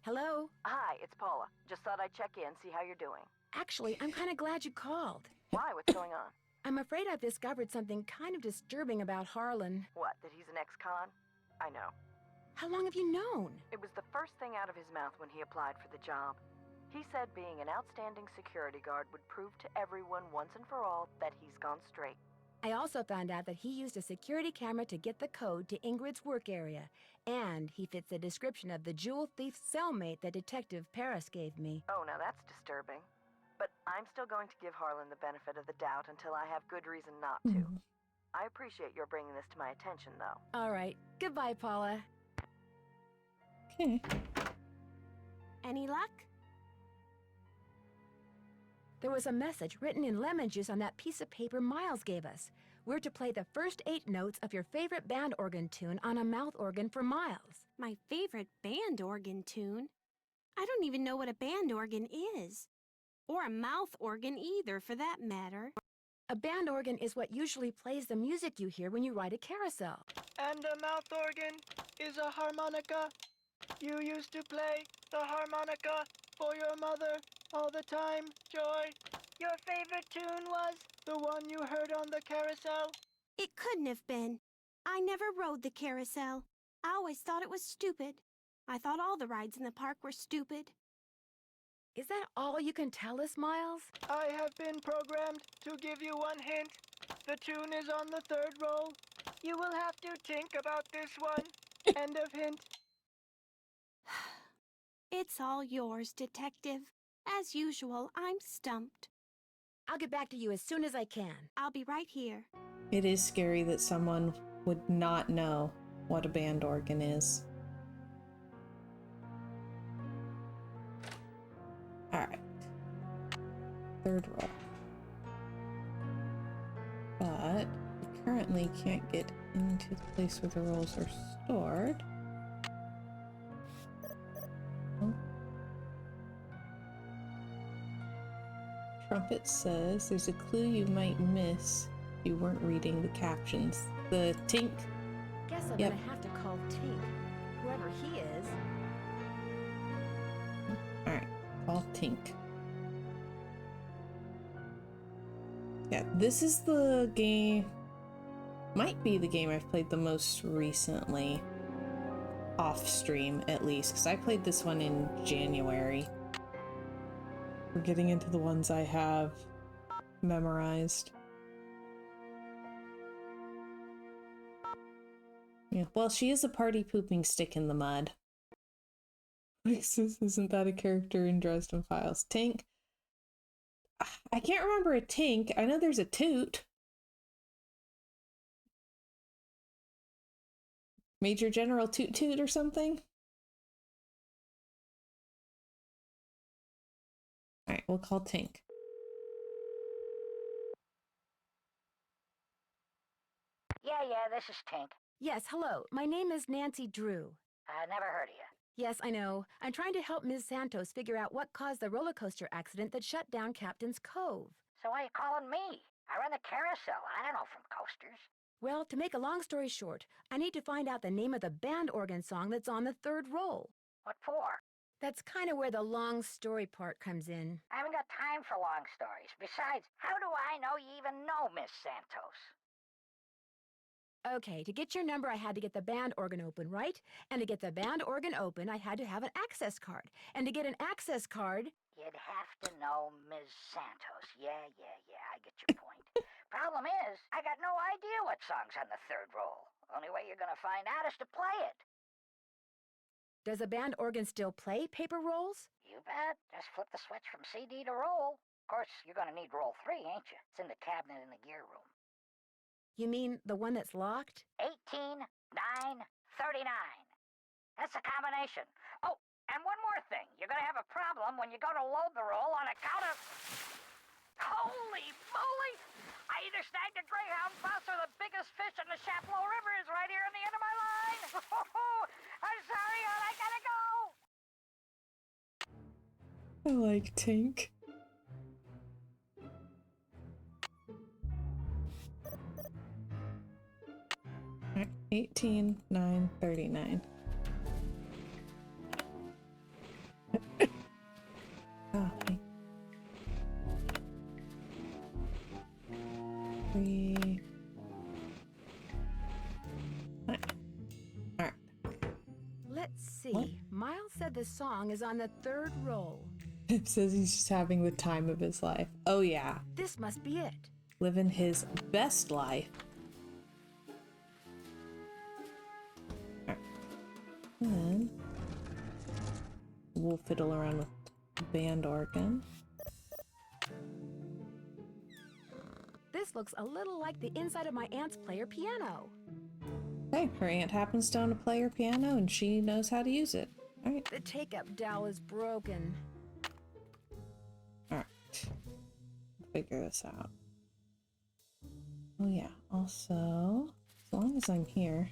Hello? Hi, it's Paula. Just thought I'd check in, see how you're doing. Actually, I'm kind of glad you called. Why? What's going on? I'm afraid I've discovered something kind of disturbing about Harlan. What, that he's an ex-con? I know. How long have you known? It was the first thing out of his mouth when he applied for the job. He said being an outstanding security guard would prove to everyone once and for all that he's gone straight. I also found out that he used a security camera to get the code to Ingrid's work area, and he fits the description of the jewel thief cellmate that Detective Paris gave me. Oh, now that's disturbing. But I'm still going to give Harlan the benefit of the doubt until I have good reason not to. I appreciate your bringing this to my attention, though. All right. Goodbye, Paula. Okay. Any luck? There was a message written in lemon juice on that piece of paper Miles gave us. We're to play the first 8 notes of your favorite band organ tune on a mouth organ for Miles. My favorite band organ tune? I don't even know what a band organ is. Or a mouth organ either, for that matter. A band organ is what usually plays the music you hear when you ride a carousel. And a mouth organ is a harmonica. You used to play the harmonica for your mother all the time, Joy. Your favorite tune was the one you heard on the carousel? It couldn't have been. I never rode the carousel. I always thought it was stupid. I thought all the rides in the park were stupid. Is that all you can tell us, Miles? I have been programmed to give you one hint. The tune is on the 3rd roll. You will have to think about this one. End of hint. It's all yours, Detective. As usual, I'm stumped. I'll get back to you as soon as I can. I'll be right here. It is scary that someone would not know what a band organ is. Alright. 3rd roll. But we currently can't get into the place where the rolls are stored. Oh. Trumpet says there's a clue you might miss if you weren't reading the captions. The tink. Guess I'm gonna have to call Tink, whoever he is. Alright, call Tink. Yeah, this is the game, might be the game I've played the most recently. off stream at least, because I played this one in January. We're getting into the ones I have memorized. Yeah, well, she is a party pooping stick in the mud. Isn't that a character in Dresden Files? Tink? I can't remember a Tink. I know there's a Toot. Major General Toot Toot or something? Alright, we'll call Tink. Yeah, this is Tink. Yes, hello. My name is Nancy Drew. I never heard of you. Yes, I know. I'm trying to help Ms. Santos figure out what caused the roller coaster accident that shut down Captain's Cove. So why are you calling me? I run the carousel. I don't know from coasters. Well, to make a long story short, I need to find out the name of the band organ song that's on the third roll. What for? That's kind of where the long story part comes in. I haven't got time for long stories. Besides, how do I know you even know Miss Santos? Okay, to get your number, I had to get the band organ open, right? And to get the band organ open, I had to have an access card. And to get an access card... You'd have to know Ms. Santos. Yeah, I get your point. Problem is, I got no idea what song's on the third roll. Only way you're gonna find out is to play it. Does a band organ still play paper rolls? You bet. Just flip the switch from CD to roll. Of course, you're gonna need roll 3, ain't you? It's in the cabinet in the gear room. You mean the one that's locked? 18, 9, 39. That's a combination. Oh, and one more thing. You're gonna have a problem when you go to load the roll on account of... Holy moly! I either snagged a greyhound bus or the biggest fish in the Chapleau River is right here on the end of my line. I'm sorry, hon. I gotta go. I like Tink. 18, 9, 39. Oh, okay. 3. Alright. Let's see. What? Miles said the song is on the third roll. It says he's just having the time of his life. Oh yeah. This must be it. Living his best life. And then we'll fiddle around with the band organ. This looks a little like the inside of my aunt's player piano. Hey, her aunt happens to own a player piano and she knows how to use it. Alright. The take-up dowel is broken. Alright. Figure this out. Oh yeah, also, as long as I'm here,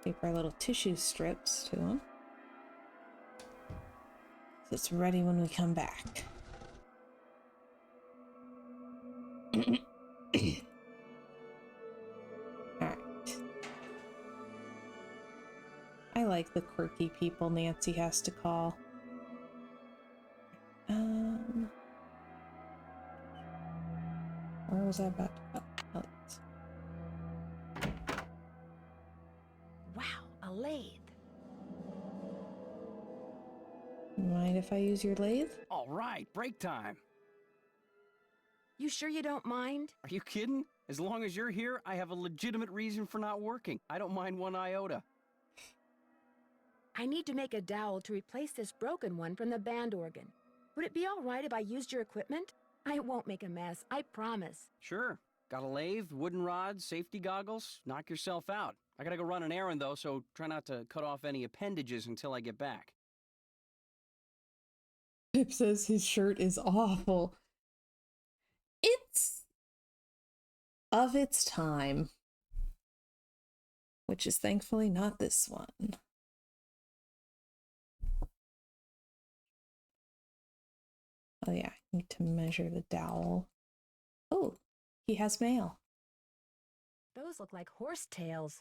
keep our little tissue strips to them. So it's ready when we come back. Alright. I like the quirky people Nancy has to call. Where was I about to go? Oh, wow, a lathe. mind if I use your lathe? All right, break time. You sure you don't mind? Are you kidding? As long as you're here, I have a legitimate reason for not working. I don't mind one iota. I need to make a dowel to replace this broken one from the band organ. Would it be all right if I used your equipment? I won't make a mess, I promise. Sure. Got a lathe, wooden rods, safety goggles. Knock yourself out. I gotta go run an errand, though, so try not to cut off any appendages until I get back. Pip says his shirt is awful. It's of its time. Which is thankfully not this one. Oh yeah, I need to measure the dowel. Oh, he has mail. Those look like horse tails.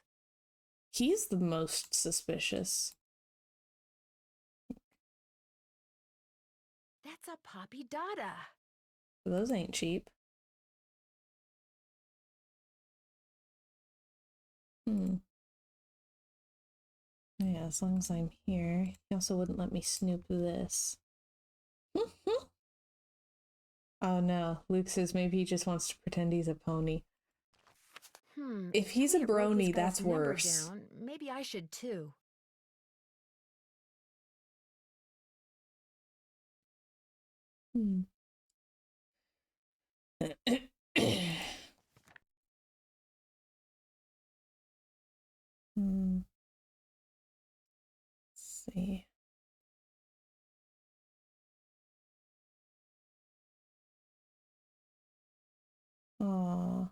He's the most suspicious. That's a Poppy Dada. Those ain't cheap. Yeah, as long as I'm here. He also wouldn't let me snoop this. Oh no, Luke says maybe he just wants to pretend he's a pony. If he's a Elliot wrote this brony, guy's that's number worse. down, maybe I should too. Hmm. Hmm. Let's see. Aw.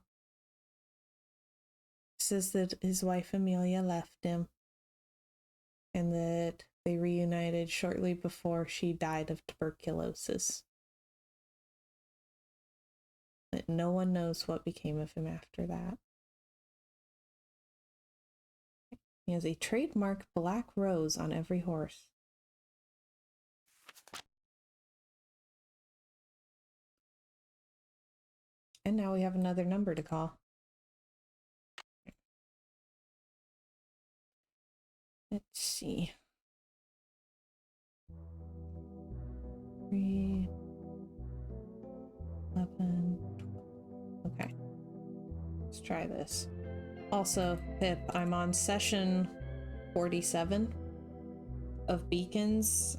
Says that his wife Amelia left him and that they reunited shortly before she died of tuberculosis. That no one knows what became of him after that. He has a trademark black rose on every horse. And now we have another number to call. Let's see. 3, 11, 12. Okay. Let's try this. Also, Pip, I'm on session 47 of beacons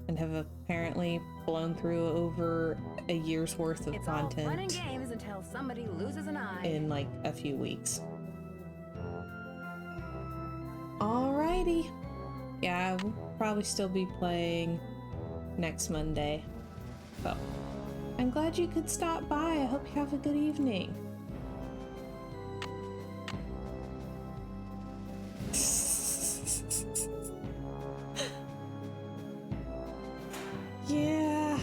and have apparently blown through over a year's worth of It's all fun and content games until somebody loses an eye. in like a few weeks. Alrighty. Yeah, we'll probably still be playing next Monday. So, I'm glad you could stop by. I hope you have a good evening. Yeah.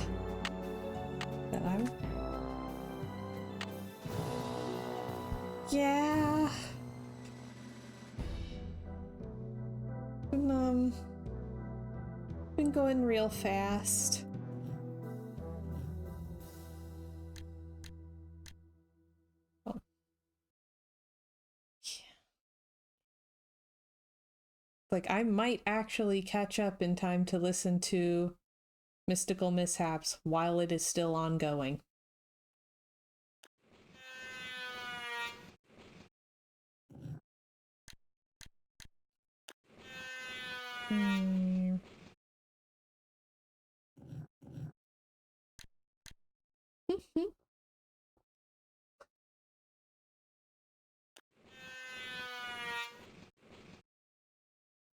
That I'm... Yeah. Been going real fast. Oh. Yeah. Like, I might actually catch up in time to listen to Mystical Mishaps while it is still ongoing.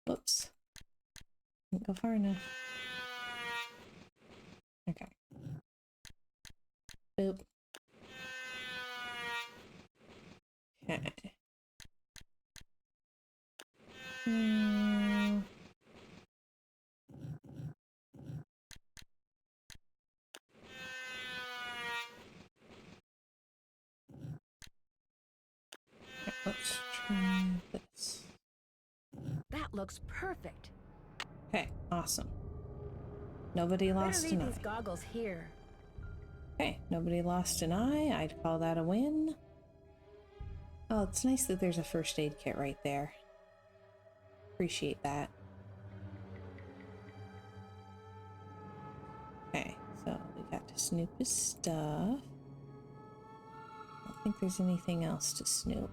Whoops. Didn't go far enough. Okay. Boop. Okay. Let's try this. That looks perfect. Okay, awesome. Nobody lost Better an leave eye. these goggles here. Okay, nobody lost an eye. I'd call that a win. Oh, it's nice that there's a first aid kit right there. Appreciate that. Okay, so we got to snoop his stuff. I don't think there's anything else to snoop.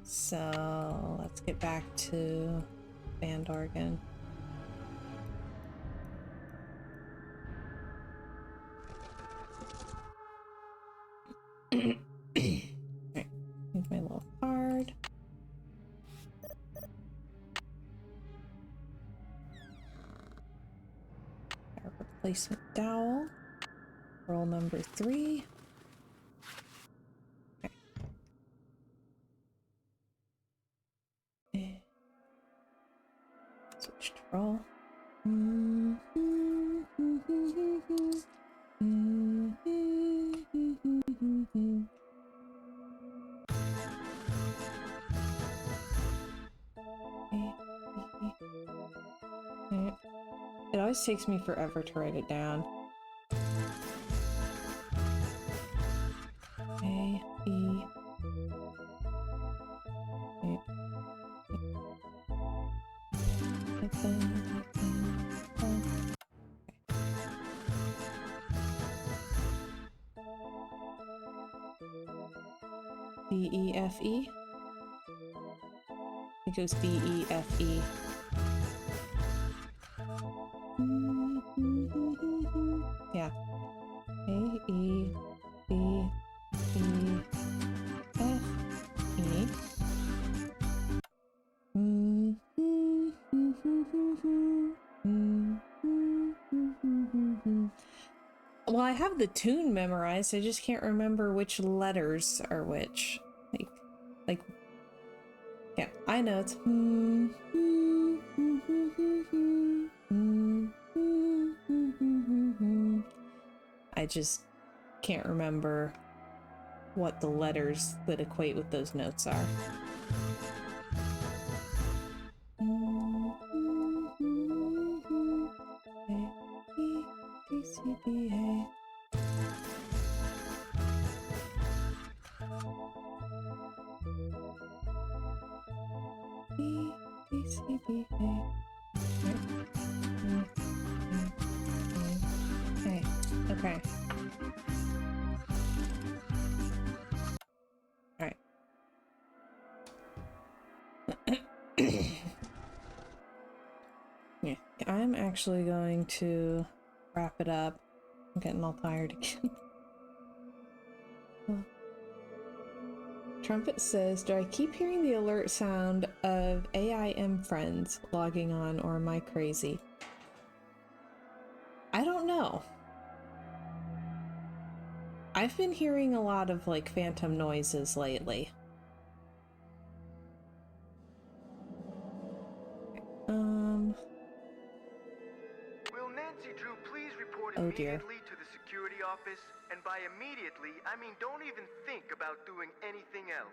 So let's get back to band organ. Right, here's my little card. Our replacement dowel. Roll number 3. Okay. Switch to roll. It always takes me forever to write it down. A, B. B-E-F-E? It goes B-E-F-E. Yeah. A-E-B-E-F-E. Well, I have the tune memorized, I just can't remember which letters are which. Like, yeah, I know it's I just can't remember what the letters that equate with those notes are. A-E-B-C-D-A. E-B-C-D-A. Okay. Alright. Yeah, I'm actually going to wrap it up. I'm getting all tired again. Trumpet says, do I keep hearing the alert sound of AIM friends logging on, or am I crazy? I don't know. I've been hearing a lot of, like, phantom noises lately. Will Nancy Drew please report Oh dear. immediately to the security office? And by immediately, I mean don't even think about doing anything else.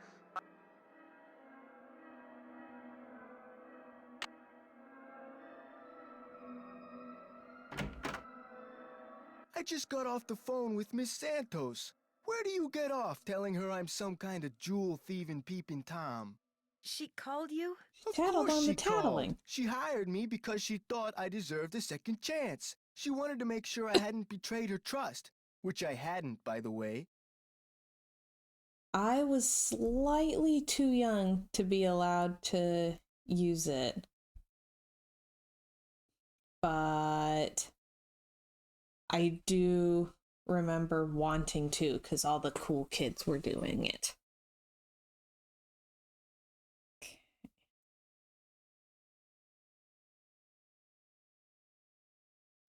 I just got off the phone with Miss Santos. Where do you get off telling her I'm some kind of jewel-thieving peeping Tom? She called you? Of Tattled course on she the tattling. called. She hired me because she thought I deserved a second chance. She wanted to make sure I hadn't betrayed her trust, which I hadn't, by the way. I was slightly too young to be allowed to use it. But I do remember wanting to, because all the cool kids were doing it.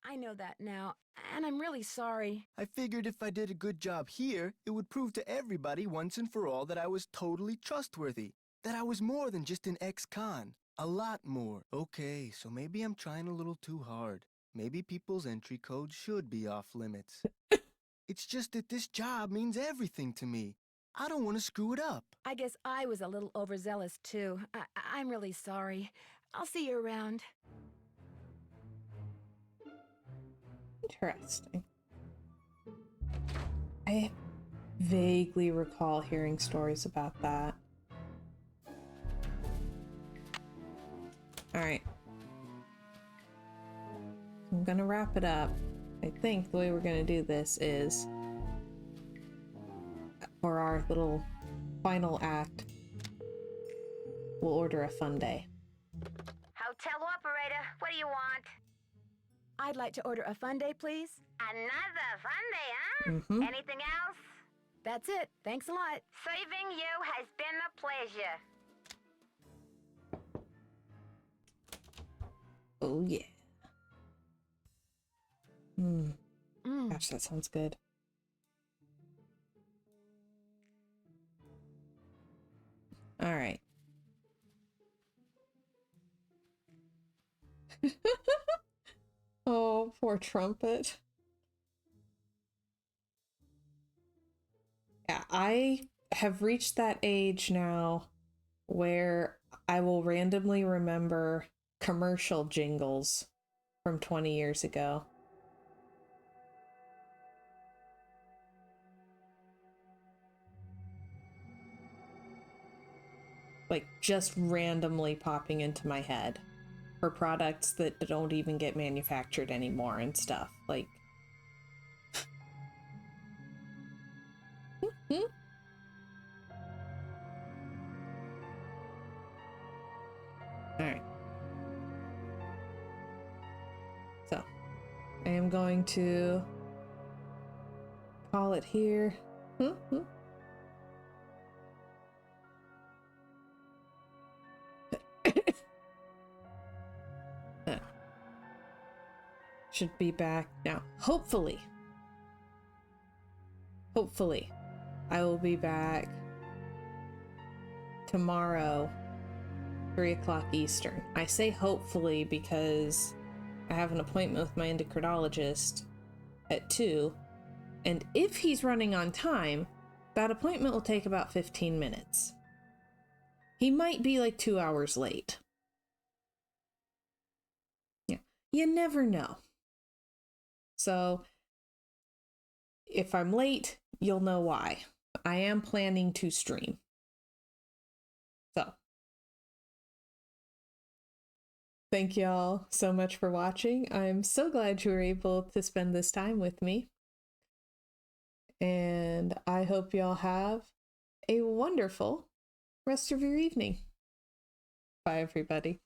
I know that now, and I'm really sorry. I figured if I did a good job here, it would prove to everybody once and for all that I was totally trustworthy. That I was more than just an ex-con. A lot more. Okay, so maybe I'm trying a little too hard. Maybe people's entry codes should be off limits. It's just that this job means everything to me. I don't want to screw it up. I guess I was a little overzealous, too. I'm really sorry. I'll see you around. Interesting. I vaguely recall hearing stories about that. Alright. I'm gonna wrap it up. I think the way we're gonna do this is, for our little final act, we'll order a fundae. Hotel operator, what do you want? I'd like to order a fundae, please. Another fundae, huh? Mm-hmm. Anything else? That's it. Thanks a lot. Serving you has been a pleasure. Oh yeah. Gosh, that sounds good. All right. Oh, poor Trumpet. Yeah, I have reached that age now where I will randomly remember commercial jingles from 20 years ago. Like, just randomly popping into my head for products that don't even get manufactured anymore and stuff. Like, Alright. So, I am going to call it here. Should be back now. Hopefully, I will be back tomorrow, 3 o'clock Eastern. I say hopefully because I have an appointment with my endocrinologist at 2, and if he's running on time, that appointment will take about 15 minutes. He might be like 2 hours late. Yeah, you never know. So, if I'm late, you'll know why. I am planning to stream. So, thank y'all so much for watching. I'm so glad you were able to spend this time with me. And I hope y'all have a wonderful rest of your evening. Bye, everybody.